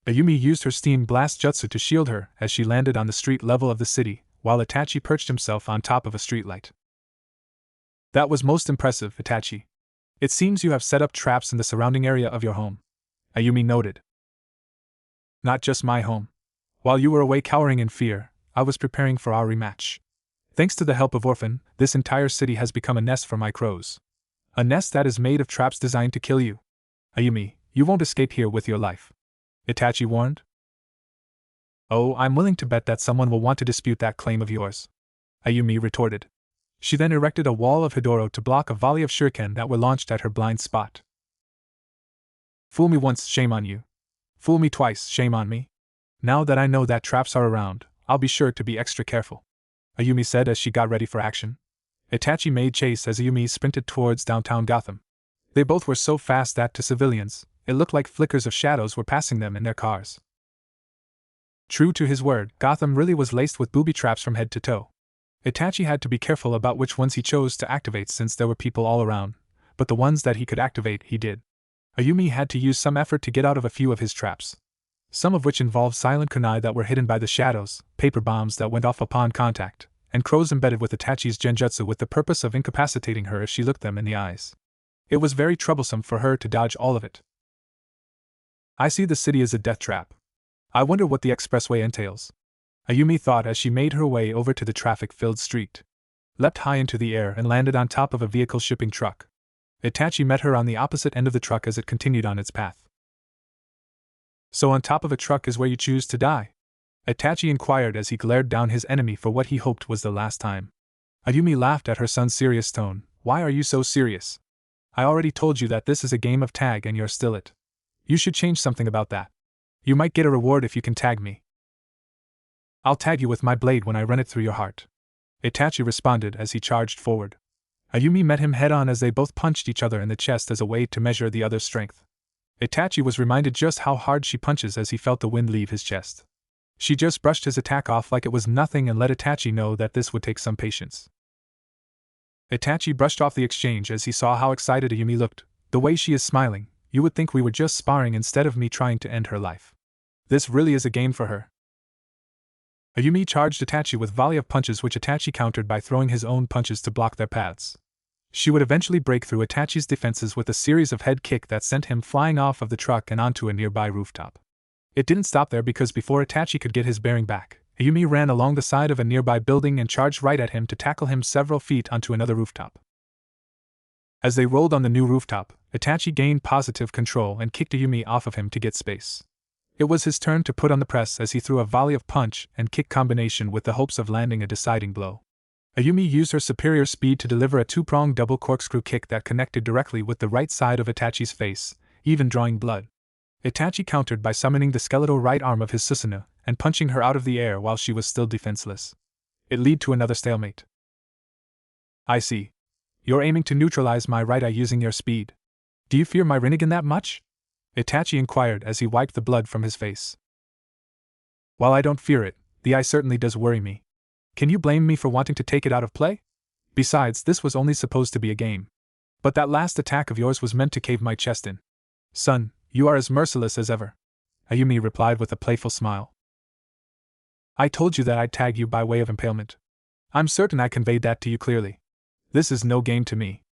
Ayumi used her steam blast jutsu to shield her as she landed on the street level of the city, while Itachi perched himself on top of a streetlight. That was most impressive, Itachi. It seems you have set up traps in the surrounding area of your home, Ayumi noted. Not just my home. While you were away cowering in fear, I was preparing for our rematch. Thanks to the help of Orphan, this entire city has become a nest for my crows. A nest that is made of traps designed to kill you. Ayumi, you won't escape here with your life, Itachi warned. Oh, I'm willing to bet that someone will want to dispute that claim of yours, Ayumi retorted. She then erected a wall of Hidoro to block a volley of shuriken that were launched at her blind spot. Fool me once, shame on you. Fool me twice, shame on me. Now that I know that traps are around, I'll be sure to be extra careful, Ayumi said as she got ready for action. Itachi made chase as Ayumi sprinted towards downtown Gotham. They both were so fast that, to civilians, it looked like flickers of shadows were passing them in their cars. True to his word, Gotham really was laced with booby traps from head to toe. Itachi had to be careful about which ones he chose to activate since there were people all around, but the ones that he could activate, he did. Ayumi had to use some effort to get out of a few of his traps, some of which involved silent kunai that were hidden by the shadows, paper bombs that went off upon contact, and crows embedded with Itachi's genjutsu with the purpose of incapacitating her if she looked them in the eyes. It was very troublesome for her to dodge all of it. I see the city as a death trap. I wonder what the expressway entails, Ayumi thought as she made her way over to the traffic-filled street, leapt high into the air and landed on top of a vehicle shipping truck. Itachi met her on the opposite end of the truck as it continued on its path. So on top of a truck is where you choose to die? Itachi inquired as he glared down his enemy for what he hoped was the last time. Ayumi laughed at her son's serious tone. Why are you so serious? I already told you that this is a game of tag and you're still it. You should change something about that. You might get a reward if you can tag me. I'll tag you with my blade when I run it through your heart. Itachi responded as he charged forward. Ayumi met him head-on as they both punched each other in the chest as a way to measure the other's strength. Itachi was reminded just how hard she punches as he felt the wind leave his chest. She just brushed his attack off like it was nothing and let Itachi know that this would take some patience. Itachi brushed off the exchange as he saw how excited Ayumi looked. The way she is smiling, you would think we were just sparring instead of me trying to end her life. This really is a game for her. Ayumi charged Itachi with volley of punches which Itachi countered by throwing his own punches to block their paths. She would eventually break through Itachi's defenses with a series of head kick that sent him flying off of the truck and onto a nearby rooftop. It didn't stop there because before Itachi could get his bearing back, Ayumi ran along the side of a nearby building and charged right at him to tackle him several feet onto another rooftop. As they rolled on the new rooftop, Itachi gained positive control and kicked Ayumi off of him to get space. It was his turn to put on the press as he threw a volley of punch and kick combination with the hopes of landing a deciding blow. Ayumi used her superior speed to deliver a two-pronged double corkscrew kick that connected directly with the right side of Itachi's face, even drawing blood. Itachi countered by summoning the skeletal right arm of his Susanoo and punching her out of the air while she was still defenseless. It led to another stalemate. I see. You're aiming to neutralize my right eye using your speed. Do you fear my Rinnegan that much? Itachi inquired as he wiped the blood from his face. While I don't fear it, the eye certainly does worry me. Can you blame me for wanting to take it out of play? Besides, this was only supposed to be a game. But that last attack of yours was meant to cave my chest in. Son, you are as merciless as ever. Ayumi replied with a playful smile. I told you that I'd tag you by way of impalement. I'm certain I conveyed that to you clearly. This is no game to me.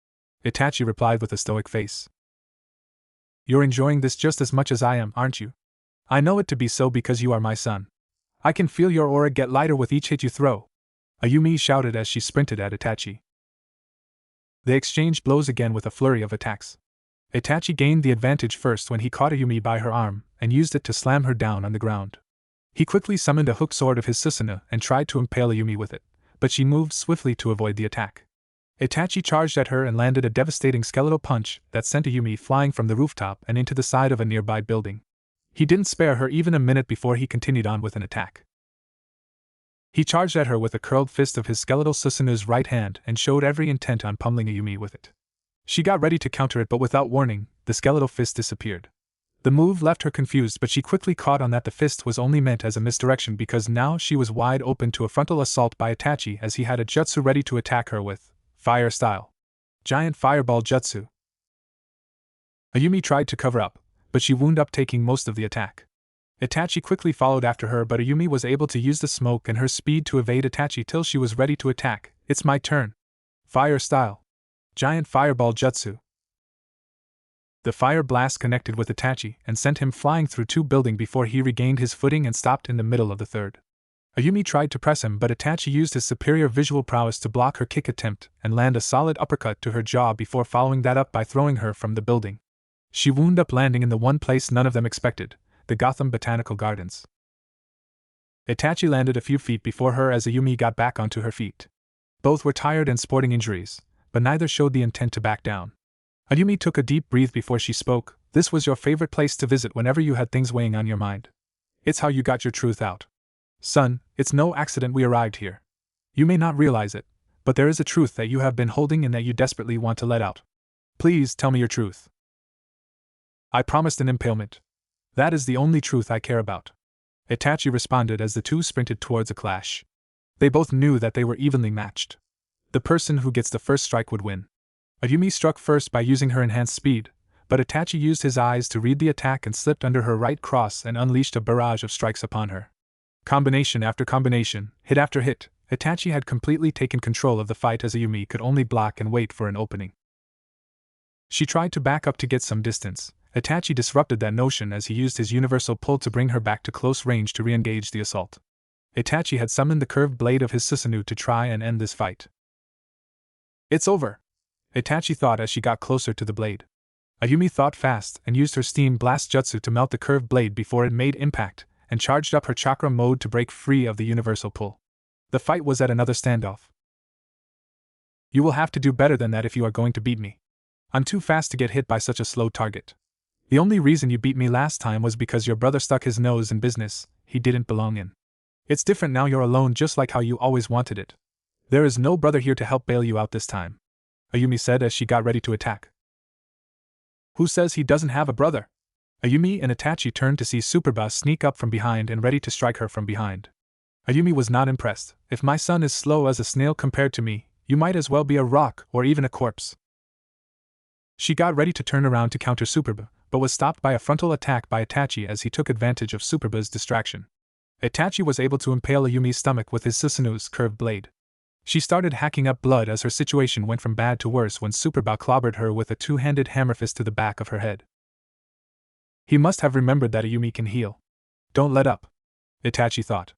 Itachi replied with a stoic face. You're enjoying this just as much as I am, aren't you? I know it to be so because you are my son. I can feel your aura get lighter with each hit you throw. Ayumi shouted as she sprinted at Itachi. They exchanged blows again with a flurry of attacks. Itachi gained the advantage first when he caught Ayumi by her arm and used it to slam her down on the ground. He quickly summoned a hook sword of his Susanoo and tried to impale Ayumi with it, but she moved swiftly to avoid the attack. Itachi charged at her and landed a devastating skeletal punch that sent Ayumi flying from the rooftop and into the side of a nearby building. He didn't spare her even a minute before he continued on with an attack. He charged at her with a curled fist of his skeletal Susanoo's right hand and showed every intent on pummeling Ayumi with it. She got ready to counter it, but without warning, the skeletal fist disappeared. The move left her confused, but she quickly caught on that the fist was only meant as a misdirection because now she was wide open to a frontal assault by Itachi as he had a jutsu ready to attack her with. Fire style. Giant fireball jutsu. Ayumi tried to cover up, but she wound up taking most of the attack. Itachi quickly followed after her, but Ayumi was able to use the smoke and her speed to evade Itachi till she was ready to attack. It's my turn. Fire style. Giant fireball jutsu. The fire blast connected with Itachi and sent him flying through two buildings before he regained his footing and stopped in the middle of the third. Ayumi tried to press him, but Itachi used his superior visual prowess to block her kick attempt and land a solid uppercut to her jaw before following that up by throwing her from the building. She wound up landing in the one place none of them expected, the Gotham Botanical Gardens. Itachi landed a few feet before her as Ayumi got back onto her feet. Both were tired and sporting injuries, but neither showed the intent to back down. Ayumi took a deep breath before she spoke. This was your favorite place to visit whenever you had things weighing on your mind. It's how you got your truth out. Son, it's no accident we arrived here. You may not realize it, but there is a truth that you have been holding and that you desperately want to let out. Please tell me your truth. I promised an impalement. That is the only truth I care about. Itachi responded as the two sprinted towards a clash. They both knew that they were evenly matched. The person who gets the first strike would win. Ayumi struck first by using her enhanced speed, but Itachi used his eyes to read the attack and slipped under her right cross and unleashed a barrage of strikes upon her. Combination after combination, hit after hit, Itachi had completely taken control of the fight as Ayumi could only block and wait for an opening. She tried to back up to get some distance. Itachi disrupted that notion as he used his universal pull to bring her back to close range to re-engage the assault. Itachi had summoned the curved blade of his Susanoo to try and end this fight. It's over, Itachi thought as she got closer to the blade. Ayumi thought fast and used her steam blast jutsu to melt the curved blade before it made impact, and charged up her chakra mode to break free of the universal pull. The fight was at another standoff. You will have to do better than that if you are going to beat me. I'm too fast to get hit by such a slow target. The only reason you beat me last time was because your brother stuck his nose in business he didn't belong in. It's different now, you're alone just like how you always wanted it. There is no brother here to help bail you out this time," Ayumi said as she got ready to attack. "Who says he doesn't have a brother?" Ayumi and Itachi turned to see Superba sneak up from behind and ready to strike her from behind. Ayumi was not impressed. "If my son is slow as a snail compared to me, you might as well be a rock or even a corpse." She got ready to turn around to counter Superba, but was stopped by a frontal attack by Itachi as he took advantage of Superba's distraction. Itachi was able to impale Ayumi's stomach with his Susanu's curved blade. She started hacking up blood as her situation went from bad to worse when Superba clobbered her with a two-handed hammer fist to the back of her head. He must have remembered that Ayumi can heal. "Don't let up," Itachi thought.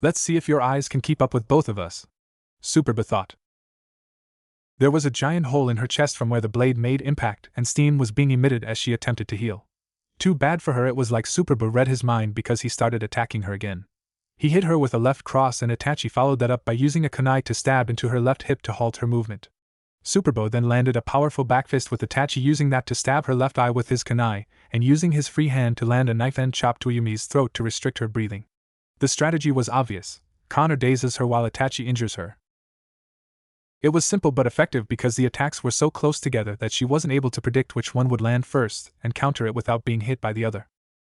"Let's see if your eyes can keep up with both of us," Superba thought. There was a giant hole in her chest from where the blade made impact, and steam was being emitted as she attempted to heal. Too bad for her, it was like Superba read his mind because he started attacking her again. He hit her with a left cross and Itachi followed that up by using a kunai to stab into her left hip to halt her movement. Superba then landed a powerful backfist with Itachi using that to stab her left eye with his kunai, and using his free hand to land a knife-end chop to Ayumi's throat to restrict her breathing. The strategy was obvious. Connor dazes her while Itachi injures her. It was simple but effective because the attacks were so close together that she wasn't able to predict which one would land first and counter it without being hit by the other.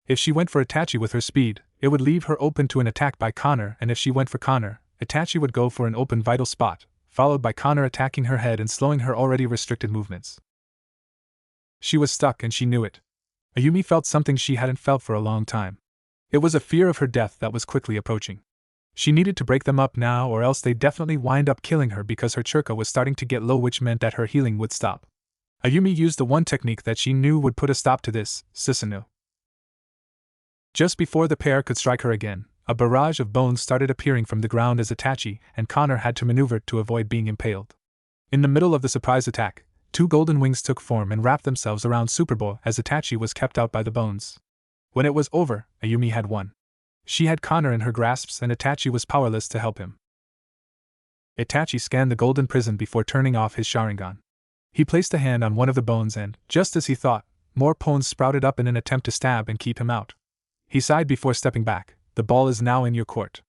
If she went for Itachi with her speed, it would leave her open to an attack by Connor, and if she went for Connor, Itachi would go for an open vital spot, followed by Connor attacking her head and slowing her already restricted movements. She was stuck and she knew it. Ayumi felt something she hadn't felt for a long time. It was a fear of her death that was quickly approaching. She needed to break them up now or else they'd definitely wind up killing her because her chakra was starting to get low, which meant that her healing would stop. Ayumi used the one technique that she knew would put a stop to this, Susanoo. Just before the pair could strike her again, a barrage of bones started appearing from the ground as Itachi and Connor had to maneuver to avoid being impaled. In the middle of the surprise attack, two golden wings took form and wrapped themselves around Superboy as Itachi was kept out by the bones. When it was over, Ayumi had won. She had Connor in her grasps and Itachi was powerless to help him. Itachi scanned the golden prison before turning off his Sharingan. He placed a hand on one of the bones and, just as he thought, more bones sprouted up in an attempt to stab and keep him out. He sighed before stepping back. "The ball is now in your court."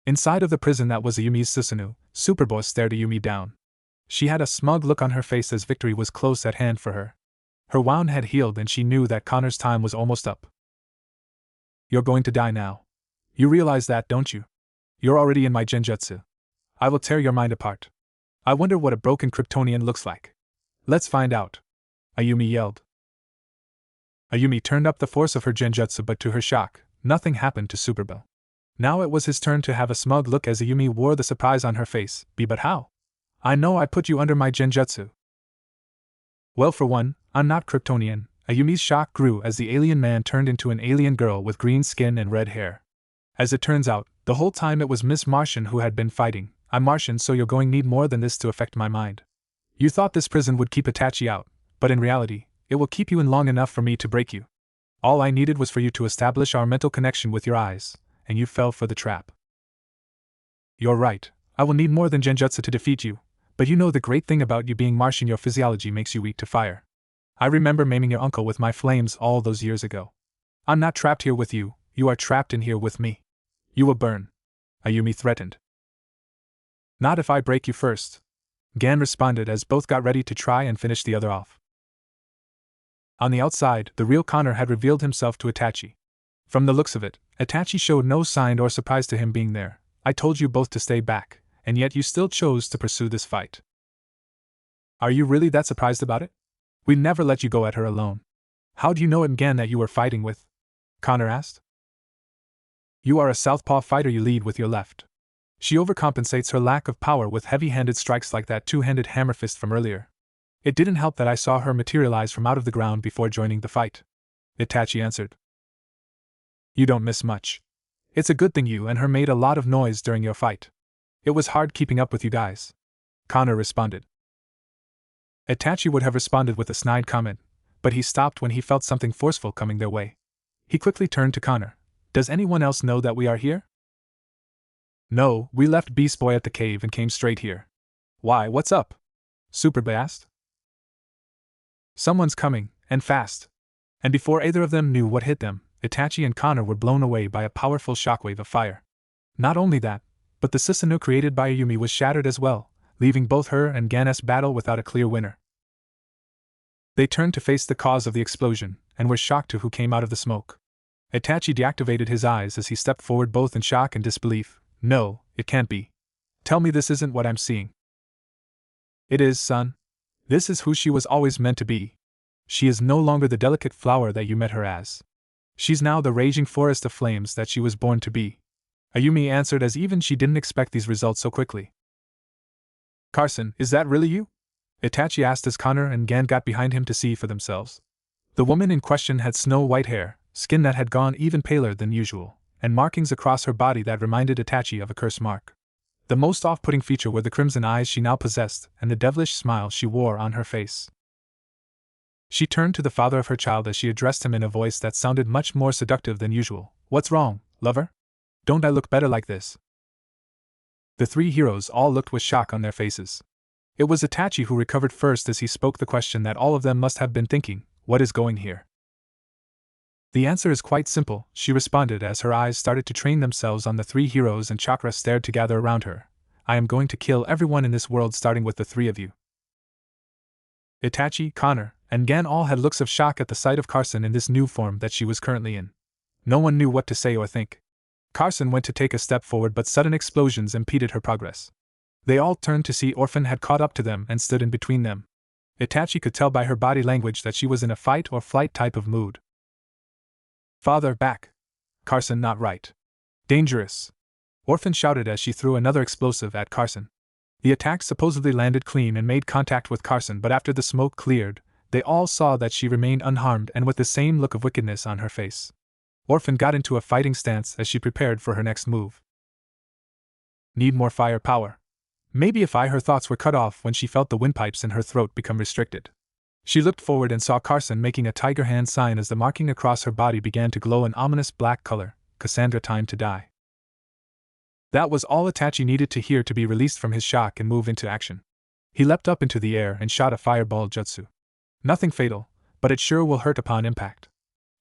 Inside of the prison that was Ayumi's Susanoo, Superboy stared Ayumi down. She had a smug look on her face as victory was close at hand for her. Her wound had healed and she knew that Connor's time was almost up. "You're going to die now. You realize that, don't you? You're already in my genjutsu. I will tear your mind apart. I wonder what a broken Kryptonian looks like. Let's find out," Ayumi yelled. Ayumi turned up the force of her genjutsu, but to her shock, nothing happened to Superboy. Now it was his turn to have a smug look as Ayumi wore the surprise on her face. "But how? I know I put you under my genjutsu." "Well, for one, I'm not Kryptonian." Ayumi's shock grew as the alien man turned into an alien girl with green skin and red hair. "As it turns out, the whole time it was Miss Martian who had been fighting. I'm Martian, so you're going to need more than this to affect my mind. You thought this prison would keep Itachi out, but in reality, it will keep you in long enough for me to break you. All I needed was for you to establish our mental connection with your eyes, and you fell for the trap." "You're right, I will need more than genjutsu to defeat you, but you know the great thing about you being Martian, your physiology makes you weak to fire. I remember maiming your uncle with my flames all those years ago. I'm not trapped here with you, you are trapped in here with me. You will burn," Ayumi threatened. "Not if I break you first," Gan responded as both got ready to try and finish the other off. On the outside, the real Connor had revealed himself to Itachi. From the looks of it, Itachi showed no sign or surprise to him being there. "I told you both to stay back, and yet you still chose to pursue this fight. Are you really that surprised about it? We never let you go at her alone. How do you know again that you were fighting with?" Connor asked. "You are a southpaw fighter, you lead with your left. She overcompensates her lack of power with heavy-handed strikes like that two-handed hammer fist from earlier. It didn't help that I saw her materialize from out of the ground before joining the fight," Itachi answered. "You don't miss much. It's a good thing you and her made a lot of noise during your fight. It was hard keeping up with you guys," Connor responded. Itachi would have responded with a snide comment, but he stopped when he felt something forceful coming their way. He quickly turned to Connor. "Does anyone else know that we are here?" "No, we left Beast Boy at the cave and came straight here." "Why, what's up?" Superboy asked. "Someone's coming," And fast. And before either of them knew what hit them, Itachi and Connor were blown away by a powerful shockwave of fire. Not only that, but the Susanoo created by Ayumi was shattered as well, leaving both her and Gan's battle without a clear winner. They turned to face the cause of the explosion, and were shocked to who came out of the smoke. Itachi deactivated his eyes as he stepped forward both in shock and disbelief. No, it can't be. Tell me this isn't what I'm seeing. It is, son. This is who she was always meant to be. She is no longer the delicate flower that you met her as. She's now the raging forest of flames that she was born to be. Ayumi answered as even she didn't expect these results so quickly. Carson, is that really you? Itachi asked as Connor and Gan got behind him to see for themselves. The woman in question had snow-white hair, skin that had gone even paler than usual, and markings across her body that reminded Itachi of a curse mark. The most off-putting feature were the crimson eyes she now possessed and the devilish smile she wore on her face. She turned to the father of her child as she addressed him in a voice that sounded much more seductive than usual. What's wrong, lover? Don't I look better like this? The three heroes all looked with shock on their faces. It was Itachi who recovered first as he spoke the question that all of them must have been thinking, what is going here? The answer is quite simple, she responded as her eyes started to train themselves on the three heroes and chakra stared to gather around her. I am going to kill everyone in this world starting with the three of you. Itachi, Connor, and Gan all had looks of shock at the sight of Carson in this new form that she was currently in. No one knew what to say or think. Carson went to take a step forward but sudden explosions impeded her progress. They all turned to see Orphan had caught up to them and stood in between them. Itachi could tell by her body language that she was in a fight or flight type of mood. Father, back. Carson, not right. Dangerous. Orphan shouted as she threw another explosive at Carson. The attack supposedly landed clean and made contact with Carson, but after the smoke cleared, they all saw that she remained unharmed and with the same look of wickedness on her face. Orphan got into a fighting stance as she prepared for her next move. Need more firepower. Maybe if her thoughts were cut off when she felt the windpipes in her throat become restricted. She looked forward and saw Carson making a tiger hand sign as the marking across her body began to glow an ominous black color. Cassandra, time to die. That was all Itachi needed to hear to be released from his shock and move into action. He leapt up into the air and shot a fireball jutsu. Nothing fatal, but it sure will hurt upon impact.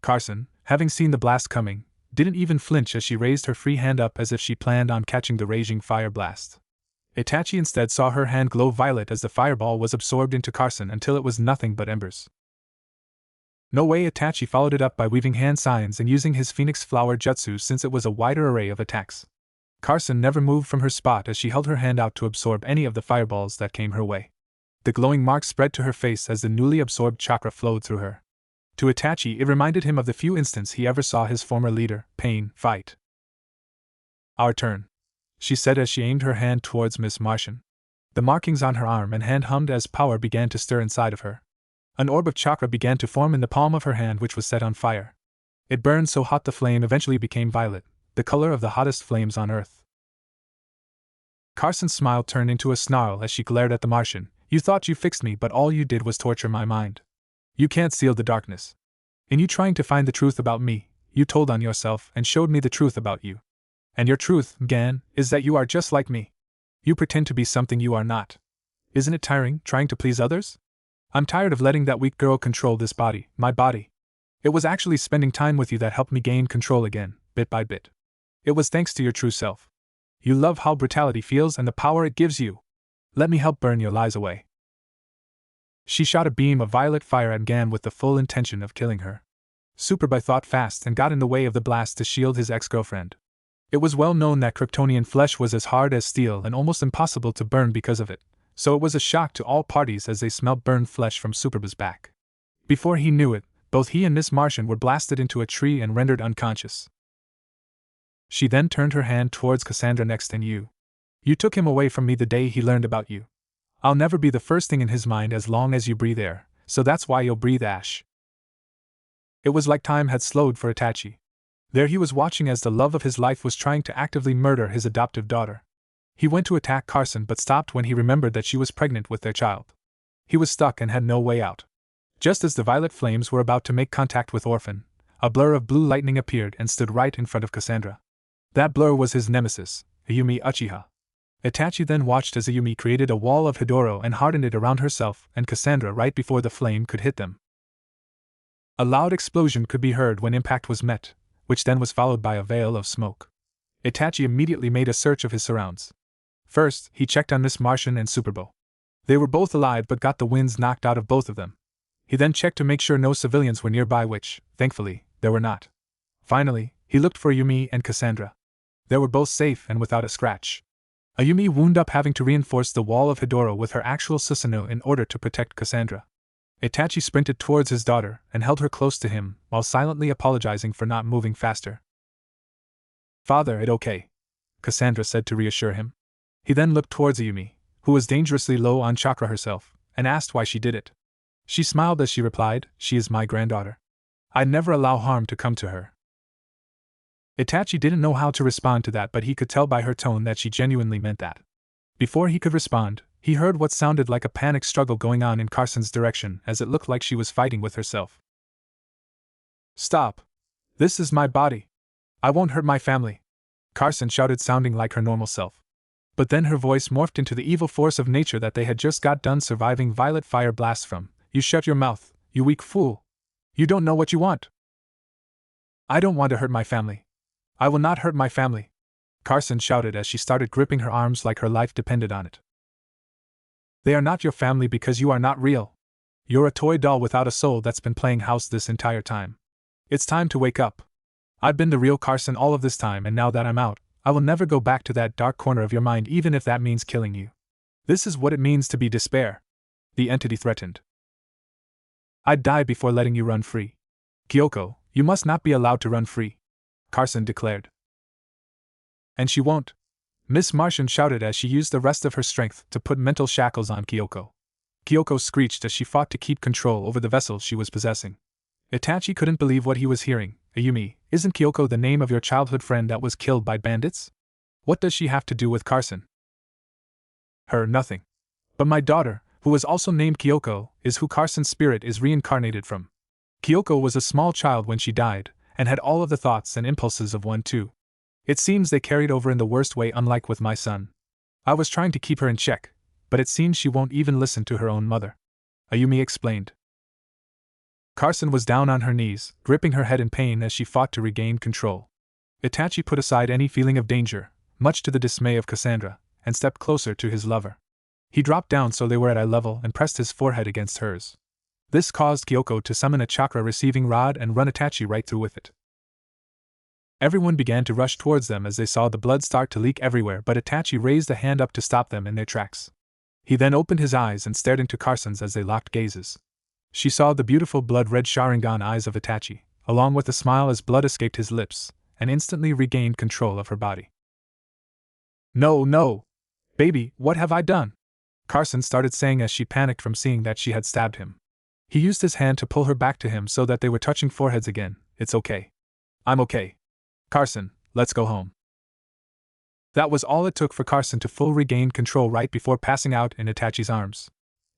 Carson, having seen the blast coming, didn't even flinch as she raised her free hand up as if she planned on catching the raging fire blast. Itachi instead saw her hand glow violet as the fireball was absorbed into Carson until it was nothing but embers. No way. Itachi followed it up by weaving hand signs and using his phoenix flower jutsu since it was a wider array of attacks. Carson never moved from her spot as she held her hand out to absorb any of the fireballs that came her way. The glowing mark spread to her face as the newly absorbed chakra flowed through her. To Itachi it reminded him of the few instants he ever saw his former leader, Pain, fight. Our turn, she said as she aimed her hand towards Miss Martian. The markings on her arm and hand hummed as power began to stir inside of her. An orb of chakra began to form in the palm of her hand, which was set on fire. It burned so hot the flame eventually became violet, the color of the hottest flames on earth. Carson's smile turned into a snarl as she glared at the Martian. You thought you fixed me, but all you did was torture my mind. You can't seal the darkness. In you trying to find the truth about me, you told on yourself and showed me the truth about you. And your truth, Gan, is that you are just like me. You pretend to be something you are not. Isn't it tiring, trying to please others? I'm tired of letting that weak girl control this body, my body. It was actually spending time with you that helped me gain control again, bit by bit. It was thanks to your true self. You love how brutality feels and the power it gives you. Let me help burn your lies away. She shot a beam of violet fire at Gan with the full intention of killing her. Superboy thought fast and got in the way of the blast to shield his ex-girlfriend. It was well known that Kryptonian flesh was as hard as steel and almost impossible to burn because of it, so it was a shock to all parties as they smelled burned flesh from Superboy's back. Before he knew it, both he and Miss Martian were blasted into a tree and rendered unconscious. She then turned her hand towards Cassandra next. And you took him away from me the day he learned about you. I'll never be the first thing in his mind as long as you breathe air, so that's why you'll breathe ash. It was like time had slowed for Itachi. There he was watching as the love of his life was trying to actively murder his adoptive daughter. He went to attack Carson but stopped when he remembered that she was pregnant with their child. He was stuck and had no way out. Just as the violet flames were about to make contact with Orphan, a blur of blue lightning appeared and stood right in front of Cassandra. That blur was his nemesis, Ayumi Uchiha. Itachi then watched as Ayumi created a wall of Hidoro and hardened it around herself and Cassandra right before the flame could hit them. A loud explosion could be heard when impact was met, which then was followed by a veil of smoke. Itachi immediately made a search of his surrounds. First, he checked on Miss Martian and Superbo. They were both alive but got the winds knocked out of both of them. He then checked to make sure no civilians were nearby, which, thankfully, there were not. Finally, he looked for Ayumi and Cassandra. They were both safe and without a scratch. Ayumi wound up having to reinforce the wall of Hidoro with her actual Susanoo in order to protect Cassandra. Itachi sprinted towards his daughter and held her close to him while silently apologizing for not moving faster. "Father, it's okay," Cassandra said to reassure him. He then looked towards Ayumi, who was dangerously low on chakra herself, and asked why she did it. She smiled as she replied, "She is my granddaughter. I'd never allow harm to come to her." Itachi didn't know how to respond to that, but he could tell by her tone that she genuinely meant that. Before he could respond, he heard what sounded like a panic struggle going on in Carson's direction, as it looked like she was fighting with herself. "Stop! This is my body. I won't hurt my family," Carson shouted, sounding like her normal self. But then her voice morphed into the evil force of nature that they had just got done surviving violet fire blasts from. "You shut your mouth, you weak fool. You don't know what you want." "I don't want to hurt my family. I will not hurt my family," Carson shouted as she started gripping her arms like her life depended on it. "They are not your family because you are not real. You're a toy doll without a soul that's been playing house this entire time. It's time to wake up. I've been the real Carson all of this time, and now that I'm out, I will never go back to that dark corner of your mind, even if that means killing you. This is what it means to be despair," the entity threatened. "I'd die before letting you run free. Kyoko, you must not be allowed to run free," Carson declared. "And she won't," Miss Martian shouted as she used the rest of her strength to put mental shackles on Kyoko. Kyoko screeched as she fought to keep control over the vessel she was possessing. Itachi couldn't believe what he was hearing. "Ayumi, isn't Kyoko the name of your childhood friend that was killed by bandits? What does she have to do with Carson?" Nothing. But my daughter, who was also named Kyoko, is who Carson's spirit is reincarnated from. Kyoko was a small child when she died, and had all of the thoughts and impulses of one too. It seems they carried over in the worst way, unlike with my son. I was trying to keep her in check, but it seems she won't even listen to her own mother," Ayumi explained. Carson was down on her knees, gripping her head in pain as she fought to regain control. Itachi put aside any feeling of danger, much to the dismay of Cassandra, and stepped closer to his lover. He dropped down so they were at eye level and pressed his forehead against hers. This caused Kyoko to summon a chakra receiving rod and run Itachi right through with it. Everyone began to rush towards them as they saw the blood start to leak everywhere, but Itachi raised a hand up to stop them in their tracks. He then opened his eyes and stared into Carson's as they locked gazes. She saw the beautiful blood-red Sharingan eyes of Itachi, along with a smile as blood escaped his lips, and instantly regained control of her body. "No, no! Baby, what have I done?" Carson started saying as she panicked from seeing that she had stabbed him. He used his hand to pull her back to him so that they were touching foreheads again. "It's okay. I'm okay. Carson, let's go home." That was all it took for Carson to full regain control right before passing out in Itachi's arms.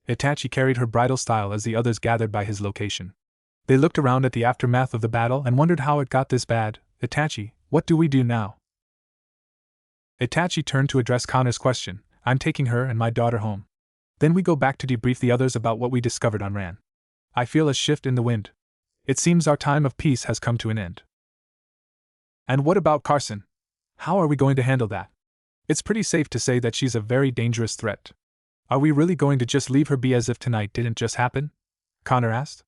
Itachi carried her bridal style as the others gathered by his location. They looked around at the aftermath of the battle and wondered how it got this bad. "Itachi, what do we do now?" Itachi turned to address Connor's question. "I'm taking her and my daughter home. Then we go back to debrief the others about what we discovered on Ran. I feel a shift in the wind. It seems our time of peace has come to an end." "And what about Carson? How are we going to handle that? It's pretty safe to say that she's a very dangerous threat. Are we really going to just leave her be as if tonight didn't just happen?" Connor asked.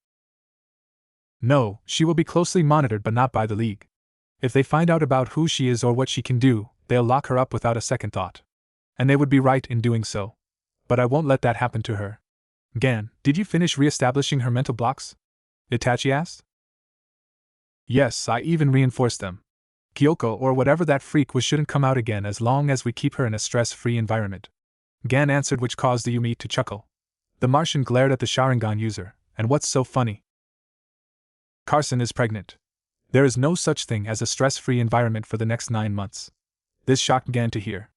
"No, she will be closely monitored, but not by the League. If they find out about who she is or what she can do, they'll lock her up without a second thought. And they would be right in doing so. But I won't let that happen to her." "Gan, did you finish re-establishing her mental blocks?" Itachi asked. "Yes, I even reinforced them. Kyoko or whatever that freak was shouldn't come out again as long as we keep her in a stress-free environment," Gan answered, which caused Ayumi to chuckle. The Martian glared at the Sharingan user. "And what's so funny? Carson is pregnant. There is no such thing as a stress-free environment for the next 9 months." This shocked Gan to hear.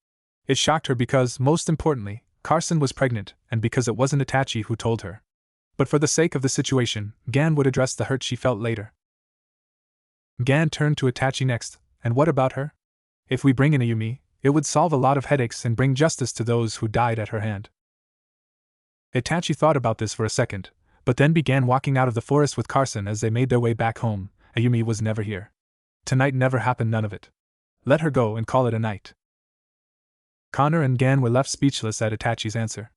It shocked her because, most importantly, Carson was pregnant, and because it wasn't Itachi who told her. But for the sake of the situation, Gan would address the hurt she felt later. Gan turned to Itachi next. "And what about her? If we bring in Ayumi, it would solve a lot of headaches and bring justice to those who died at her hand." Itachi thought about this for a second, but then began walking out of the forest with Carson as they made their way back home. Ayumi was never here. Tonight never happened, none of it. Let her go and call it a night. Connor and Gan were left speechless at Itachi's answer.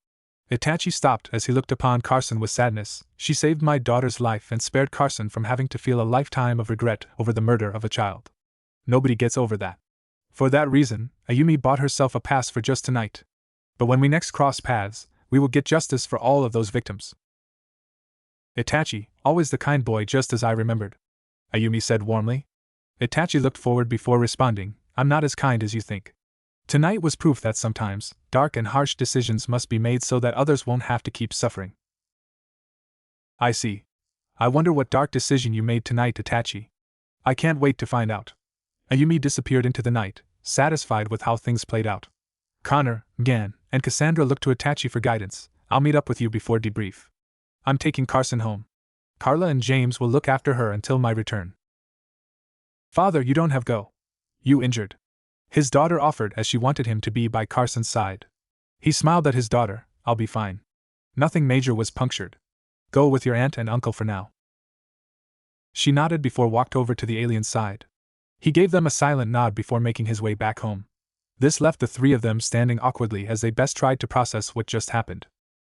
Itachi stopped as he looked upon Carson with sadness. She saved my daughter's life and spared Carson from having to feel a lifetime of regret over the murder of a child. Nobody gets over that. For that reason, Ayumi bought herself a pass for just tonight. But when we next cross paths, we will get justice for all of those victims. Itachi, always the kind boy, just as I remembered, Ayumi said warmly. Itachi looked forward before responding. I'm not as kind as you think. Tonight was proof that sometimes, dark and harsh decisions must be made so that others won't have to keep suffering. I see. I wonder what dark decision you made tonight, Itachi. I can't wait to find out. Ayumi disappeared into the night, satisfied with how things played out. Connor, Gan, and Cassandra looked to Itachi for guidance. I'll meet up with you before debrief. I'm taking Carson home. Carla and James will look after her until my return. Father, you don't have go. You injured? His daughter offered as she wanted him to be by Carson's side. He smiled at his daughter. I'll be fine. Nothing major was punctured. Go with your aunt and uncle for now. She nodded before walked over to the alien's side. He gave them a silent nod before making his way back home. This left the three of them standing awkwardly as they best tried to process what just happened.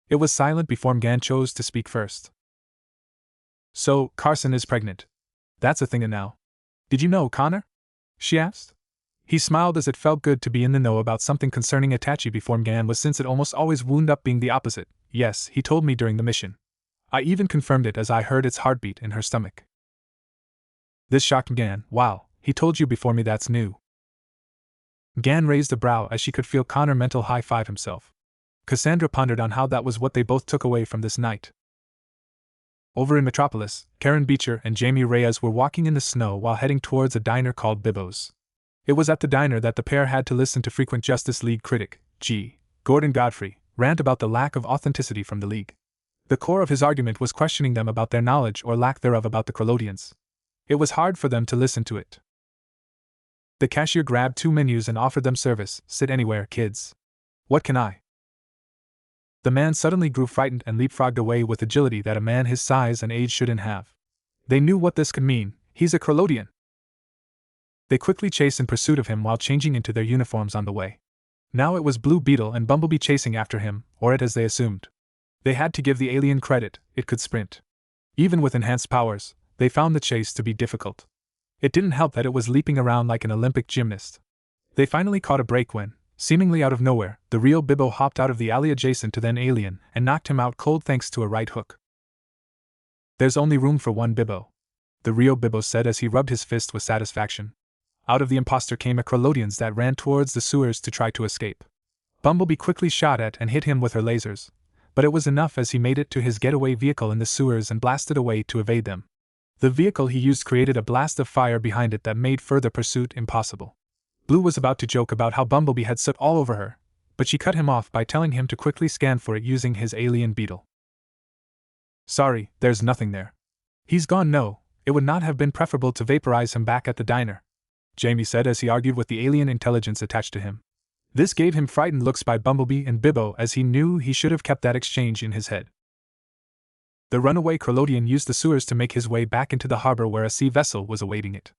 It was silent before Gan chose to speak first. So, Carson is pregnant. That's a thing now. Did you know, Connor? She asked. He smiled as it felt good to be in the know about something concerning Itachi before Gan was, since it almost always wound up being the opposite. Yes, he told me during the mission. I even confirmed it as I heard its heartbeat in her stomach. This shocked Gan. Wow, he told you before me, that's new. Gan raised a brow as she could feel Connor mental high-five himself. Cassandra pondered on how that was what they both took away from this night. Over in Metropolis, Karen Beecher and Jamie Reyes were walking in the snow while heading towards a diner called Bibbo's. It was at the diner that the pair had to listen to frequent Justice League critic, G. Gordon Godfrey, rant about the lack of authenticity from the League. The core of his argument was questioning them about their knowledge or lack thereof about the Krolodians. It was hard for them to listen to it. The cashier grabbed 2 menus and offered them service. Sit anywhere, kids. What can I? The man suddenly grew frightened and leapfrogged away with agility that a man his size and age shouldn't have. They knew what this could mean. He's a Krolodian. They quickly chased in pursuit of him while changing into their uniforms on the way. Now it was Blue Beetle and Bumblebee chasing after him, or it as they assumed. They had to give the alien credit, it could sprint. Even with enhanced powers, they found the chase to be difficult. It didn't help that it was leaping around like an Olympic gymnast. They finally caught a break when, seemingly out of nowhere, the real Bibbo hopped out of the alley adjacent to then alien and knocked him out cold thanks to a right hook. There's only room for one Bibbo, the real Bibbo said as he rubbed his fist with satisfaction. Out of the imposter came a Krolodians that ran towards the sewers to try to escape. Bumblebee quickly shot at and hit him with her lasers, but it was enough as he made it to his getaway vehicle in the sewers and blasted away to evade them. The vehicle he used created a blast of fire behind it that made further pursuit impossible. Blue was about to joke about how Bumblebee had soot all over her, but she cut him off by telling him to quickly scan for it using his alien beetle. Sorry, there's nothing there. He's gone. No, it would not have been preferable to vaporize him back at the diner, Jamie said as he argued with the alien intelligence attached to him. This gave him frightened looks by Bumblebee and Bibbo as he knew he should have kept that exchange in his head. The runaway Krolodian used the sewers to make his way back into the harbor where a sea vessel was awaiting it.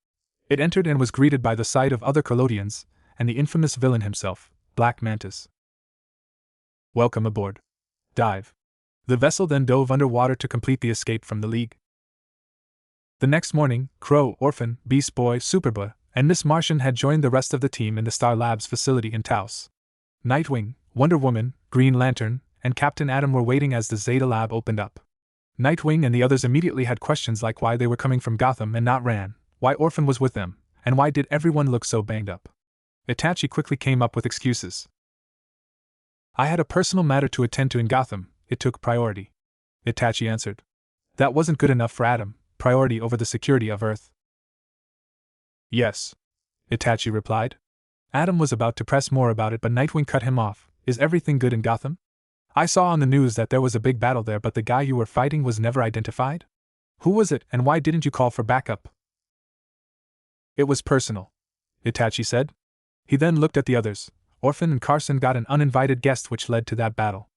It entered and was greeted by the sight of other Krolodians, and the infamous villain himself, Black Mantis. Welcome aboard. Dive. The vessel then dove underwater to complete the escape from the League. The next morning, Crow, Orphan, Beast Boy, Superboy, and Miss Martian had joined the rest of the team in the Star Labs facility in Taos. Nightwing, Wonder Woman, Green Lantern, and Captain Atom were waiting as the Zeta Lab opened up. Nightwing and the others immediately had questions like why they were coming from Gotham and not Ran, why Orphan was with them, and why did everyone look so banged up. Itachi quickly came up with excuses. I had a personal matter to attend to in Gotham, it took priority. Itachi answered. That wasn't good enough for Atom, priority over the security of Earth. Yes, Itachi replied. Atom was about to press more about it but Nightwing cut him off. Is everything good in Gotham? I saw on the news that there was a big battle there but the guy you were fighting was never identified? Who was it and why didn't you call for backup? It was personal, Itachi said. He then looked at the others. Orphan and Carson got an uninvited guest which led to that battle.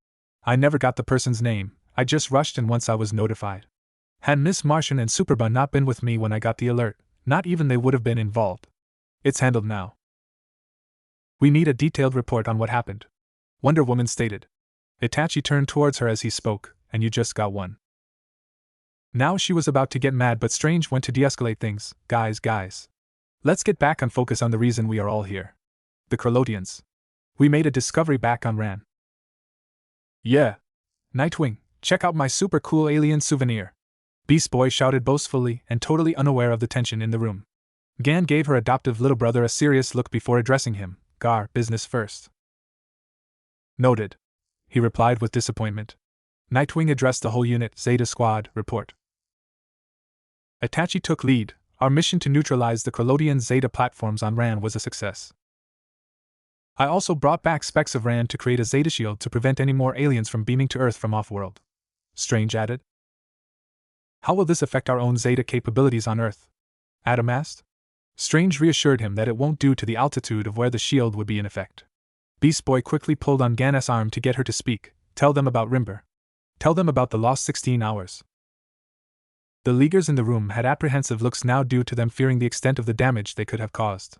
I never got the person's name, I just rushed in once I was notified. Had Miss Martian and Superbun not been with me when I got the alert, not even they would have been involved. It's handled now. We need a detailed report on what happened, Wonder Woman stated. Itachi turned towards her as he spoke, and you just got one. Now she was about to get mad, but Strange went to de-escalate things. Guys. Let's get back on focus on the reason we are all here. The Krolodians. We made a discovery back on Ran. Yeah. Nightwing, check out my super cool alien souvenir. Beast Boy shouted boastfully and totally unaware of the tension in the room. Gan gave her adoptive little brother a serious look before addressing him. Gar, business first. Noted. He replied with disappointment. Nightwing addressed the whole unit. Zeta Squad, report. Itachi took lead. Our mission to neutralize the Krolodian Zeta platforms on Ran was a success. I also brought back specks of Ran to create a Zeta shield to prevent any more aliens from beaming to Earth from off-world. Strange added. How will this affect our own Zeta capabilities on Earth? Adam asked. Strange reassured him that it won't due to the altitude of where the shield would be in effect. Beast Boy quickly pulled on Gan's arm to get her to speak. Tell them about Rimber. Tell them about the lost 16 hours. The Leaguers in the room had apprehensive looks now due to them fearing the extent of the damage they could have caused.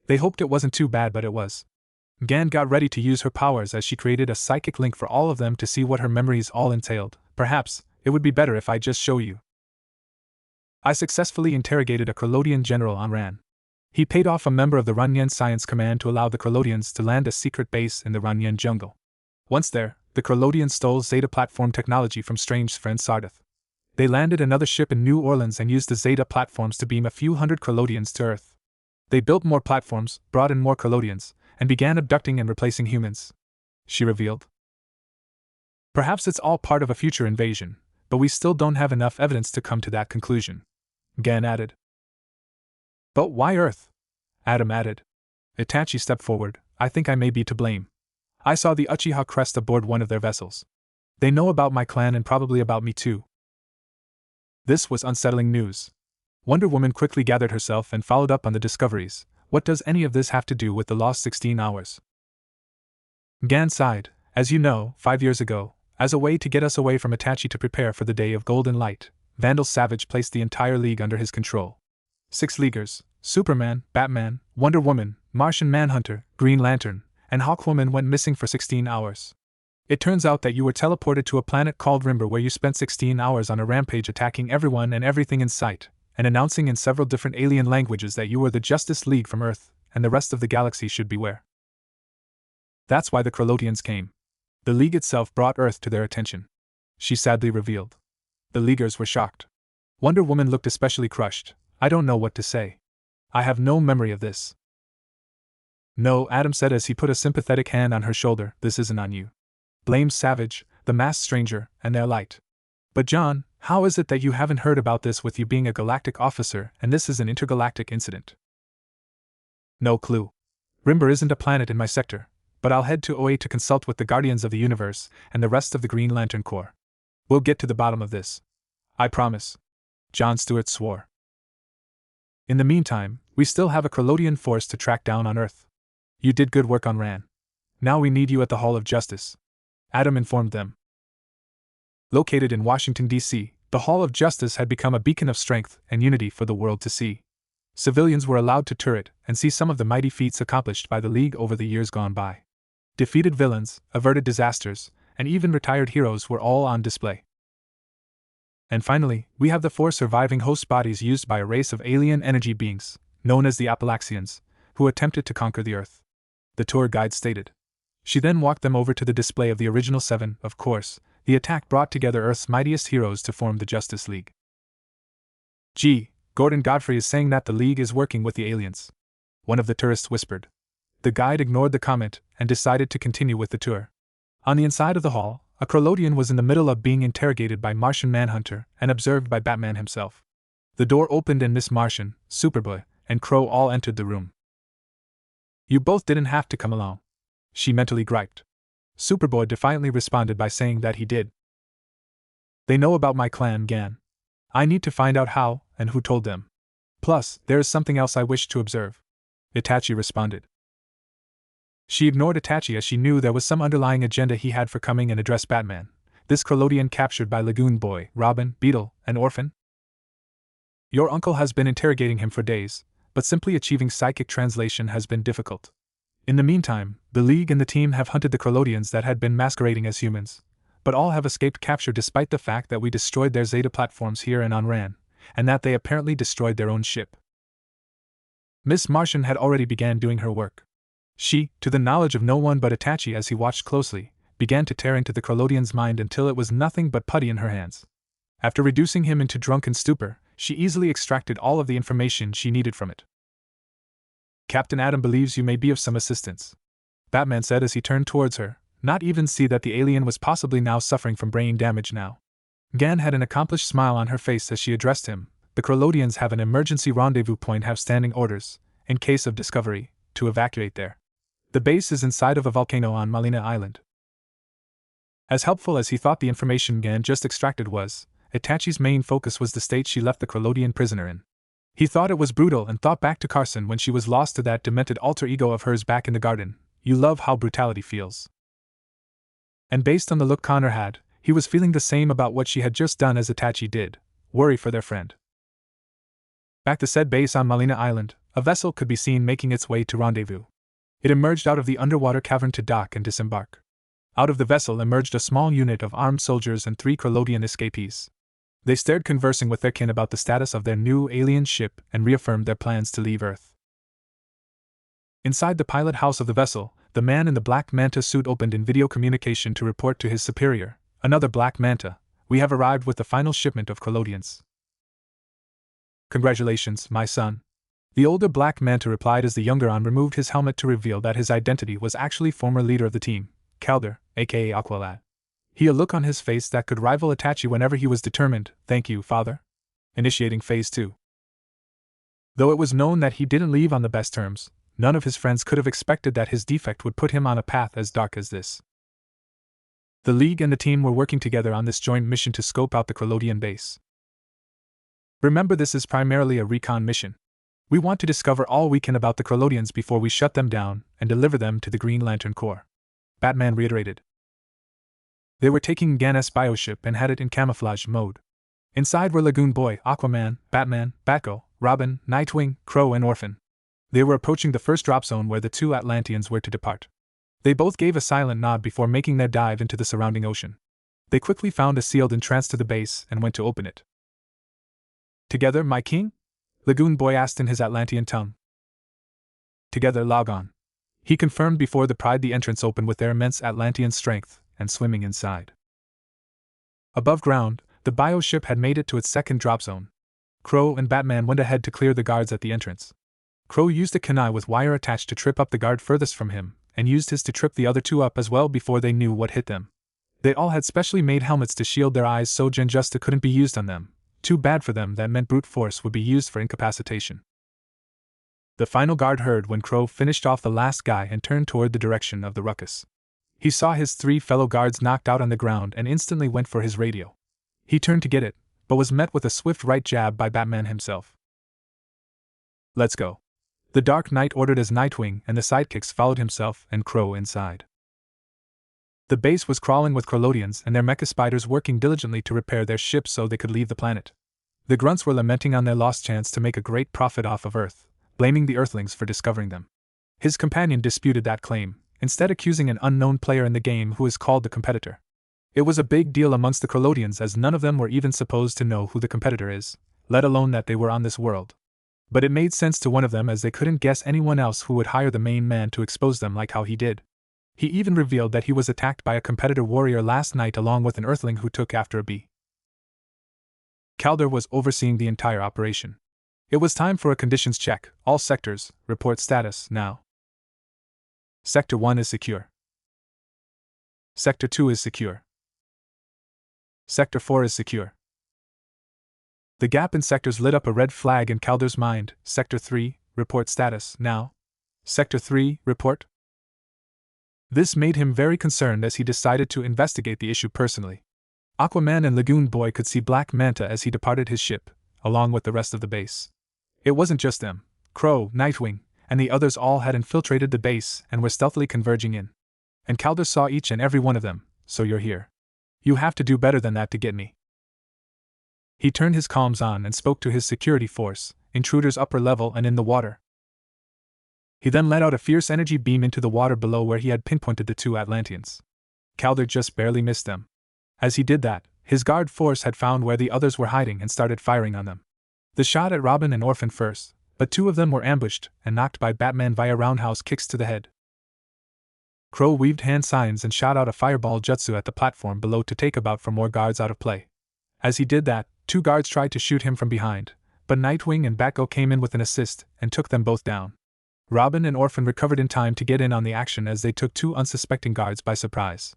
They hoped it wasn't too bad, but it was. Gan got ready to use her powers as she created a psychic link for all of them to see what her memories all entailed. Perhaps, it would be better if I just show you. I successfully interrogated a Krolodian general on Ran. He paid off a member of the Runyan Science Command to allow the Krolodians to land a secret base in the Runyan jungle. Once there, the Krolodians stole Zeta platform technology from Strange's friend Sardath. They landed another ship in New Orleans and used the Zeta platforms to beam a few hundred Krolodians to Earth. They built more platforms, brought in more Krolodians, and began abducting and replacing humans. She revealed. Perhaps it's all part of a future invasion, but we still don't have enough evidence to come to that conclusion. Gan added. But why Earth? Adam added. Itachi stepped forward. I think I may be to blame. I saw the Uchiha crest aboard one of their vessels. They know about my clan and probably about me too. This was unsettling news. Wonder Woman quickly gathered herself and followed up on the discoveries. What does any of this have to do with the lost 16 hours? Gan sighed. As you know, 5 years ago, as a way to get us away from Itachi to prepare for the Day of Golden Light, Vandal Savage placed the entire League under his control. 6 Leaguers, Superman, Batman, Wonder Woman, Martian Manhunter, Green Lantern, and Hawkwoman went missing for 16 hours. It turns out that you were teleported to a planet called Rimber where you spent 16 hours on a rampage attacking everyone and everything in sight, and announcing in several different alien languages that you were the Justice League from Earth, and the rest of the galaxy should beware. That's why the Krolodians came. The League itself brought Earth to their attention. She sadly revealed. The Leaguers were shocked. Wonder Woman looked especially crushed. I don't know what to say. I have no memory of this. No, Adam said as he put a sympathetic hand on her shoulder, this isn't on you. Blame Savage, the Masked Stranger, and their light. But John, how is it that you haven't heard about this with you being a galactic officer and this is an intergalactic incident? No clue. Rimber isn't a planet in my sector, but I'll head to OA to consult with the Guardians of the Universe and the rest of the Green Lantern Corps. We'll get to the bottom of this. I promise. John Stewart swore. In the meantime, we still have a Krolodian force to track down on Earth. You did good work on Ran. Now we need you at the Hall of Justice. Adam informed them. Located in Washington, D.C., the Hall of Justice had become a beacon of strength and unity for the world to see. Civilians were allowed to tour it and see some of the mighty feats accomplished by the League over the years gone by. Defeated villains, averted disasters, and even retired heroes were all on display. And finally, we have the 4 surviving host bodies used by a race of alien energy beings, known as the Apalaxians, who attempted to conquer the Earth. The tour guide stated. She then walked them over to the display of the original 7, of course. The attack brought together Earth's mightiest heroes to form the Justice League. Gee, Gordon Godfrey is saying that the League is working with the aliens. One of the tourists whispered. The guide ignored the comment and decided to continue with the tour. On the inside of the hall, a Krolodian was in the middle of being interrogated by Martian Manhunter and observed by Batman himself. The door opened and Miss Martian, Superboy, and Crow all entered the room. You both didn't have to come along. She mentally griped. Superboy defiantly responded by saying that he did. They know about my clan, Gan. I need to find out how and who told them. Plus, there is something else I wish to observe. Itachi responded. She ignored Itachi as she knew there was some underlying agenda he had for coming and address Batman. This Krolodian captured by Lagoon Boy, Robin, Beetle, and Orphan? Your uncle has been interrogating him for days, but simply achieving psychic translation has been difficult. In the meantime, the League and the team have hunted the Krolodians that had been masquerading as humans, but all have escaped capture despite the fact that we destroyed their Zeta platforms here and on Ran, and that they apparently destroyed their own ship. Miss Martian had already began doing her work. She, to the knowledge of no one but Itachi as he watched closely, began to tear into the Krolodian's mind until it was nothing but putty in her hands. After reducing him into drunken stupor, she easily extracted all of the information she needed from it. Captain Atom believes you may be of some assistance, Batman said as he turned towards her, not even see that the alien was possibly now suffering from brain damage now. Gan had an accomplished smile on her face as she addressed him. The Krolodians have an emergency rendezvous point, have standing orders, in case of discovery, to evacuate there. The base is inside of a volcano on Malina Island. As helpful as he thought the information Gan just extracted was, Itachi's main focus was the state she left the Krolodian prisoner in. He thought it was brutal and thought back to Carson when she was lost to that demented alter ego of hers back in the garden. You love how brutality feels. And based on the look Connor had, he was feeling the same about what she had just done as Itachi did, worry for their friend. Back to said base on Malina Island, a vessel could be seen making its way to rendezvous. It emerged out of the underwater cavern to dock and disembark. Out of the vessel emerged a small unit of armed soldiers and 3 Krolodian escapees. They stared, conversing with their kin about the status of their new alien ship, and reaffirmed their plans to leave Earth. Inside the pilot house of the vessel, the man in the black manta suit opened in video communication to report to his superior, another black manta. We have arrived with the final shipment of Krolodians. Congratulations, my son. The older black manta replied as the younger An removed his helmet to reveal that his identity was actually former leader of the team, Calder, aka Aqualad. He had a look on his face that could rival Itachi whenever he was determined. Thank you, father. Initiating phase 2. Though it was known that he didn't leave on the best terms, none of his friends could have expected that his defect would put him on a path as dark as this. The League and the team were working together on this joint mission to scope out the Krolodian base. Remember, this is primarily a recon mission. We want to discover all we can about the Krolodians before we shut them down and deliver them to the Green Lantern Corps, Batman reiterated. They were taking Gan's bioship and had it in camouflage mode. Inside were Lagoon Boy, Aquaman, Batman, Batgirl, Robin, Nightwing, Crow, and Orphan. They were approaching the first drop zone where the 2 Atlanteans were to depart. They both gave a silent nod before making their dive into the surrounding ocean. They quickly found a sealed entrance to the base and went to open it. Together, my king? Lagoon Boy asked in his Atlantean tongue. Together, Logon. He confirmed before the Pride. The entrance opened with their immense Atlantean strength, and swimming inside. Above ground, the bioship had made it to its second drop zone. Crow and Batman went ahead to clear the guards at the entrance. Crow used a kunai with wire attached to trip up the guard furthest from him, and used his to trip the other 2 up as well before they knew what hit them. They all had specially made helmets to shield their eyes so Genjusta couldn't be used on them. Too bad for them, that meant brute force would be used for incapacitation. The final guard heard when Crow finished off the last guy and turned toward the direction of the ruckus. He saw his 3 fellow guards knocked out on the ground and instantly went for his radio. He turned to get it, but was met with a swift right jab by Batman himself. Let's go. The Dark Knight ordered as Nightwing and the sidekicks followed himself and Crow inside. The base was crawling with Krolodians and their mecha spiders working diligently to repair their ships so they could leave the planet. The grunts were lamenting on their lost chance to make a great profit off of Earth, blaming the Earthlings for discovering them. His companion disputed that claim, instead accusing an unknown player in the game who is called the competitor. It was a big deal amongst the Krolodians as none of them were even supposed to know who the competitor is, let alone that they were on this world. But it made sense to one of them as they couldn't guess anyone else who would hire the main man to expose them like how he did. He even revealed that he was attacked by a competitor warrior last night along with an Earthling who took after a bee. Calder was overseeing the entire operation. It was time for a conditions check. All sectors, report status now. Sector 1 is secure. Sector 2 is secure. Sector 4 is secure. The gap in sectors lit up a red flag in Calder's mind. Sector 3, report status now. Sector 3, report. This made him very concerned as he decided to investigate the issue personally. Aquaman and Lagoon Boy could see Black Manta as he departed his ship, along with the rest of the base. It wasn't just them. Crow, Nightwing, and the others all had infiltrated the base and were stealthily converging in. And Calder saw each and every one of them. So you're here. You have to do better than that to get me. He turned his comms on and spoke to his security force, intruders upper level and in the water. He then let out a fierce energy beam into the water below where he had pinpointed the two Atlanteans. Calder just barely missed them. As he did that, his guard force had found where the others were hiding and started firing on them. The shot at Robin and Orphan first, but two of them were ambushed and knocked by Batman via roundhouse kicks to the head. Crow weaved hand signs and shot out a fireball jutsu at the platform below to take about for more guards out of play. As he did that, two guards tried to shoot him from behind, but Nightwing and Batgirl came in with an assist and took them both down. Robin and Orphan recovered in time to get in on the action as they took two unsuspecting guards by surprise.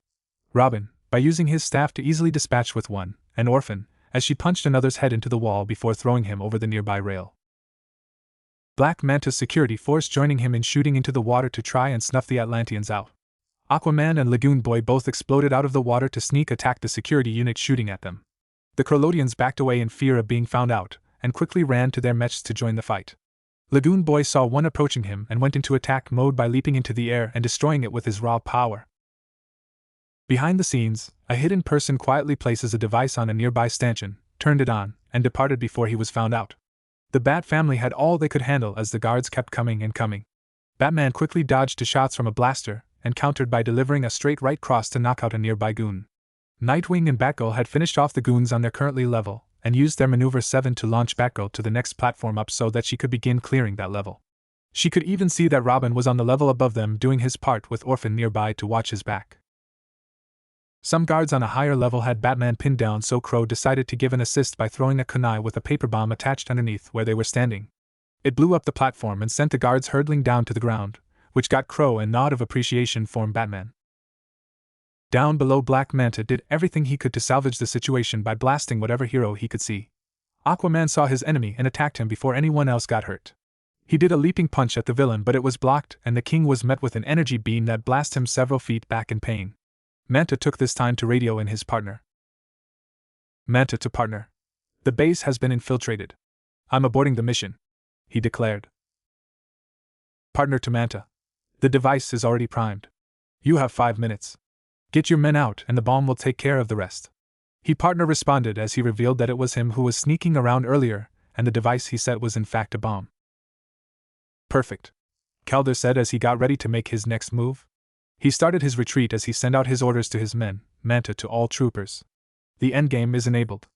Robin, by using his staff to easily dispatch with one, and Orphan, as she punched another's head into the wall before throwing him over the nearby rail. Black Manta's security force joining him in shooting into the water to try and snuff the Atlanteans out. Aquaman and Lagoon Boy both exploded out of the water to sneak attack the security unit shooting at them. The Krolodians backed away in fear of being found out, and quickly ran to their mechs to join the fight. Lagoon Boy saw one approaching him and went into attack mode by leaping into the air and destroying it with his raw power. Behind the scenes, a hidden person quietly places a device on a nearby stanchion, turned it on, and departed before he was found out. The Bat family had all they could handle as the guards kept coming and coming. Batman quickly dodged to shots from a blaster, and countered by delivering a straight right cross to knock out a nearby goon. Nightwing and Batgirl had finished off the goons on their currently level, and used their Maneuver 7 to launch Batgirl to the next platform up so that she could begin clearing that level. She could even see that Robin was on the level above them doing his part with Orphan nearby to watch his back. Some guards on a higher level had Batman pinned down, so Crow decided to give an assist by throwing a kunai with a paper bomb attached underneath where they were standing. It blew up the platform and sent the guards hurtling down to the ground, which got Crow a nod of appreciation from Batman. Down below, Black Manta did everything he could to salvage the situation by blasting whatever hero he could see. Aquaman saw his enemy and attacked him before anyone else got hurt. He did a leaping punch at the villain, but it was blocked, and the king was met with an energy beam that blasted him several feet back in pain. Manta took this time to radio in his partner. Manta to partner. The base has been infiltrated. I'm aborting the mission, he declared. Partner to Manta. The device is already primed. You have 5 minutes. Get your men out and the bomb will take care of the rest. He partner responded as he revealed that it was him who was sneaking around earlier, and the device he set was in fact a bomb. Perfect, Calder said as he got ready to make his next move. He started his retreat as he sent out his orders to his men, Manta to all troopers. The endgame is enabled.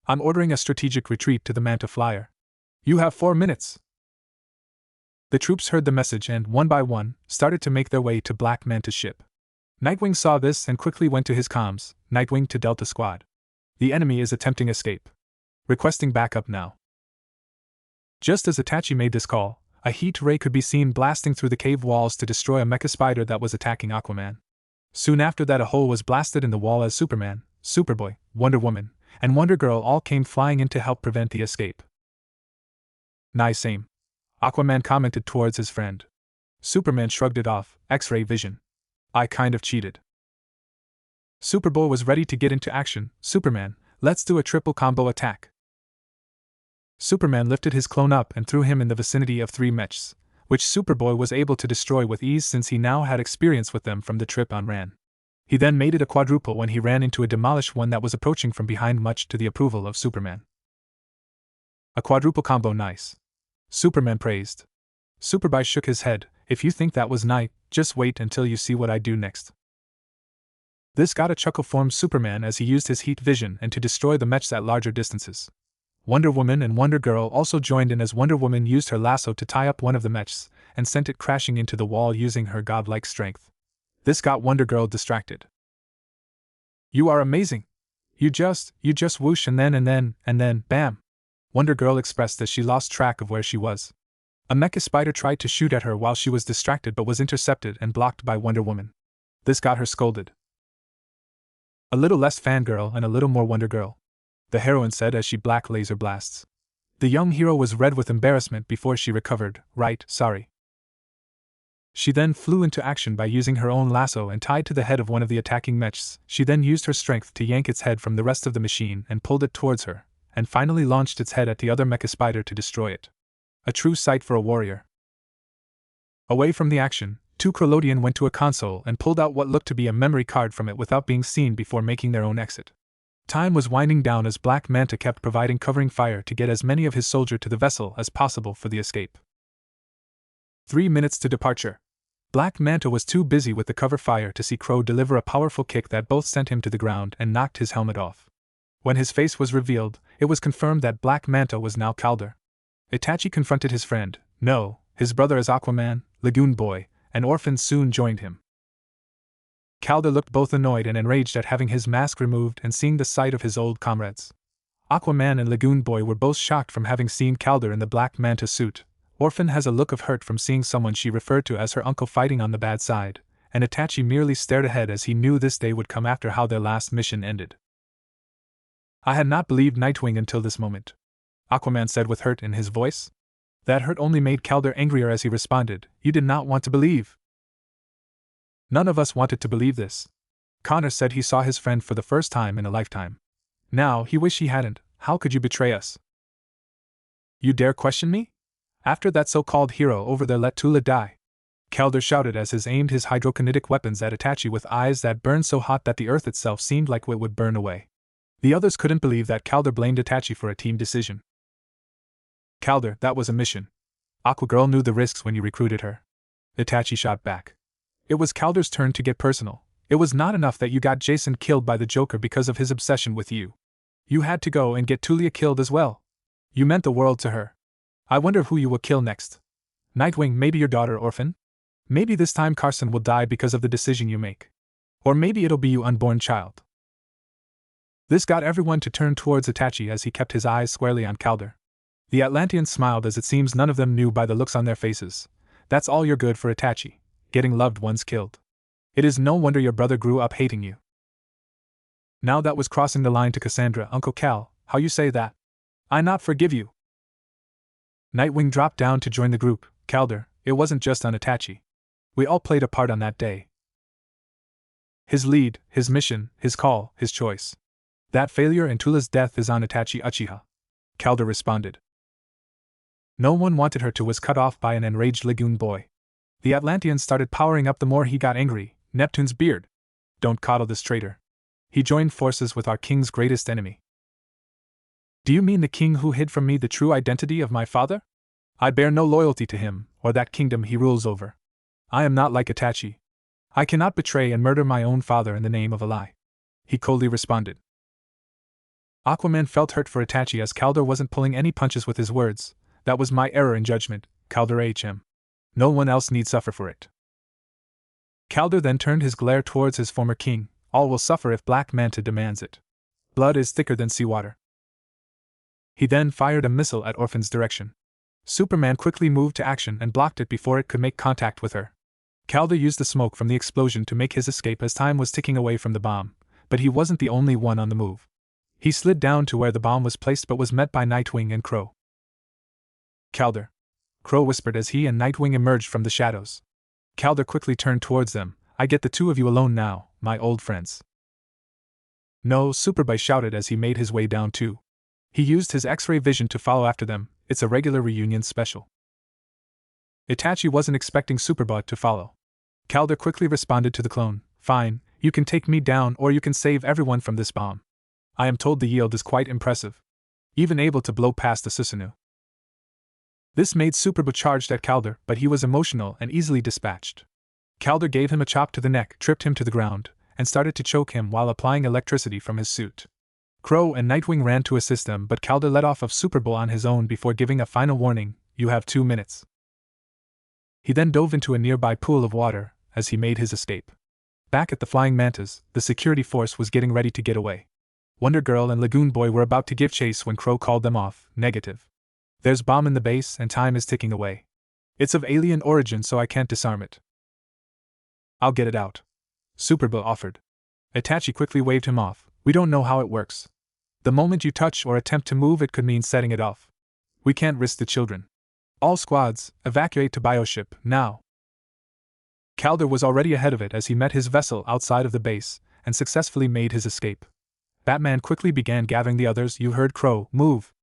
I'm ordering a strategic retreat to the Manta Flyer. You have 4 minutes. The troops heard the message and, one by one, started to make their way to Black Manta's ship. Nightwing saw this and quickly went to his comms, Nightwing to Delta Squad. The enemy is attempting escape. Requesting backup now. Just as Itachi made this call, a heat ray could be seen blasting through the cave walls to destroy a mecha spider that was attacking Aquaman. Soon after that, a hole was blasted in the wall as Superman, Superboy, Wonder Woman, and Wonder Girl all came flying in to help prevent the escape. Nice aim, Aquaman commented towards his friend. Superman shrugged it off, X-ray vision. I kind of cheated. Superboy was ready to get into action. Superman, let's do a triple combo attack. Superman lifted his clone up and threw him in the vicinity of 3 mechs, which Superboy was able to destroy with ease since he now had experience with them from the trip on Ran. He then made it a quadruple when he ran into a demolished one that was approaching from behind, much to the approval of Superman. A quadruple combo, nice, Superman praised. Superboy shook his head. If you think that was nice, just wait until you see what I do next. This got a chuckle from Superman as he used his heat vision and to destroy the mechs at larger distances. Wonder Woman and Wonder Girl also joined in as Wonder Woman used her lasso to tie up one of the mechs and sent it crashing into the wall using her godlike strength. This got Wonder Girl distracted. You are amazing. You just whoosh and then, bam. Wonder Girl expressed as she lost track of where she was. A mecha spider tried to shoot at her while she was distracted but was intercepted and blocked by Wonder Woman. This got her scolded. A little less fangirl and a little more Wonder Girl, the heroine said as she black laser blasts. The young hero was red with embarrassment before she recovered. Right, sorry. She then flew into action by using her own lasso and tied to the head of one of the attacking mechs. She then used her strength to yank its head from the rest of the machine and pulled it towards her, and finally launched its head at the other mecha spider to destroy it. A true sight for a warrior. Away from the action, two Krolodian went to a console and pulled out what looked to be a memory card from it without being seen before making their own exit. Time was winding down as Black Manta kept providing covering fire to get as many of his soldiers to the vessel as possible for the escape. 3 minutes to departure. Black Manta was too busy with the cover fire to see Crow deliver a powerful kick that both sent him to the ground and knocked his helmet off. When his face was revealed, it was confirmed that Black Manta was now Calder. Itachi confronted his friend, no, his brother as Aquaman, Lagoon Boy, and Orphan soon joined him. Calder looked both annoyed and enraged at having his mask removed and seeing the sight of his old comrades. Aquaman and Lagoon Boy were both shocked from having seen Calder in the Black Manta suit. Orphan has a look of hurt from seeing someone she referred to as her uncle fighting on the bad side, and Itachi merely stared ahead as he knew this day would come after how their last mission ended. I had not believed Nightwing until this moment, Aquaman said with hurt in his voice. That hurt only made Calder angrier as he responded, you did not want to believe. None of us wanted to believe this. Connor said he saw his friend for the first time in a lifetime. Now he wished he hadn't. How could you betray us? You dare question me? After that so-called hero over there let Tula die. Calder shouted as he aimed his hydrokinetic weapons at Itachi with eyes that burned so hot that the earth itself seemed like it would burn away. The others couldn't believe that Calder blamed Itachi for a team decision. Calder, that was a mission. Aqua Girl knew the risks when you recruited her. Itachi shot back. It was Calder's turn to get personal. It was not enough that you got Jason killed by the Joker because of his obsession with you. You had to go and get Tulia killed as well. You meant the world to her. I wonder who you will kill next. Nightwing, maybe your daughter Orphan? Maybe this time Carson will die because of the decision you make. Or maybe it'll be you unborn child. This got everyone to turn towards Itachi as he kept his eyes squarely on Calder. The Atlanteans smiled as it seems none of them knew by the looks on their faces. That's all you're good for, Itachi. Getting loved ones killed. It is no wonder your brother grew up hating you. Now that was crossing the line to Cassandra. Uncle Cal, how you say that? I not forgive you. Nightwing dropped down to join the group. Calder, it wasn't just on Itachi. We all played a part on that day. His lead, his mission, his call, his choice. That failure and Tula's death is on Itachi Uchiha. Calder responded. No one wanted her to was cut off by an enraged Lagoon Boy. The Atlantean started powering up the more he got angry. Neptune's beard. Don't coddle this traitor. He joined forces with our king's greatest enemy. Do you mean the king who hid from me the true identity of my father? I bear no loyalty to him, or that kingdom he rules over. I am not like Itachi. I cannot betray and murder my own father in the name of a lie. He coldly responded. Aquaman felt hurt for Itachi as Calder wasn't pulling any punches with his words. That was my error in judgment, Calder HM. No one else need suffer for it. Calder then turned his glare towards his former king. All will suffer if Black Manta demands it. Blood is thicker than seawater. He then fired a missile at Orphan's direction. Superman quickly moved to action and blocked it before it could make contact with her. Calder used the smoke from the explosion to make his escape as time was ticking away from the bomb, but he wasn't the only one on the move. He slid down to where the bomb was placed but was met by Nightwing and Crow. Calder, Crow whispered as he and Nightwing emerged from the shadows. Calder quickly turned towards them. I get the two of you alone now, my old friends. No, Superboy shouted as he made his way down too. He used his X-ray vision to follow after them. It's a regular reunion special. Itachi wasn't expecting Superboy to follow. Calder quickly responded to the clone. Fine, you can take me down or you can save everyone from this bomb. I am told the yield is quite impressive. Even able to blow past the Susanoo. This made Superboy charged at Calder, but he was emotional and easily dispatched. Calder gave him a chop to the neck, tripped him to the ground, and started to choke him while applying electricity from his suit. Crow and Nightwing ran to assist them, but Calder let off of Superboy on his own before giving a final warning, you have 2 minutes. He then dove into a nearby pool of water as he made his escape. Back at the Flying Mantas, the security force was getting ready to get away. Wonder Girl and Lagoon Boy were about to give chase when Crow called them off. Negative. There's bomb in the base and time is ticking away. It's of alien origin so I can't disarm it. I'll get it out. Superboy offered. Itachi quickly waved him off. We don't know how it works. The moment you touch or attempt to move it could mean setting it off. We can't risk the children. All squads, evacuate to Bioship, now. Calder was already ahead of it as he met his vessel outside of the base, and successfully made his escape. Batman quickly began gathering the others. You heard Crow, move.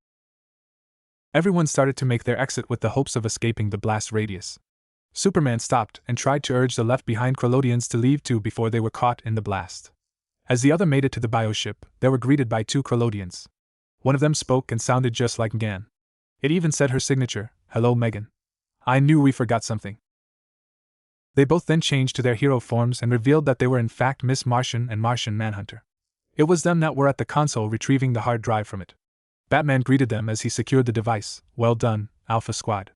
Everyone started to make their exit with the hopes of escaping the blast radius. Superman stopped and tried to urge the left-behind Krolodians to leave too before they were caught in the blast. As the other made it to the bioship, they were greeted by two Krolodians. One of them spoke and sounded just like Megan. It even said her signature, "Hello, Megan. I knew we forgot something." They both then changed to their hero forms and revealed that they were in fact Miss Martian and Martian Manhunter. It was them that were at the console retrieving the hard drive from it. Batman greeted them as he secured the device. "Well done, Alpha Squad.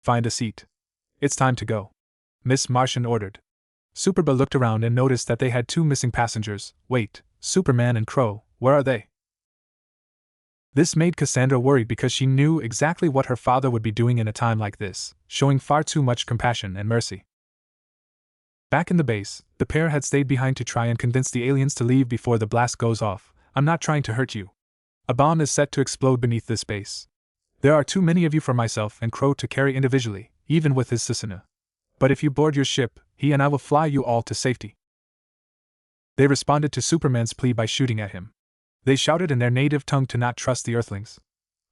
Find a seat. It's time to go," Miss Martian ordered. Superba looked around and noticed that they had two missing passengers. Wait, Superman and Crow, where are they? This made Cassandra worried because she knew exactly what her father would be doing in a time like this, showing far too much compassion and mercy. Back in the base, the pair had stayed behind to try and convince the aliens to leave before the blast goes off. "I'm not trying to hurt you. A bomb is set to explode beneath this base. There are too many of you for myself and Crow to carry individually, even with his Susanoo. But if you board your ship, he and I will fly you all to safety." They responded to Superman's plea by shooting at him. They shouted in their native tongue to not trust the Earthlings.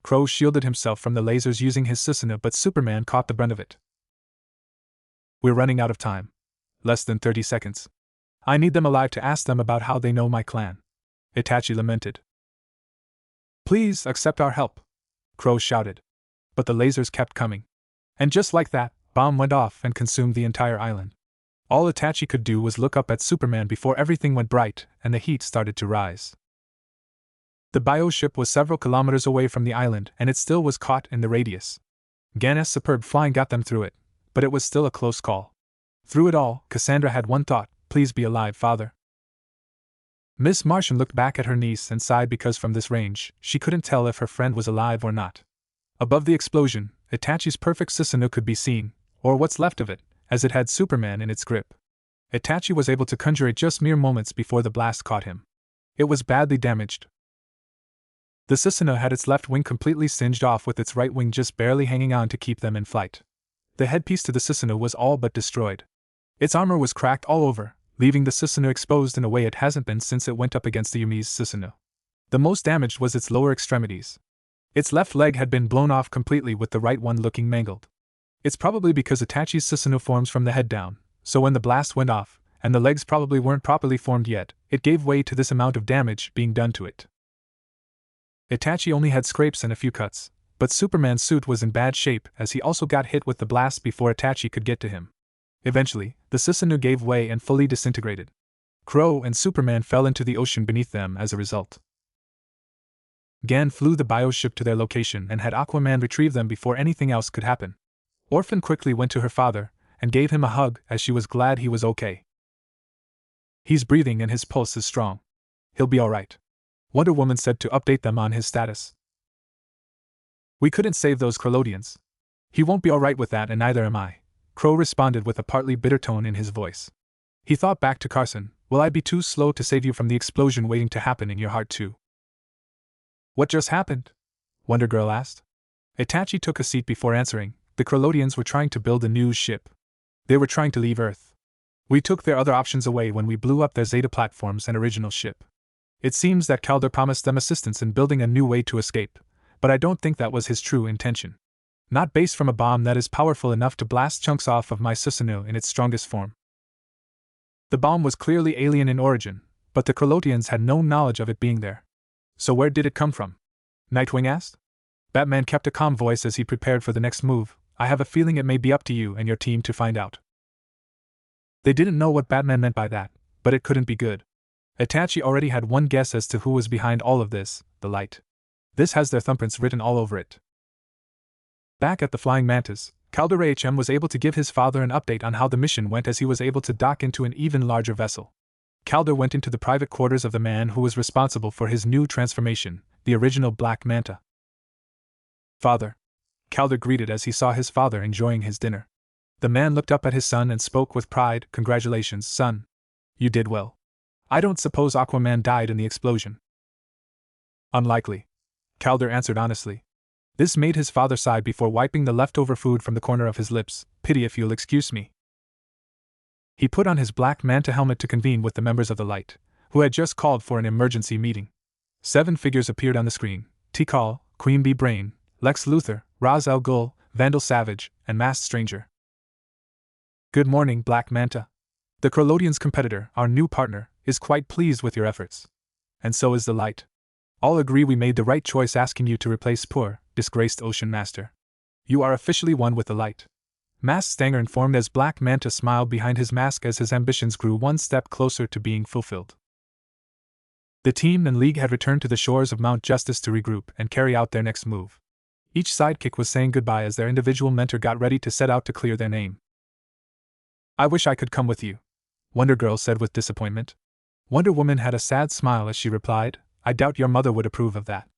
Crow shielded himself from the lasers using his Susanoo, but Superman caught the brunt of it. "We're running out of time. Less than 30 seconds. I need them alive to ask them about how they know my clan," Itachi lamented. "Please accept our help," Crow shouted. But the lasers kept coming. And just like that, bomb went off and consumed the entire island. All Itachi could do was look up at Superman before everything went bright and the heat started to rise. The bioship was several kilometers away from the island and it still was caught in the radius. Gan's superb flying got them through it, but it was still a close call. Through it all, Cassandra had one thought: "Please be alive, Father." Miss Martian looked back at her niece and sighed because from this range, she couldn't tell if her friend was alive or not. Above the explosion, Itachi's perfect Susanoo could be seen, or what's left of it, as it had Superman in its grip. Itachi was able to conjure it just mere moments before the blast caught him. It was badly damaged. The Susanoo had its left wing completely singed off with its right wing just barely hanging on to keep them in flight. The headpiece to the Susanoo was all but destroyed. Its armor was cracked all over, leaving the Susanoo exposed in a way it hasn't been since it went up against the Yumi's Susanoo. The most damaged was its lower extremities. Its left leg had been blown off completely with the right one looking mangled. It's probably because Itachi's Susanoo forms from the head down, so when the blast went off, and the legs probably weren't properly formed yet, it gave way to this amount of damage being done to it. Itachi only had scrapes and a few cuts, but Superman's suit was in bad shape as he also got hit with the blast before Itachi could get to him. Eventually, the Susanoo gave way and fully disintegrated. Crow and Superman fell into the ocean beneath them as a result. Gan flew the bioship to their location and had Aquaman retrieve them before anything else could happen. Orphan quickly went to her father and gave him a hug as she was glad he was okay. "He's breathing and his pulse is strong. He'll be alright," Wonder Woman said to update them on his status. "We couldn't save those Krolodians. He won't be alright with that and neither am I," Crow responded with a partly bitter tone in his voice. He thought back to Carson. "Will I be too slow to save you from the explosion waiting to happen in your heart too?" "What just happened?" Wonder Girl asked. Itachi took a seat before answering. "The Krolodians were trying to build a new ship. They were trying to leave Earth. We took their other options away when we blew up their Zeta platforms and original ship. It seems that Calder promised them assistance in building a new way to escape, but I don't think that was his true intention. Not based from a bomb that is powerful enough to blast chunks off of my Susanoo in its strongest form. The bomb was clearly alien in origin, but the Krolodians had no knowledge of it being there. So where did it come from?" Nightwing asked. Batman kept a calm voice as he prepared for the next move. "I have a feeling it may be up to you and your team to find out." They didn't know what Batman meant by that, but it couldn't be good. Itachi already had one guess as to who was behind all of this: the light. This has their thumbprints written all over it. Back at the Flying Mantis, Calder HM was able to give his father an update on how the mission went as he was able to dock into an even larger vessel. Calder went into the private quarters of the man who was responsible for his new transformation, the original Black Manta. "Father," Calder greeted as he saw his father enjoying his dinner. The man looked up at his son and spoke with pride. "Congratulations, son. You did well. I don't suppose Aquaman died in the explosion." "Unlikely," Calder answered honestly. This made his father sigh before wiping the leftover food from the corner of his lips. "Pity if you'll excuse me." He put on his Black Manta helmet to convene with the members of the Light, who had just called for an emergency meeting. 7 figures appeared on the screen: Tikal, Queen Bee Brain, Lex Luthor, Ra's al Ghul, Vandal Savage, and Masked Stranger. Good morning, Black Manta. The Crolodian's competitor, our new partner, is quite pleased with your efforts. And so is the Light. All agree we made the right choice asking you to replace poor, disgraced Ocean Master. You are officially one with the Light. Masked Stanger informed as Black Manta smiled behind his mask as his ambitions grew one step closer to being fulfilled. The team and league had returned to the shores of Mount Justice to regroup and carry out their next move. Each sidekick was saying goodbye as their individual mentor got ready to set out to clear their name. I wish I could come with you, Wonder Girl said with disappointment. Wonder Woman had a sad smile as she replied, I doubt your mother would approve of that.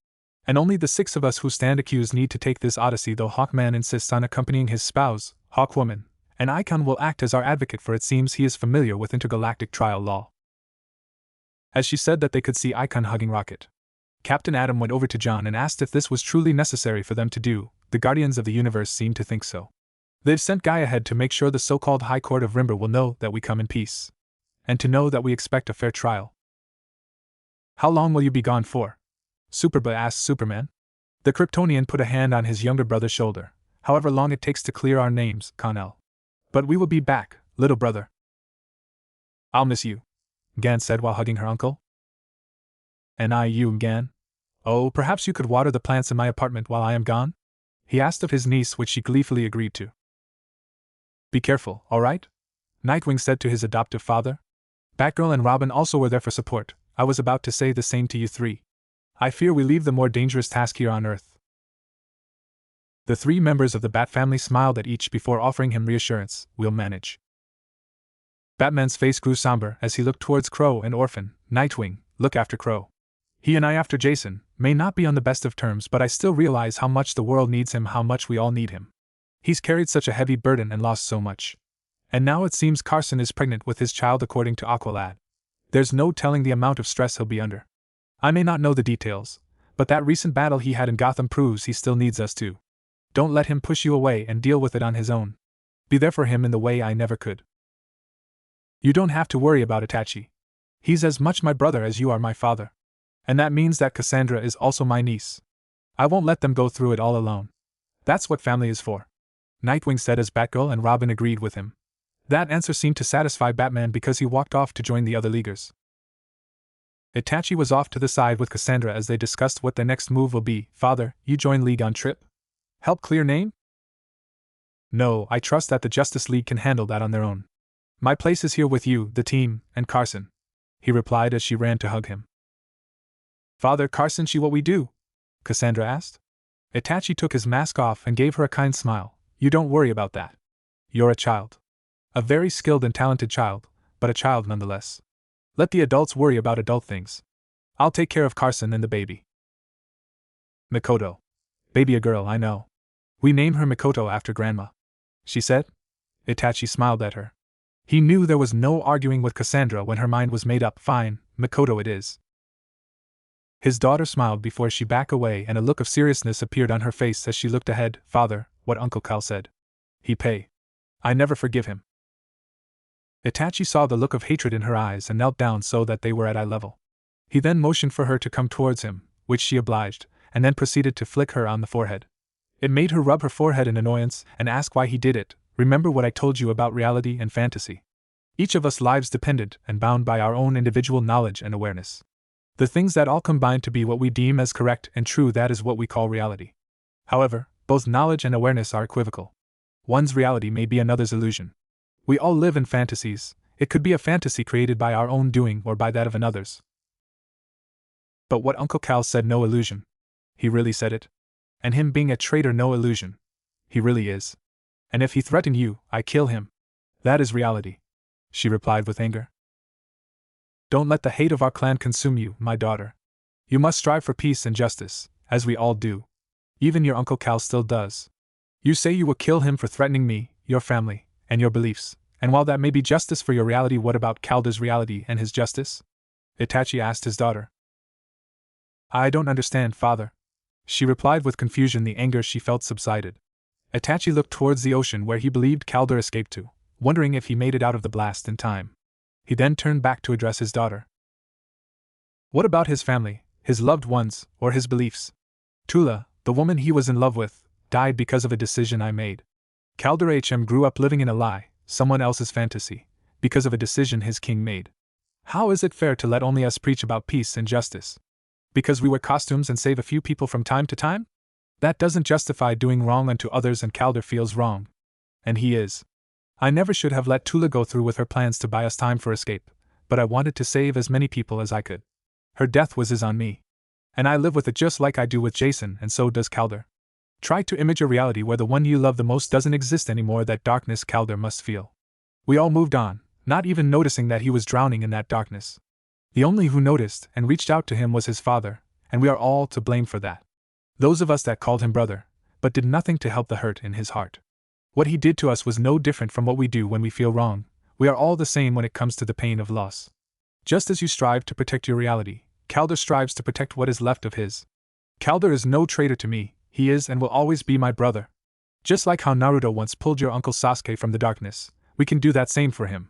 And only the 6 of us who stand accused need to take this odyssey, though Hawkman insists on accompanying his spouse, Hawkwoman, and Icon will act as our advocate, for it seems he is familiar with intergalactic trial law. As she said that, they could see Icon hugging Rocket. Captain Atom went over to John and asked if this was truly necessary for them to do. The Guardians of the Universe seem to think so. They've sent Guy ahead to make sure the so-called High Court of Rimber will know that we come in peace. And to know that we expect a fair trial. How long will you be gone for? Superboy asked Superman. The Kryptonian put a hand on his younger brother's shoulder. However long it takes to clear our names, Connell. But we will be back, little brother. I'll miss you, Gan said while hugging her uncle. And you, Gan? Oh, perhaps you could water the plants in my apartment while I am gone? He asked of his niece, which she gleefully agreed to. Be careful, all right? Nightwing said to his adoptive father. Batgirl and Robin also were there for support. I was about to say the same to you 3. I fear we leave the more dangerous task here on Earth. The 3 members of the Bat family smiled at each before offering him reassurance. We'll manage. Batman's face grew somber as he looked towards Crow and Orphan. Nightwing, look after Crow. He and I after Jason may not be on the best of terms, but I still realize how much the world needs him, how much we all need him. He's carried such a heavy burden and lost so much. And now it seems Carson is pregnant with his child, according to Aqualad. There's no telling the amount of stress he'll be under. I may not know the details, but that recent battle he had in Gotham proves he still needs us too. Don't let him push you away and deal with it on his own. Be there for him in the way I never could. You don't have to worry about Itachi. He's as much my brother as you are my father. And that means that Cassandra is also my niece. I won't let them go through it all alone. That's what family is for. Nightwing said as Batgirl and Robin agreed with him. That answer seemed to satisfy Batman because he walked off to join the other Leaguers. Itachi was off to the side with Cassandra as they discussed what their next move will be. Father, you join League on trip? Help clear name? No, I trust that the Justice League can handle that on their own. My place is here with you, the team, and Carson, he replied as she ran to hug him. Father, Carson, see what we do? Cassandra asked. Itachi took his mask off and gave her a kind smile. You don't worry about that. You're a child. A very skilled and talented child, but a child nonetheless. Let the adults worry about adult things. I'll take care of Carson and the baby. Mikoto. Baby a girl, I know. We name her Mikoto after Grandma, she said. Itachi smiled at her. He knew there was no arguing with Cassandra when her mind was made up. Fine, Mikoto it is. His daughter smiled before she backed away, and a look of seriousness appeared on her face as she looked ahead. Father, what Uncle Cal said. He pay. I never forgive him. Itachi saw the look of hatred in her eyes and knelt down so that they were at eye level. He then motioned for her to come towards him, which she obliged, and then proceeded to flick her on the forehead. It made her rub her forehead in annoyance and ask why he did it. Remember what I told you about reality and fantasy. Each of us lives dependent and bound by our own individual knowledge and awareness. The things that all combine to be what we deem as correct and true, that is what we call reality. However, both knowledge and awareness are equivocal. One's reality may be another's illusion. We all live in fantasies. It could be a fantasy created by our own doing or by that of another's. But what Uncle Cal said, no illusion. He really said it. And him being a traitor, no illusion. He really is. And if he threatened you, I kill him. That is reality, she replied with anger. Don't let the hate of our clan consume you, my daughter. You must strive for peace and justice, as we all do. Even your Uncle Cal still does. You say you will kill him for threatening me, your family, and your beliefs, and while that may be justice for your reality, what about Calder's reality and his justice? Itachi asked his daughter. I don't understand, father, she replied with confusion. The anger she felt subsided. Itachi looked towards the ocean where he believed Calder escaped to, wondering if he made it out of the blast in time. He then turned back to address his daughter. What about his family, his loved ones, or his beliefs? Tula, the woman he was in love with, died because of a decision I made. Calder grew up living in a lie, someone else's fantasy, because of a decision his king made. How is it fair to let only us preach about peace and justice? Because we wear costumes and save a few people from time to time? That doesn't justify doing wrong unto others, and Calder feels wrong. And he is. I never should have let Tula go through with her plans to buy us time for escape, but I wanted to save as many people as I could. Her death was on me. And I live with it just like I do with Jason, and so does Calder. Try to image a reality where the one you love the most doesn't exist anymore. That darkness Calder must feel. We all moved on, not even noticing that he was drowning in that darkness. The only who noticed and reached out to him was his father, and we are all to blame for that. Those of us that called him brother, but did nothing to help the hurt in his heart. What he did to us was no different from what we do when we feel wrong. We are all the same when it comes to the pain of loss. Just as you strive to protect your reality, Calder strives to protect what is left of his. Calder is no traitor to me. He is and will always be my brother. Just like how Naruto once pulled your uncle Sasuke from the darkness, we can do that same for him.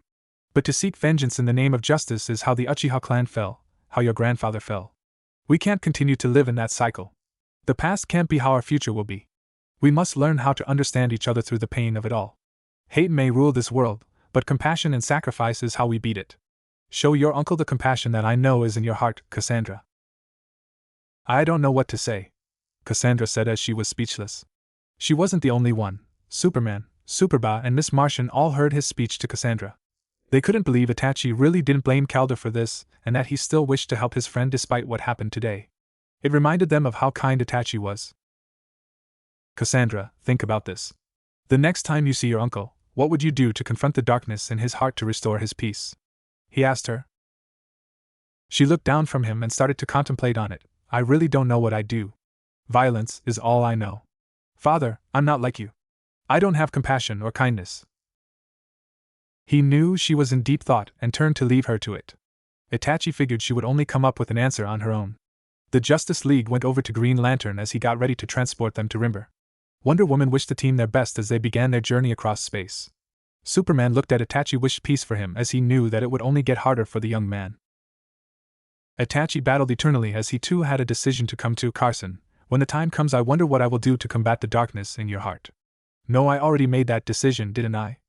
But to seek vengeance in the name of justice is how the Uchiha clan fell, how your grandfather fell. We can't continue to live in that cycle. The past can't be how our future will be. We must learn how to understand each other through the pain of it all. Hate may rule this world, but compassion and sacrifice is how we beat it. Show your uncle the compassion that I know is in your heart, Cassandra. I don't know what to say, Cassandra said as she was speechless. She wasn't the only one. Superman, Superba, and Miss Martian all heard his speech to Cassandra. They couldn't believe Itachi really didn't blame Calder for this, and that he still wished to help his friend despite what happened today. It reminded them of how kind Itachi was. Cassandra, think about this. The next time you see your uncle, what would you do to confront the darkness in his heart to restore his peace? He asked her. She looked down from him and started to contemplate on it. I really don't know what I'd do. Violence is all I know. Father, I'm not like you. I don't have compassion or kindness. He knew she was in deep thought and turned to leave her to it. Itachi figured she would only come up with an answer on her own. The Justice League went over to Green Lantern as he got ready to transport them to Rimber. Wonder Woman wished the team their best as they began their journey across space. Superman looked at Itachi, wished peace for him as he knew that it would only get harder for the young man. Itachi battled eternally as he too had a decision to come to. Carson, when the time comes, I wonder what I will do to combat the darkness in your heart. No, I already made that decision, didn't I?